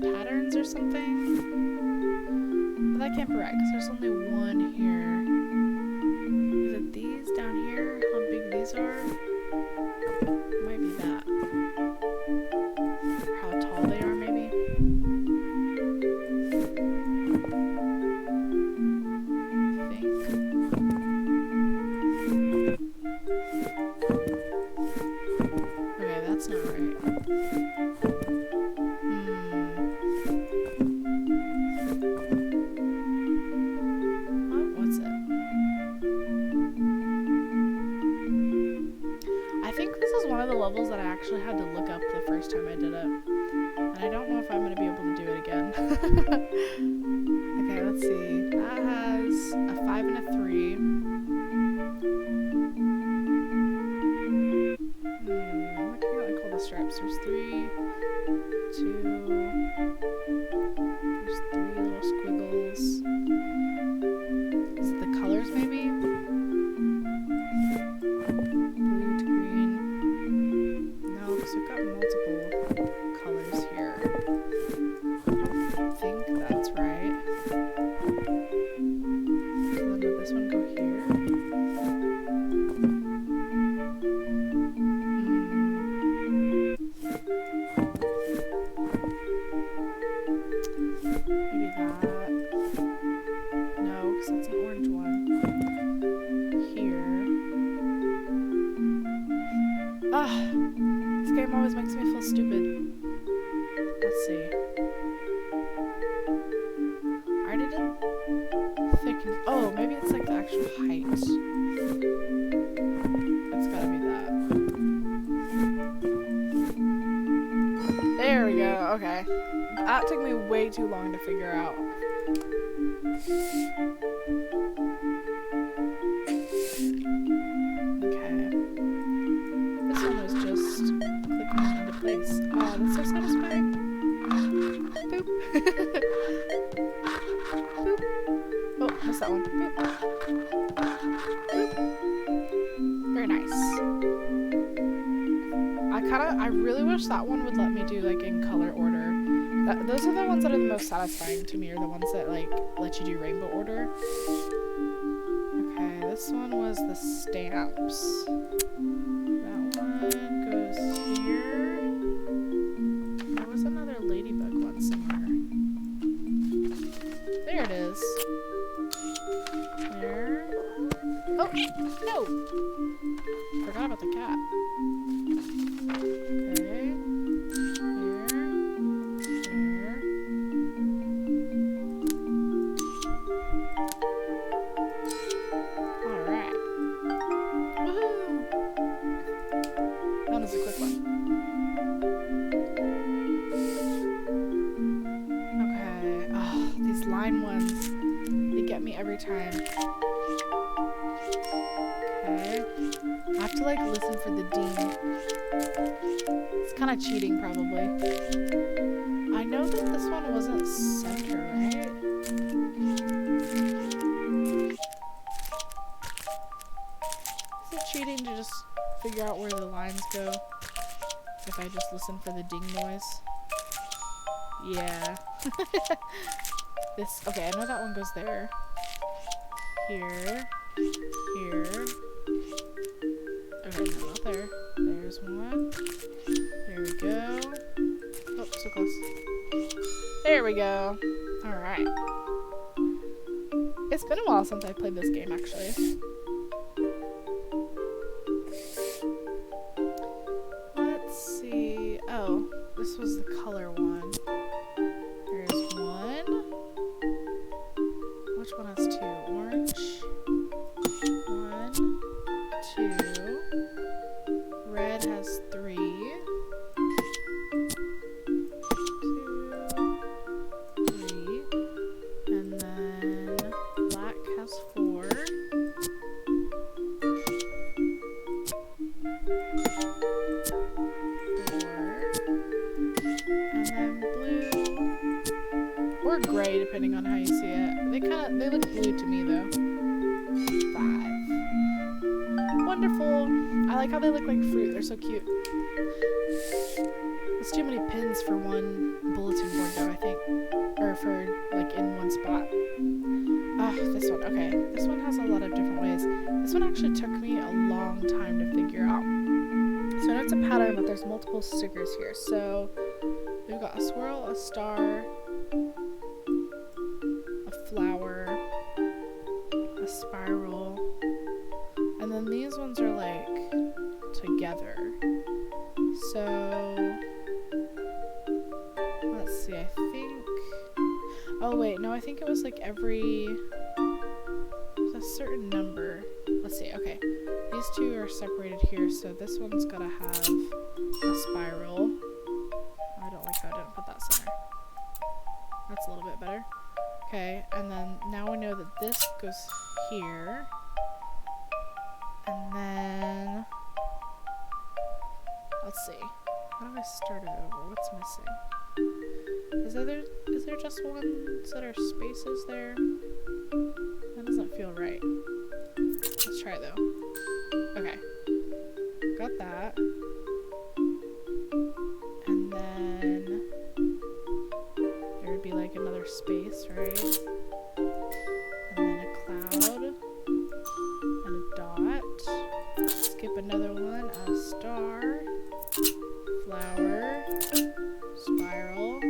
patterns or something. But that can't be right because there's only one here. Is it these down here? How big these are? It might be that. Or how tall they are, maybe. I think. Okay, that's not right. What's it? I think this is one of the levels that I actually had to look up the first time I did it. And I don't know if I'm going to be able to do it again. Okay, let's see. That has a 5 and a 3. I'm looking at like all the stripes. There's 3, 2. There's 3 little squiggles. Is it the colors maybe? Blue to green. No, because we've got multiple colors here. I think that's right. So then would this one go here? Maybe that. No, because that's an orange one. Here. This game always makes me feel stupid. Let's see. I already did thicken. Oh, maybe it's like the actual height. It's gotta be that. There we go. Okay. That took me way too long to figure out. Okay. This one was just clicking into place. Oh, that's so satisfying. Boop. Boop. Oh, missed that one. Boop. Boop. Very nice. I really wish that one would let me do like in color order. Those are the ones that are the most satisfying to me, are the ones that like let you do rainbow order. Okay, this one was the stamps. That one goes here. There was another ladybug one somewhere. There it is. There. Oh, no! Forgot about the cat. Okay. Every time. Okay. I have to like listen for the ding. It's kind of cheating probably. I know that this one wasn't center, right? Is it cheating to just figure out where the lines go if I just listen for the ding noise? Yeah. Okay, I know that one goes there. Here. Here. Okay, no, not there. There's one. There we go. Oh, so close. There we go. Alright. It's been a while since I played this game, actually. Let's see. Oh, this was the color one. orange. 1, 2. Red has 3. 2, 3. And then black has 4. 4. And then blue. Or gray, depending on how you see it. They look blue to me though. 5. Wonderful. I like how they look like fruit. They're so cute. There's too many pins for one bulletin board though, I think. Or for like in one spot. Ah, this one. Okay. This one has a lot of different ways. This one actually took me a long time to figure out. So I know it's a pattern, but there's multiple stickers here. So we've got a swirl, a star, a flower, a spiral, and then these ones are like together. So let's see, I think, oh wait, no, I think it was like there's a certain number. Let's see, okay, these two are separated here, so this one's gotta have a spiral. I don't like how I didn't put that center. That's a little bit better. Okay, and then now we know that this goes here. And then, let's see. How do I start it over? What's missing? Is there just ones that are spaces there? That doesn't feel right. Let's try it though. Okay. Got that. And then there would be like another space, right? And then a cloud. And a dot. Skip another one. A star. Flower. Spiral.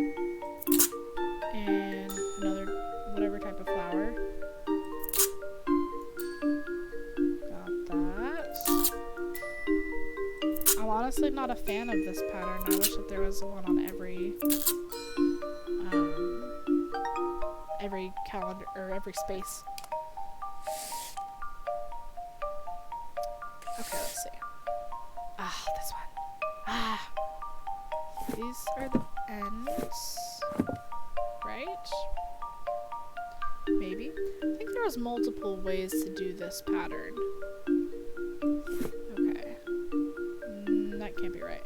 And another whatever type of flower. Got that. I'm honestly not a fan of this pattern. I wish that there was one on every calendar or every space. Okay, let's see. Ah, this one. Ah. These are the ends, right? Maybe. I think there was multiple ways to do this pattern. Okay. That can't be right.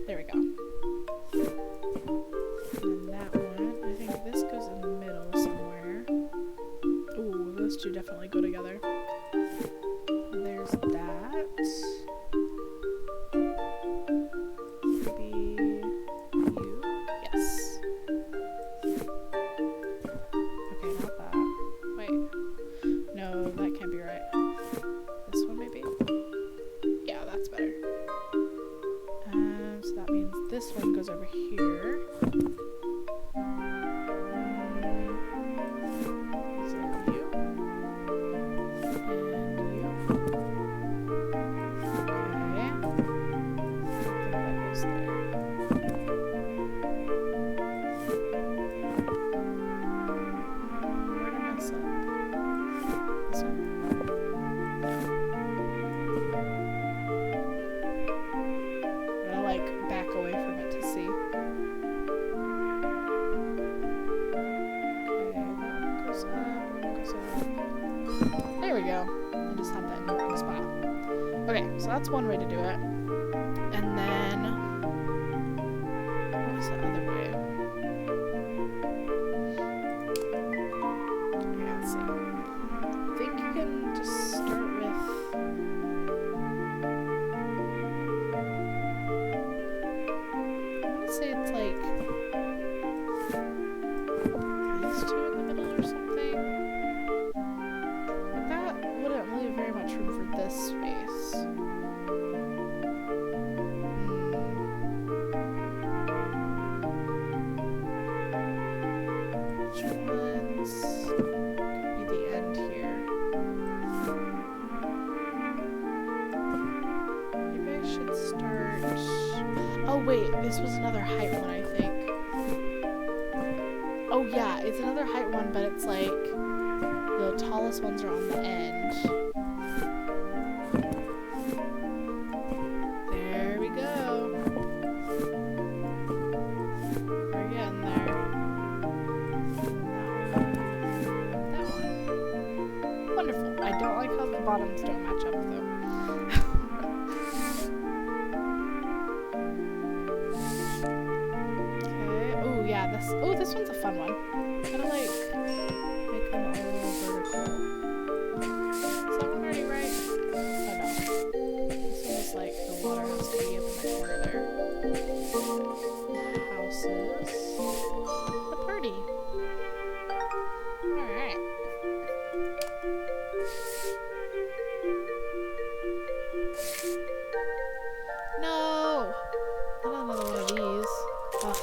There we go. And that one, I think this goes in the middle somewhere. Ooh, those two definitely go together. There's that. Maybe you? Yes. Okay, not that. Wait. No, that can't be right. This one maybe? Yeah, that's better. So that means this one goes over here. So you. And you. Okay. I don't think that goes there. Where did I mess up? This one? I'm gonna like back away from it to see. Okay, that one goes up, that goes up. There we go. I just have that in the spot. Okay, so that's one way to do it. And then, what was the other way? Okay, let's see. I think you can just start with, I want to say it's like these two in the middle or something. But that wouldn't leave very much room for this space. Which ones could be the end here? Maybe I should start. Oh wait, This was another height one, I think. Oh yeah, it's another height one, but it's like the tallest ones are on the end. There we go. We're getting there. That one. Wonderful. I don't like how the bottoms don't match up though. This one's a fun one. Kind of like make them all vertical. Is that one already right? Oh no. This one is like the water has to be up in the corner there. Houses. The party. Alright. No! Not another one of these. Ugh.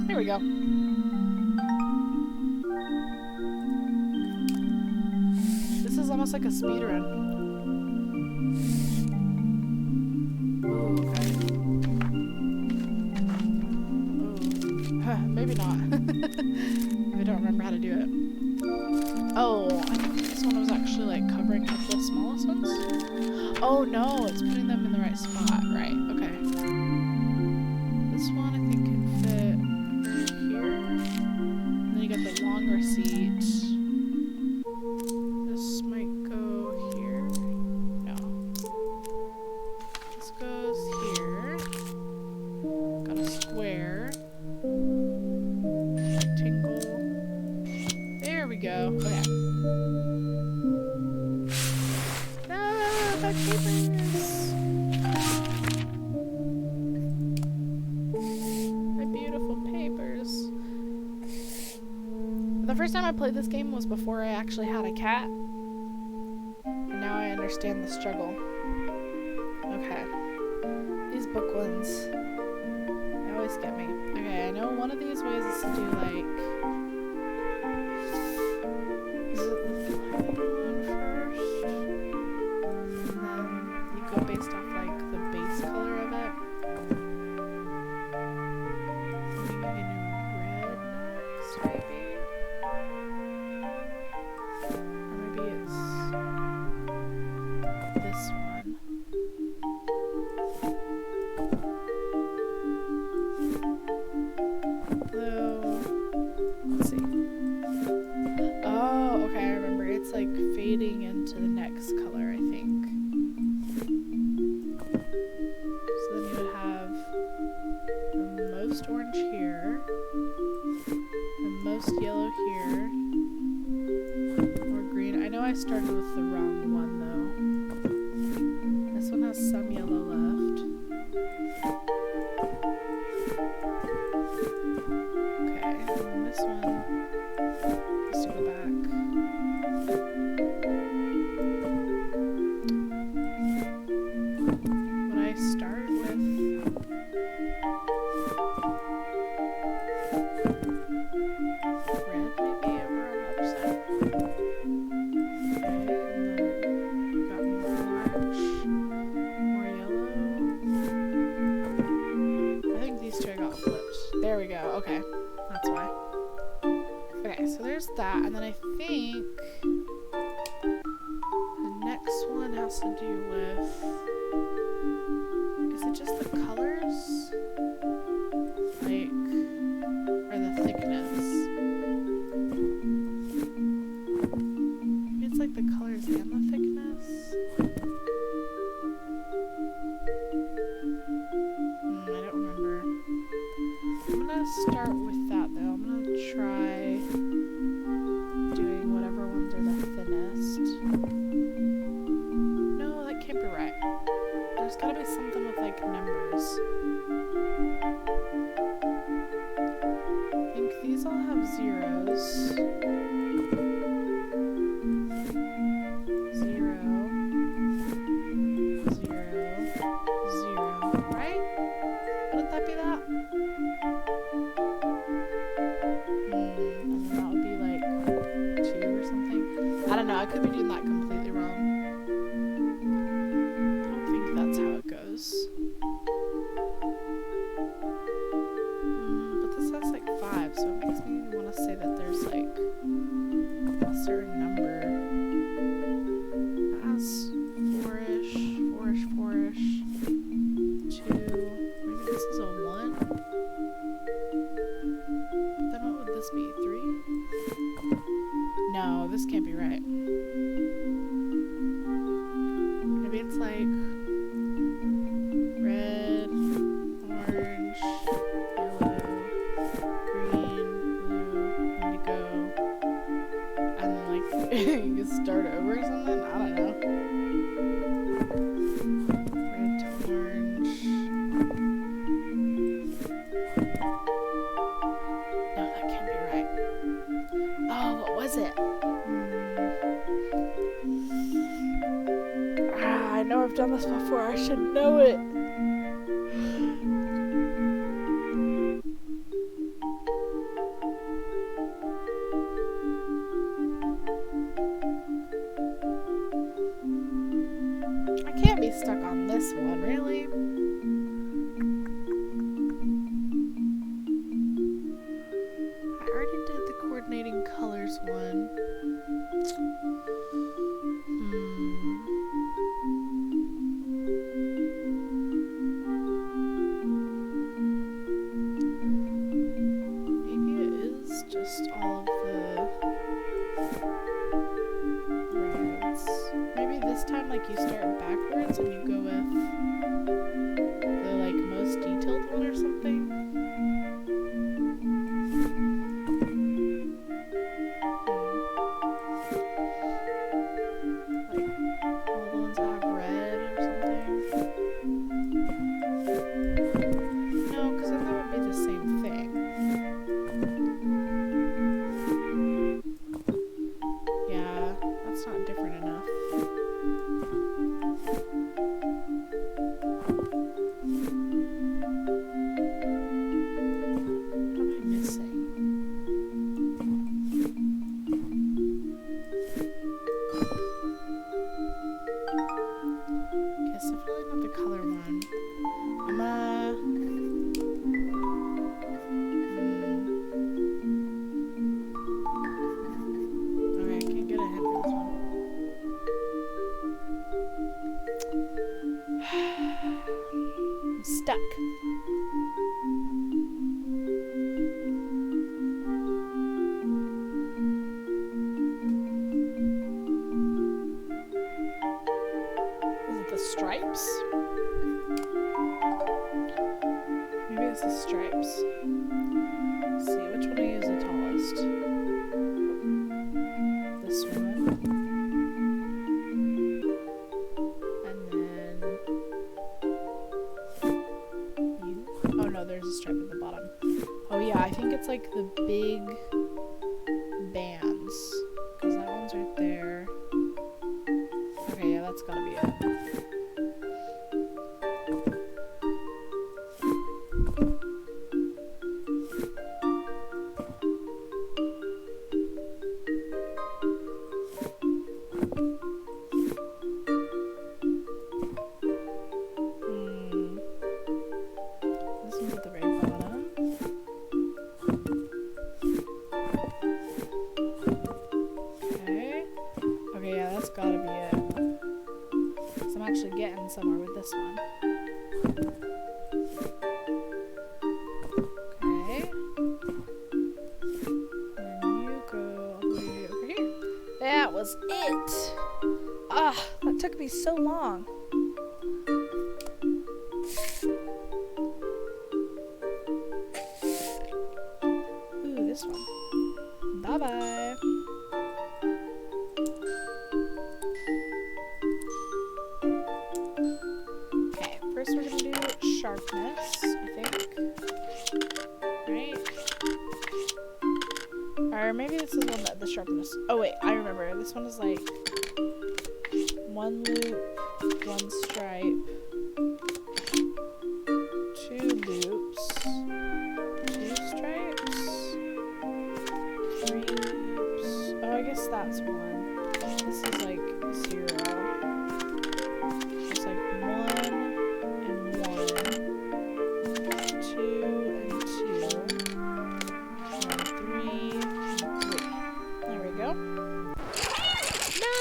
There we go. This is almost like a speed run. Ooh, okay. Ooh. Maybe not. I don't remember how to do it. Oh, I think this one was actually like covering up the smallest ones. Oh no, it's putting them in the right spot. Right, okay. This one I think can fit right here. And then you got the longer seat. This might go here. No. This goes here. Got a square. Rectangle. There we go. Okay. Papers. My beautiful papers. The first time I played this game was before I actually had a cat. And now I understand the struggle. These book ones, they always get me. Okay, I know one of these ways is to do like, is it the fluffy one first? And then you go based off like the base color of it. Maybe we can do red next, maybe? Or maybe it's this one. Let's see. Oh, okay, I remember. It's like fading into the next color, I think. So then you would have the most orange here, the most yellow here, more green. I know I started with the wrong one though. This one has some yellow left. Okay, and then this one has to go back. Would I start with red maybe over on the other side? Okay, and then we got more orange, more yellow. I think these two I got flipped. There we go, okay. That's why. Okay, so there's that, and then I think the next one has to do with, is it just the colors? Like, or the thickness? Maybe it's like the colors and the thickness? I don't remember. I'm gonna start with that though. I'm gonna try doing whatever ones are the thinnest. No, that can't be right. There's gotta be something with like numbers. I think these all have zeros. 0, 0, 0, right? Wouldn't that be that? And then that would be like 2 or something. I don't know, I could be doing that completely wrong. I don't think that's how it goes. But this has like 5, so it makes me want to say that there's like a certain number. That has 4-ish, 4-ish, 4-ish, 2, maybe this is a 1? Then what would this be, 3? No, this can't be right. Maybe it's like red, orange, yellow, green, blue, indigo, and then like you can start over or something? I don't know. Red to orange. No, that can't be right. Oh, what was it? I know I've done this before. I should know it. I can't be stuck on this one, really? I already did the coordinating colors one. Maybe it is just all of the reds. Maybe this time like you start backwards and you go with the like most detailed one or something. Like all the ones that have red or something. No, because then that would be the same thing. Yeah, that's not different enough. stuck. Is it the stripes? Maybe it's the stripes. Let's see, which one is the tallest? This one. And then you. Oh no, there's a stripe at the bottom. Oh yeah, I think it's like the big bands. Because that one's right there. Okay, yeah, that's gotta be it. This one's at the very bottom. Okay. Okay, yeah, that's gotta be it. So I'm actually getting somewhere with this one. Okay. And you go all the way over here. That was it! Ah, that took me so long. Ooh, this one. Bye-bye. Okay, first we're gonna do sharpness, I think. Right? Or maybe this is one that the sharpness. Oh wait, I remember. This one is like one loop, one stripe, two loops, two stripes, three loops. Oh, I guess that's one. This is like 0. It's like 1 and 1, 2 and 2, and 3 and 3. There we go. No!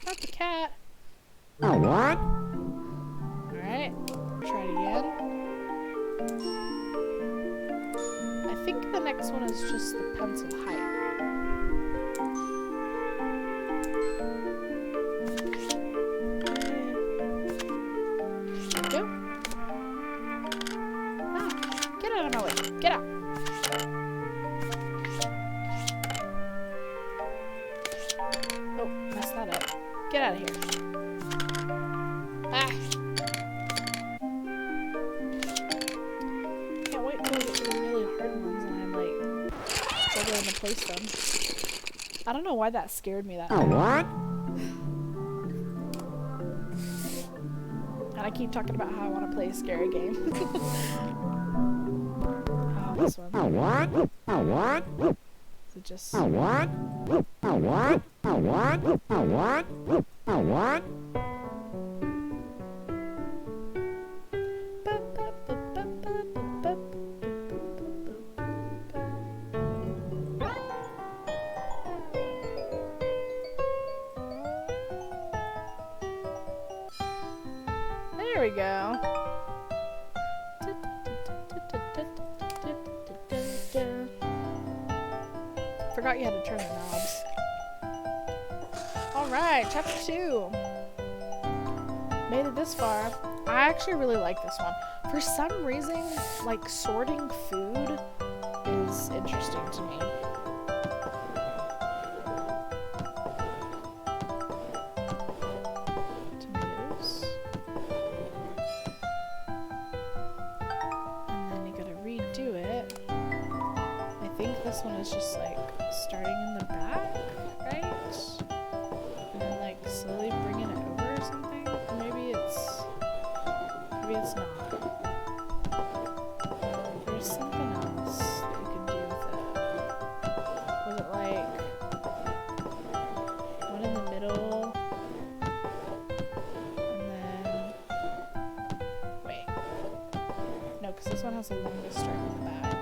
Not the cat. Oh, what? Alright, try it again. I think the next one is just the pencil height. There we go. Ah, get out of my way. Get out. Oh, messed that up. Get out of here. Ah! Can't wait till I get to the really hard ones and I'm like struggling to place them. I don't know why that scared me that Oh, what? And I keep talking about how I want to play a scary game. Oh, this one. Oh, what? Oh, what? Is it just... Oh, what? Oh, what? Oh, what? Oh, what? Oh, what? There we go. Forgot you had to turn the knobs. Alright, chapter 2. Made it this far. I actually really like this one. For some reason, like, sorting food is interesting to me. Tomatoes. And then you gotta redo it. I think this one is just like starting in the back, right? And then like slowly bringing it over or something. Or maybe it's not. There's something else that you can do with it. Was it like one in the middle? And then wait. No, because this one has the longest stripe in the back.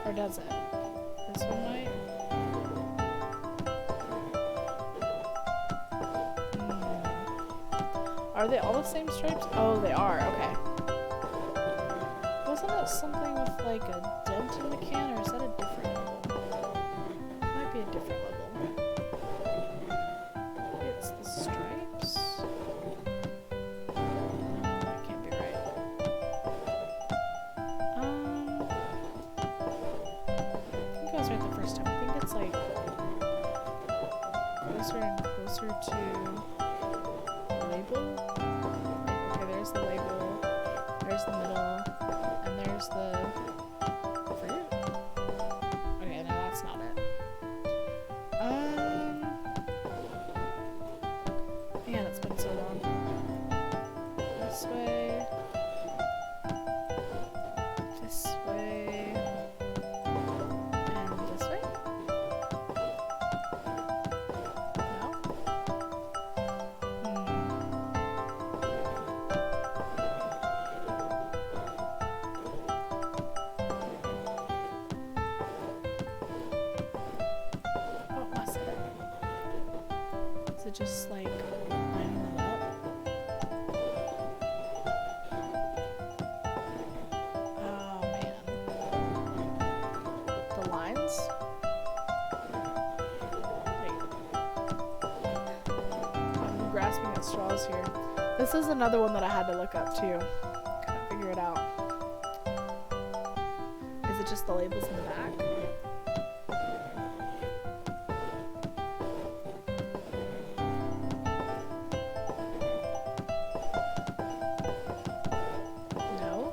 Or does it? This one might? Are they all the same stripes? Oh, they are. Okay. Wasn't it something with like a dent in the can, or is that a different level? Might be a different level. Maybe it's the stripes? No, that can't be right. I think I was right the first time. I think it's like closer and closer to the label. Okay, there's the label, there's the middle, and there's the fruit. Okay, no, that's not it. Man, it's been so long. This way. This way. And this way? No? What was it? Is it just like lining them up? Oh man. The lines? Wait. I'm grasping at straws here. This is another one that I had to look up too. Couldn't figure it out. Is it just the labels in the back? No?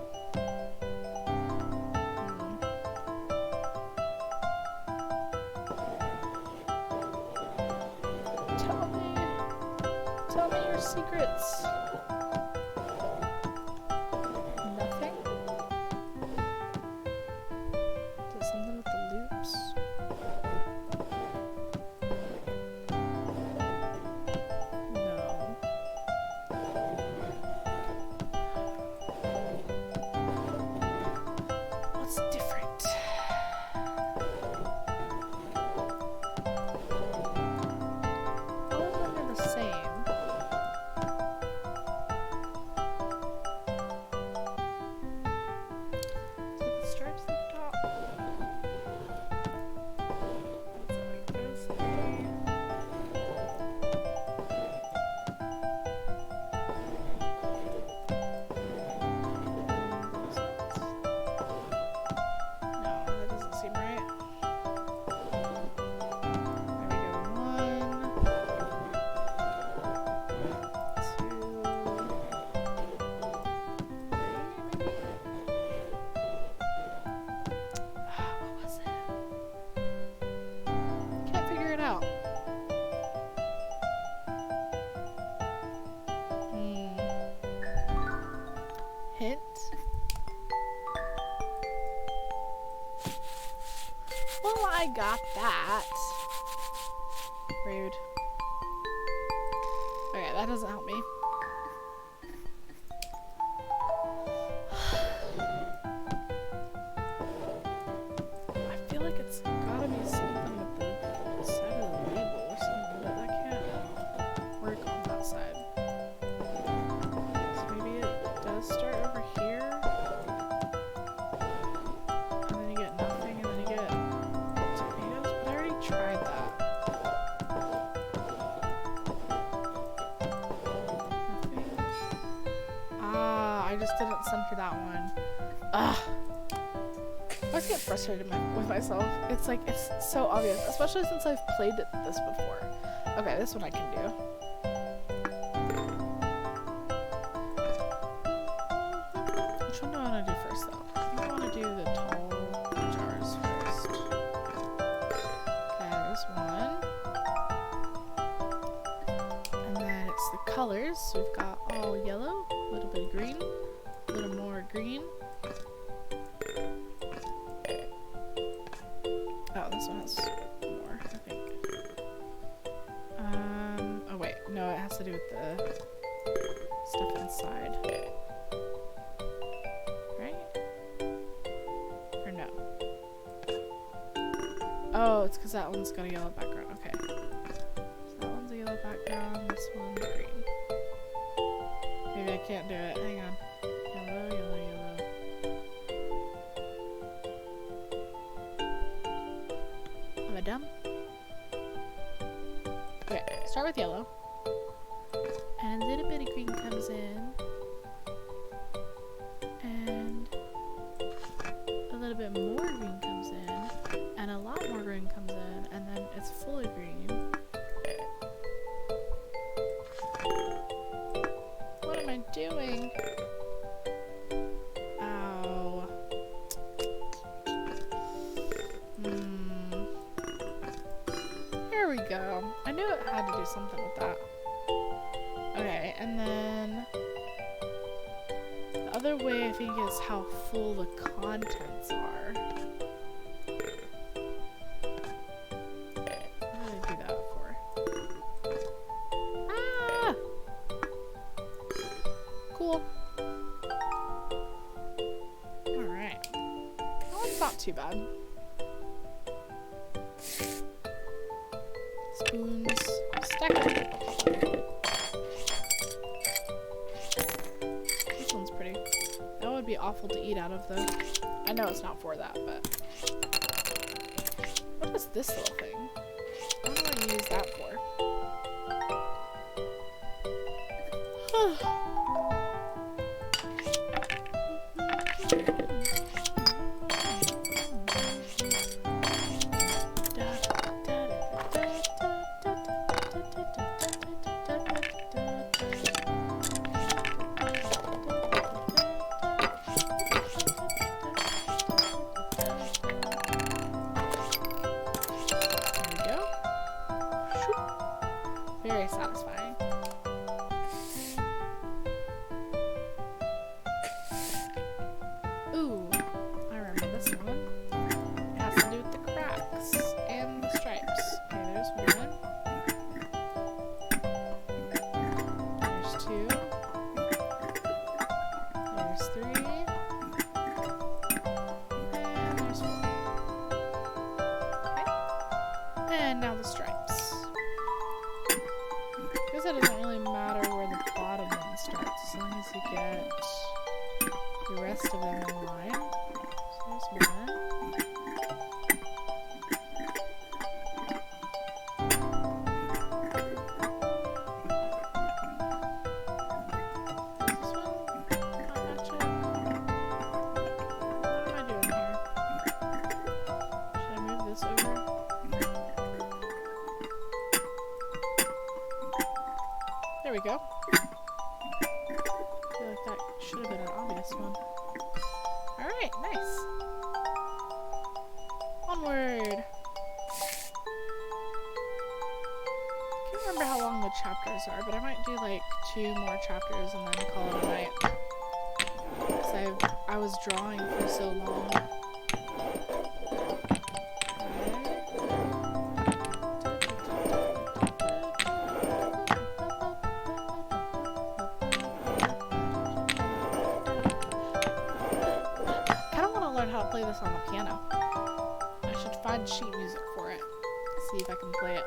Tell me your secrets. Nothing? Is it something with the loops? No. What's different? All of them are the same. So the stripes at the top. Is it like this? No, that doesn't seem right. There we go. 1, 2, 3, maybe? What was it? Can't figure it out. Hint? Well, I got that. Rude. Okay, that doesn't help me. I feel like it's gotta be something with the side of the label or something, but that can't work on that side. So maybe it does start over here, and then you get nothing, and then you get tomatoes, but I already tried that. Nothing. Ah, I just didn't center that one. Ugh. I always get frustrated with myself. It's like, it's so obvious, especially since I've played this before. Okay, this one I can do. Which one do I want to do first, though? I think I want to do the tall jars first. Okay, there's one. And then it's the colors. So we've got all yellow, a little bit of green, a little more green. Oh, this one has more, I think. Oh wait, no, it has to do with the stuff inside. Right? Or no? Oh, it's because that one's got a yellow background. Okay. So that one's a yellow background, this one's green. can't do it. Hang on. Yellow, yellow, yellow. Am I dumb? Okay, start with yellow. And a little bit of green comes in. And a little bit more green comes in. And a lot more green comes in. And then it's fully green. What am I doing? Ow. There we go. I knew it had to do something with that. Okay, and then the other way I think is how full the contents are. What did I do that for? Ah! Cool. Alright. That one's not too bad. Spoons. Stack it. This one's pretty. That would be awful to eat out of though. I know it's not for that, but... What is this little thing? What do I use that for? Very satisfying. Ooh, I remember this one. It has to do with the cracks and the stripes. Okay, there's one. There's two. There's three. And there's four. Okay. And now the stripes. I guess it doesn't really matter where the bottom one starts, as long as you get the rest of them in line. So there's one. Does this one not match it? What am I doing here? Should I move this over? There we go. I feel like that should have been an obvious one. Alright, nice. Onward! I can't remember how long the chapters are, but I might do like 2 more chapters and then call it a night. Because I was drawing for so long. How to play this on the piano. I should find sheet music for it. See if I can play it.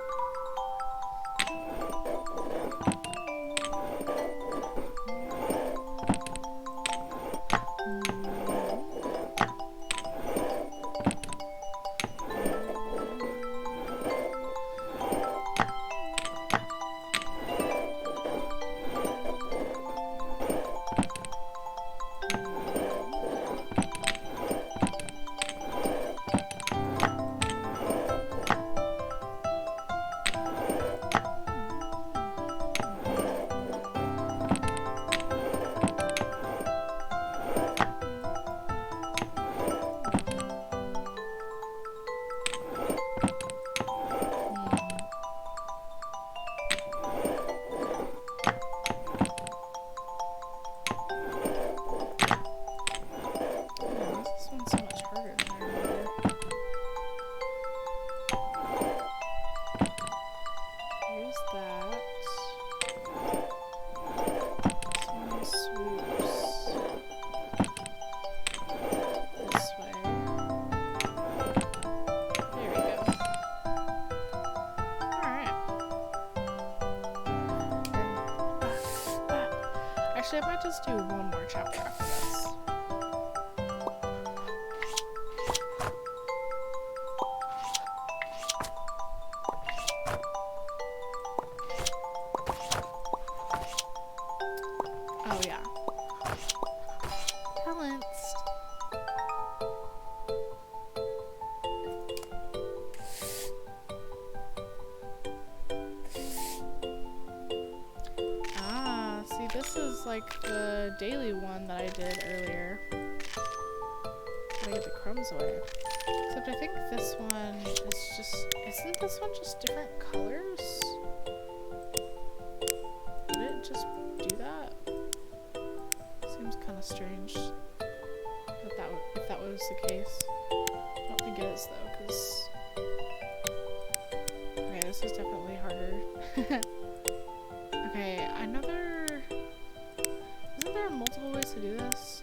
Actually, I might just do one more chapter after this. Oh yeah. Talents. Ah, see, this is like the daily one that I did earlier. Gotta get the crumbs away. Except I think this one is just... Isn't this one just different colors? Would it just do that? Seems kind of strange if that was the case. I don't think it is though, because... Okay, this is definitely harder. Okay, another... Isn't there multiple ways to do this?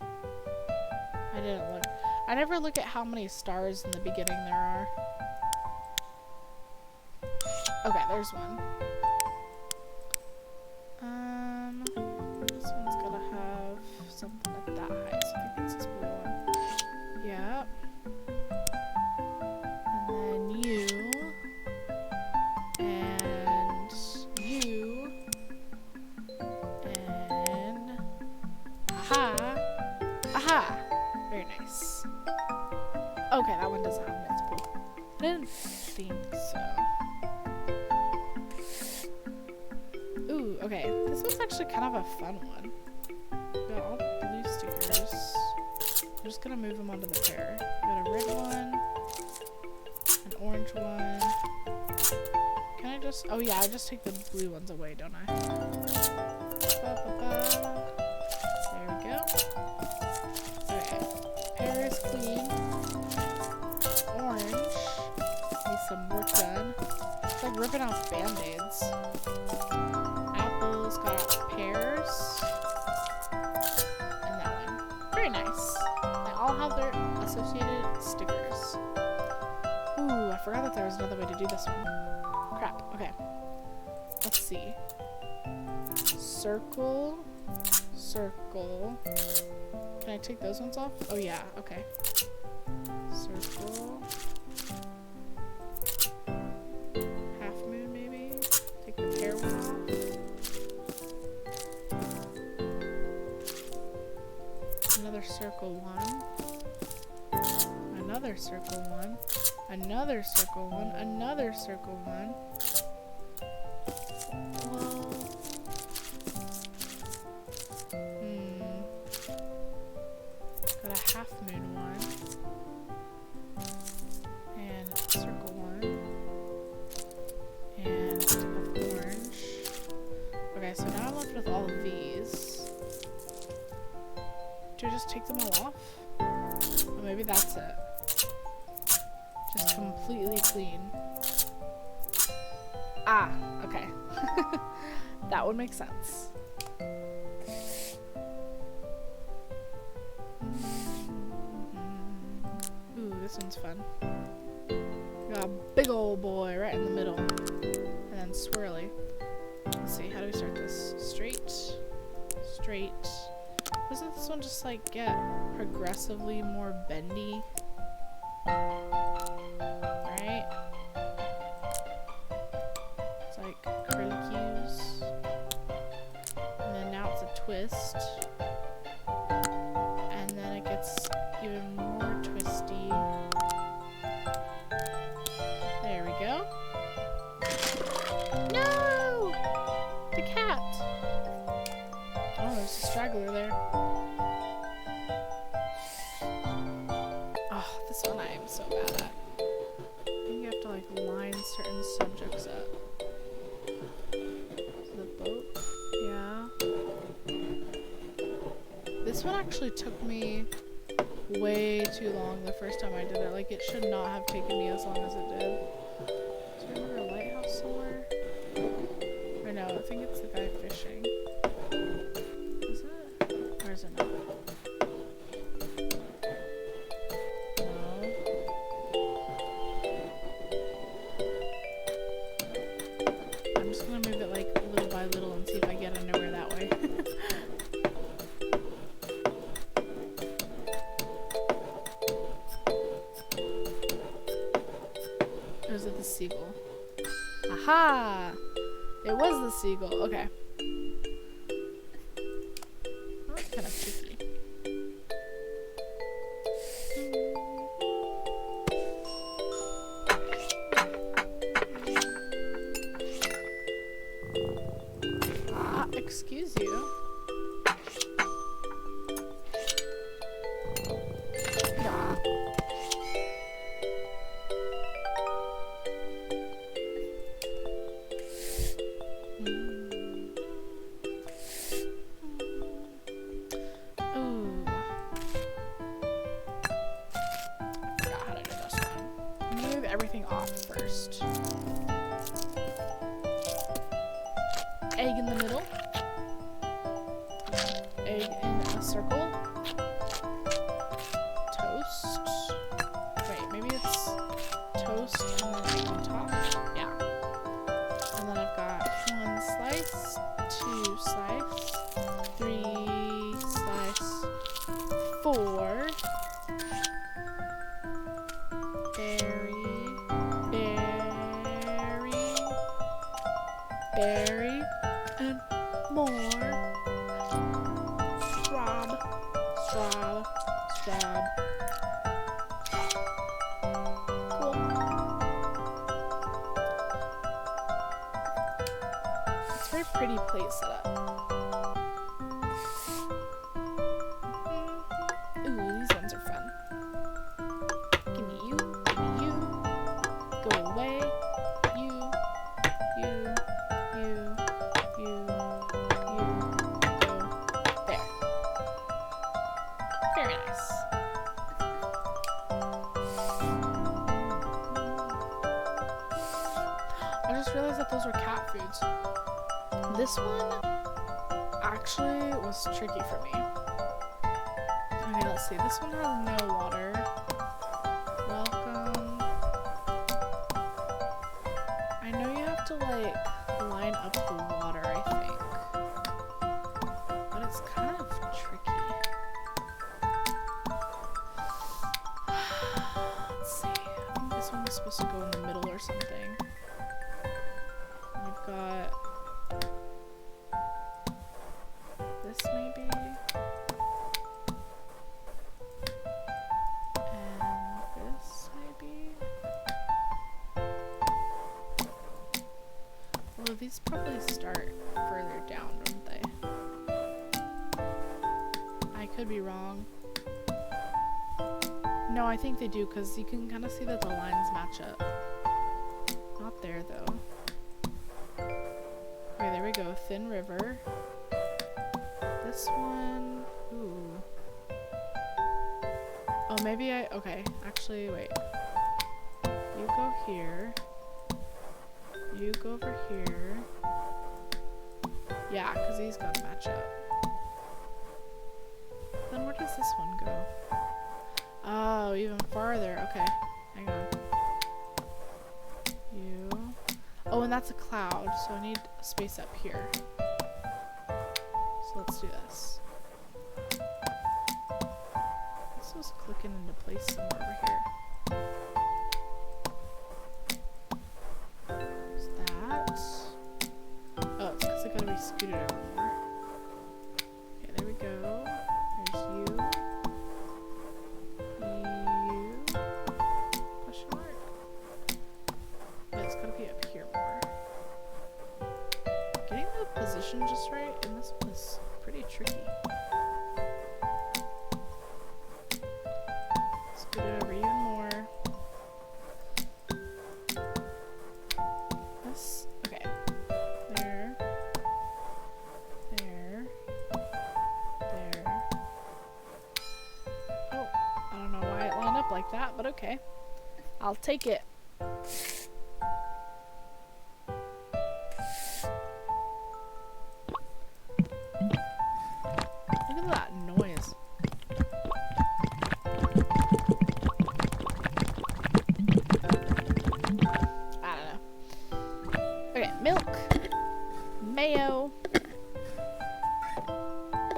I didn't look. I never look at how many stars in the beginning there are. Okay, there's one. This one's gotta have something at that height, so I think it's this blue one. Yep. And then you. And you. And... Aha! Aha! Very nice. Okay, that one doesn't have multiple. I didn't think so. Ooh, okay. This one's actually kind of a fun one. Got all blue stickers. I'm just gonna move them onto the pair. Got a red one, an orange one. Can I just... Oh yeah, I just take the blue ones away, don't I? Ba-ba-ba. There we go. Okay. Pear is clean. Orange. Need some work done. It's like ripping off band-aids. Apples got pears. And that one. Very nice. They all have their associated stickers. Ooh, I forgot that there was another way to do this one. Crap. Okay. Let's see. Circle. Circle. Can I take those ones off? Oh yeah, okay. Circle. Half moon maybe? Take the pear one off. Another circle one. Another circle one. Another circle one. Another circle one. Got a half moon one. And circle one. And take off orange. Okay, so now I'm left with all of these. Do I just take them all off? Or maybe that's it. Just completely clean. Ah, okay. That would make sense. Ooh, this one's fun. Got a big old boy right in the middle. And then swirly. Let's see, how do we start this? Straight. Straight. Doesn't this one just like get progressively more bendy? Right? It's like curlicues. And then now it's a twist. And then it gets even more twisty. There we go. No! The cat! Oh, there's a straggler there. Oh, this one I am so bad at. I think you have to like line certain subjects up. The boat? Yeah. This one actually took me way too long the first time I did it. Like, it should not have taken me as long as it did. Is there another lighthouse somewhere? Or no, I think it's the guy fishing. Is it? Or is it not? No. I'm just gonna move it like little by little and seagull. Okay. That's kind of tricky. Excuse you. Everything off first. Egg in the middle. Egg in a circle. Toast. Wait, maybe it's toast and then egg on top. Yeah. And then I've got 1 slice, 2 slice, 3 slice, 4. Berry and more. Straw. Cool. It's a very pretty plate setup. Ooh, these ones are fun. Give me you. Go away. You. Go. There. Very nice. I just realized that those were cat foods. This one actually was tricky for me. Okay, let's see. This one has no water. Welcome. I know you have to like line up the water, I think. But it's kind of tricky. Let's see. I think this one is supposed to go in the middle or something. I've got this maybe. And this maybe. Well, these probably start further down, don't they? I could be wrong. No, I think they do, because you can kind of see that the lines match up. Not there, though. Okay, there we go. Thin River. This one... Ooh. Oh, maybe okay, actually, wait. You go here. You go over here. Yeah, because these gotta match up. Then where does this one go? Oh, even farther. Okay, hang on. You. Oh, and that's a cloud, so I need a space up here. So let's do this. This was clicking into place somewhere over here. There's that. Oh, it's because I gotta be scooted over more. Okay, there we go. There's you. Question mark. But it's gotta be up here more. Getting the position just right in this one is pretty tricky. Scoot it over even more. This, okay. There. Oh, I don't know why it lined up like that, but okay. I'll take it. Look at that noise. I don't know. Okay, milk. Mayo.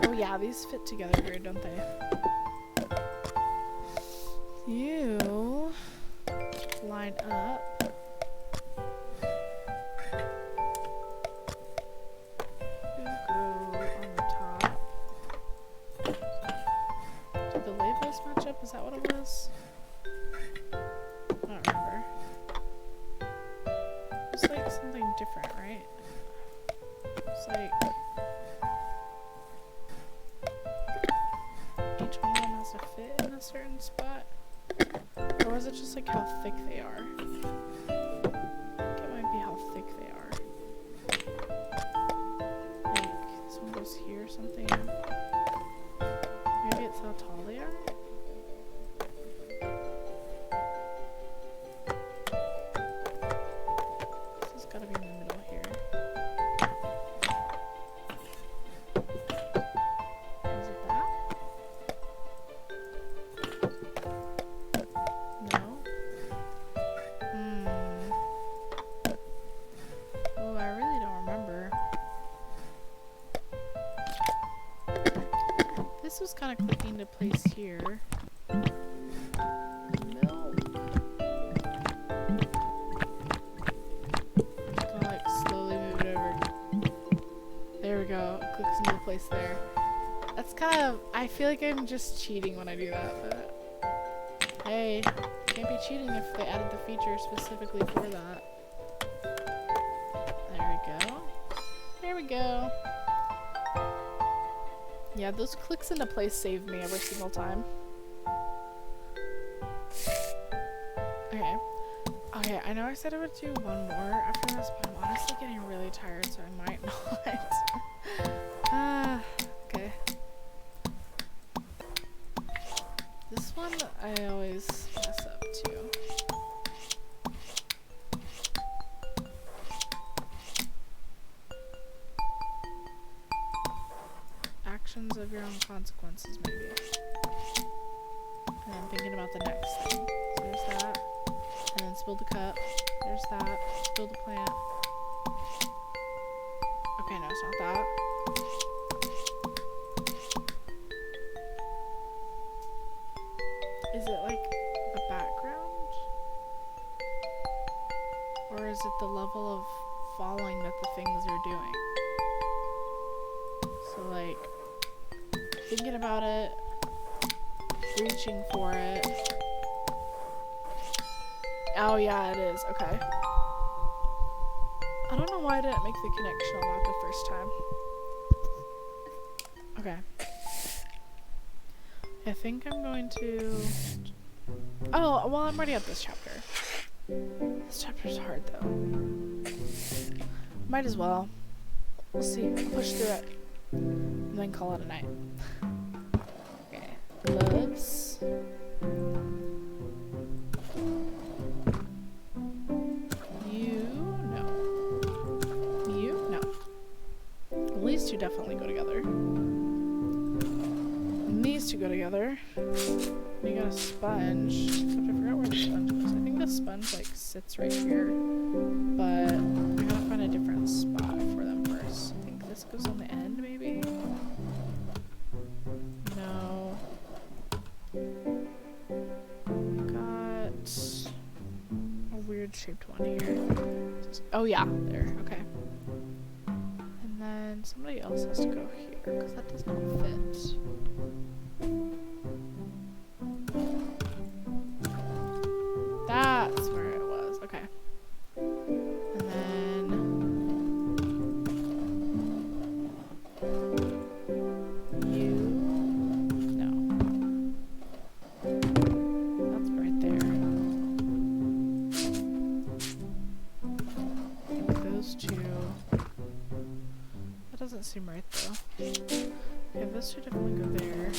Oh yeah, these fit together weird, don't they? You line up. like each one of them has to fit in a certain spot? Or is it just like how thick they are? I think it might be how thick they are. Like, this one goes here or something. Maybe it's how tall they are? This has gotta be in the middle here. Is it that? No? Oh, I really don't remember. This was kind of clicking into place here. Milk. Kind of like slowly move it over. There we go. It clicks into place there. That's kind of, I feel like I'm just cheating when I do that, but hey, can't be cheating if they added the feature specifically for that. There we go. There we go. Yeah, those clicks into place save me every single time. Okay. Okay, I know I said I would do one more after this, but I'm honestly getting really tired, so I might not. Okay. This one I always mess up too. Actions of your own consequences, maybe. And then thinking about the next thing. So there's that. And then spill the cup. There's that. Spill the plant. Okay, no, it's not that. Is it like the background? Or is it the level of following that the things are doing? So like, thinking about it, reaching for it. Oh yeah, it is. Okay. I don't know why I didn't make the connection on that the first time. Okay. I think I'm going to... Oh, well, I'm already at this chapter. This chapter's hard, though. Might as well. We'll see. Push through it. And then call it a night. Okay. Gloves. You? No. You? No. Well, these two definitely go together. And these two go together. You got a sponge. Except I forgot where the sponge was. I think the sponge like sits right here. But I gotta find a different spot for them first. I think this goes on the end, maybe? No. Got a weird shaped one here. Oh yeah, there, okay. And then somebody else has to go here, because that does not fit. That's where it was, okay. And then you, no. That's right there. I think those two, that doesn't seem right though. Okay, those two definitely go there.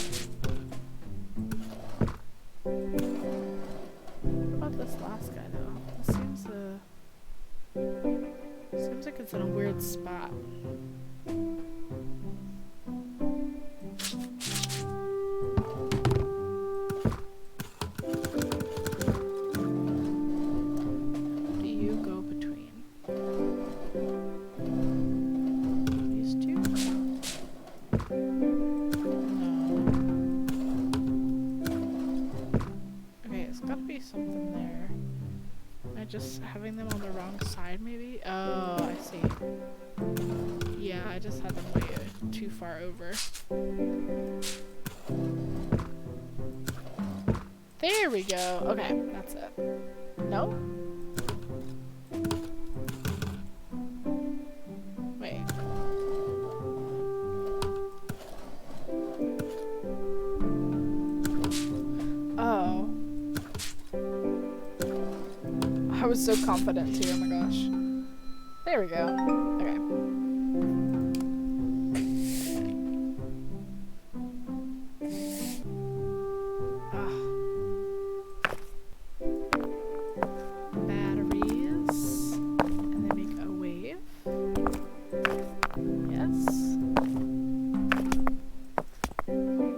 What about this last guy though? This seems like it's in a weird spot. Who do you go between? These two? No. Okay, it's gotta be something there. Am I just having them on the wrong side, maybe? Oh, I see. Yeah, I just had them way too far over. There we go. Okay, that's it. No? Wait. was so confident too, oh my gosh. There we go. Okay. Batteries. And then make a wave. Yes.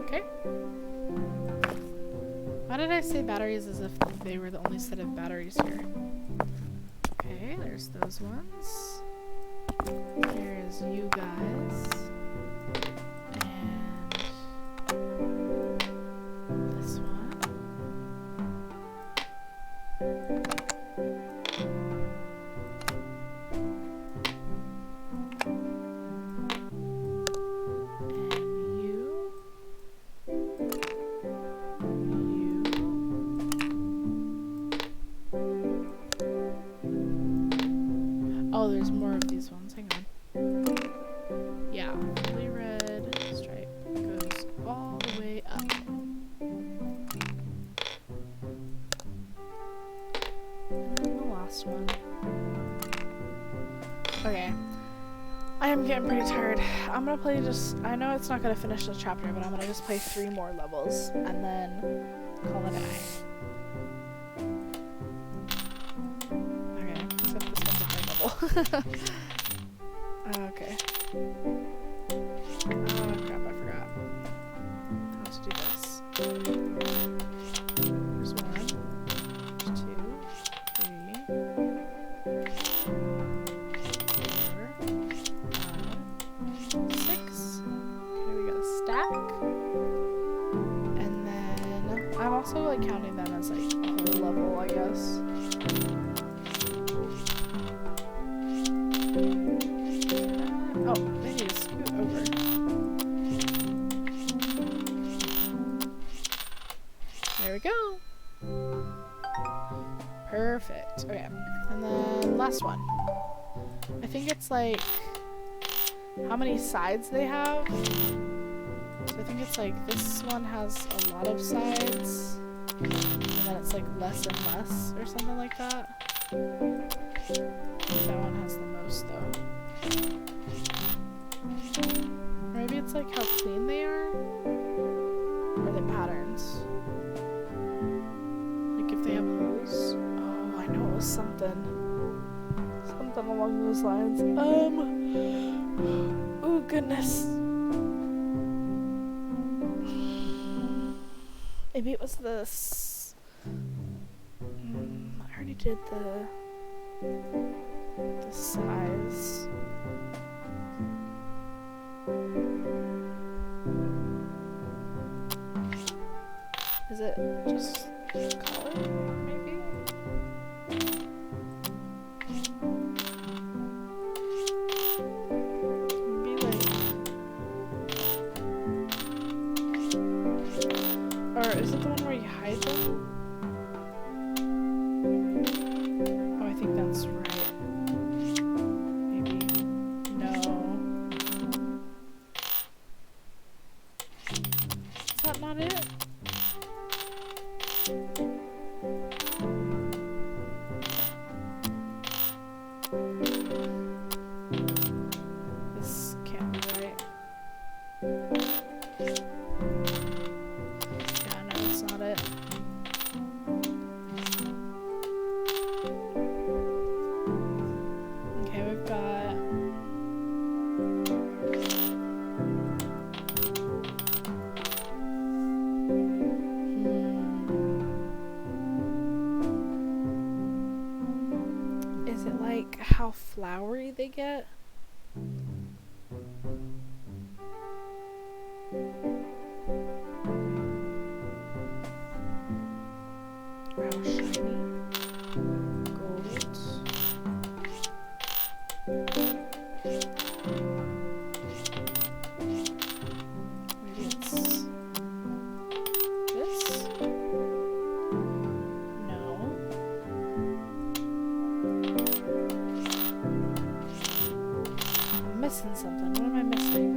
Okay. Why did I say batteries as if they were the only set of batteries here? Okay, there's those ones. Here's you guys. And this one. And you. Oh, there's more of these ones. Hang on. Yeah, really red stripe goes all the way up. And then the last one. Okay. I am getting pretty tired. I'm gonna play I know it's not gonna finish the chapter, but I'm gonna just play 3 more levels and then call it a night. Okay. Oh crap, I forgot how to do this. There's 1, 2, 3, 4, 5, 6. Okay, we got a stack. And then I'm also like counting them as like a whole level, I guess. Oh, they need to scoot over. There we go. Perfect. Okay. And then last one. I think it's like how many sides they have. So I think it's like this one has a lot of sides. And then it's like less and less or something like that. That one has the most though. Maybe it's like how clean they are? Or the patterns? Like if they have holes? Oh, I know it was something. Something along those lines. Oh goodness. Maybe it was this. I already did the size. Is it just color, maybe? Maybe like... Or is it the one where you hide them? Oh, I think that's right. Maybe. No. Is that not it? This can't be right. Yeah, no, it's not it. Okay, we've got... Is it like how flowery they get? Or how shiny? Gold. Maybe it's this? No. I'm missing something. What am I missing?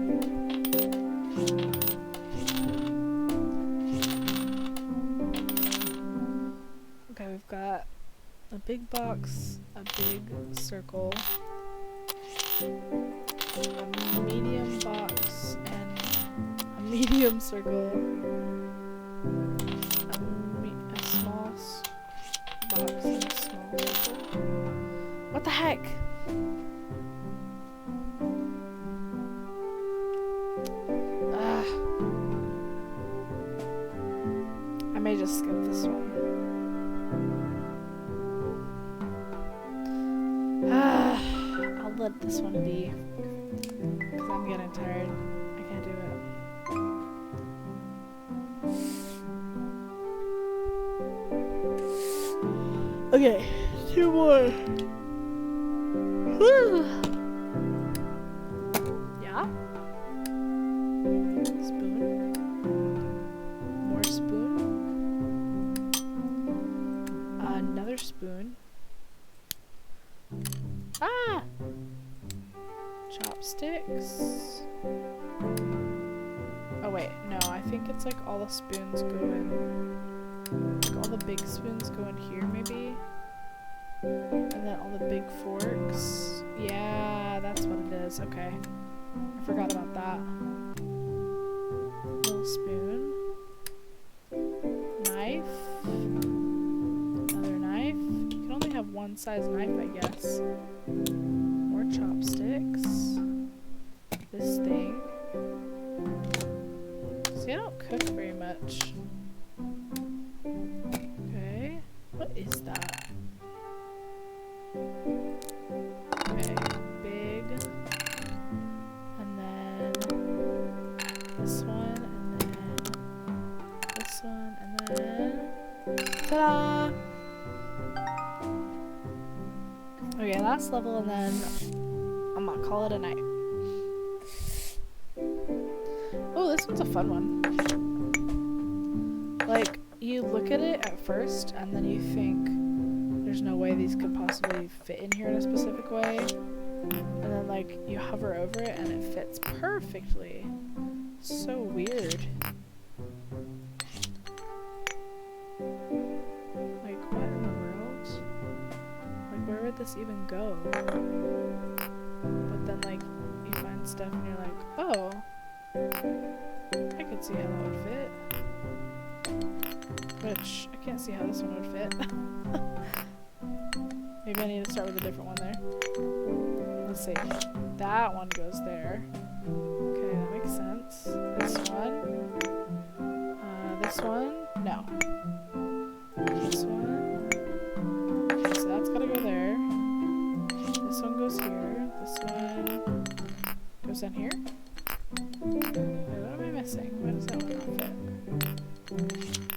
Okay, we've got a big box, a big circle, a medium box, and a medium circle, a small box, and a small circle. What the heck? I may just skip this one. I'll let this one be, because I'm getting tired. I can't do it. Okay, 2 more. Yeah? Spoon. More spoon. Another spoon. Ah! Chopsticks. Oh wait, no, I think it's like all the spoons go in. Like all the big spoons go in here maybe. And then all the big forks. Yeah, that's what it is. Okay. I forgot about that. Little spoon. Knife. Another knife. You can only have one size knife, I guess. More chopsticks. This thing. See, I don't cook very much. Okay. What is that? Okay, big. And then this one, and then this one, and then ta-da! Okay, last level, and then I'm gonna call it a night. Oh, this one's a fun one. Like, you look at it at first, and then you think, there's no way these could possibly fit in here in a specific way. And then, like, you hover over it, and it fits perfectly. So weird. Like, what in the world? Like, where would this even go? But then, like, you find stuff, and you're like, oh, I could see how that would fit. Which, I can't see how this one would fit. Maybe I need to start with a different one there. Let's see. That one goes there. Okay, that makes sense. This one. This one. No. This one. Okay, so that's gotta go there. This one goes here. This one goes in here. Wait, what am I missing? Why does that one not fit?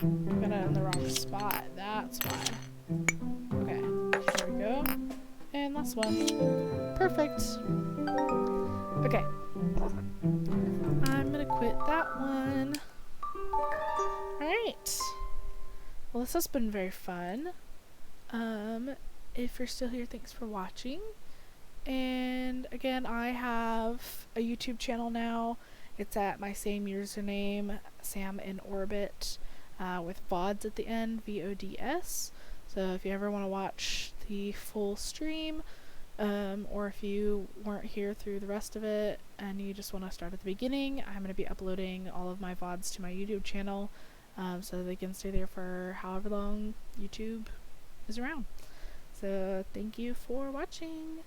I'm gonna in the wrong spot. That's why. Okay, there we go. And last one. Perfect. Okay. I'm gonna quit that one. Alright. Well, this has been very fun. If you're still here, thanks for watching. And again, I have a YouTube channel now. It's at my same username, SamInOrbit, with VODs at the end, VODS. So if you ever want to watch the full stream, or if you weren't here through the rest of it and you just want to start at the beginning, I'm going to be uploading all of my VODs to my YouTube channel, so they can stay there for however long YouTube is around. So thank you for watching.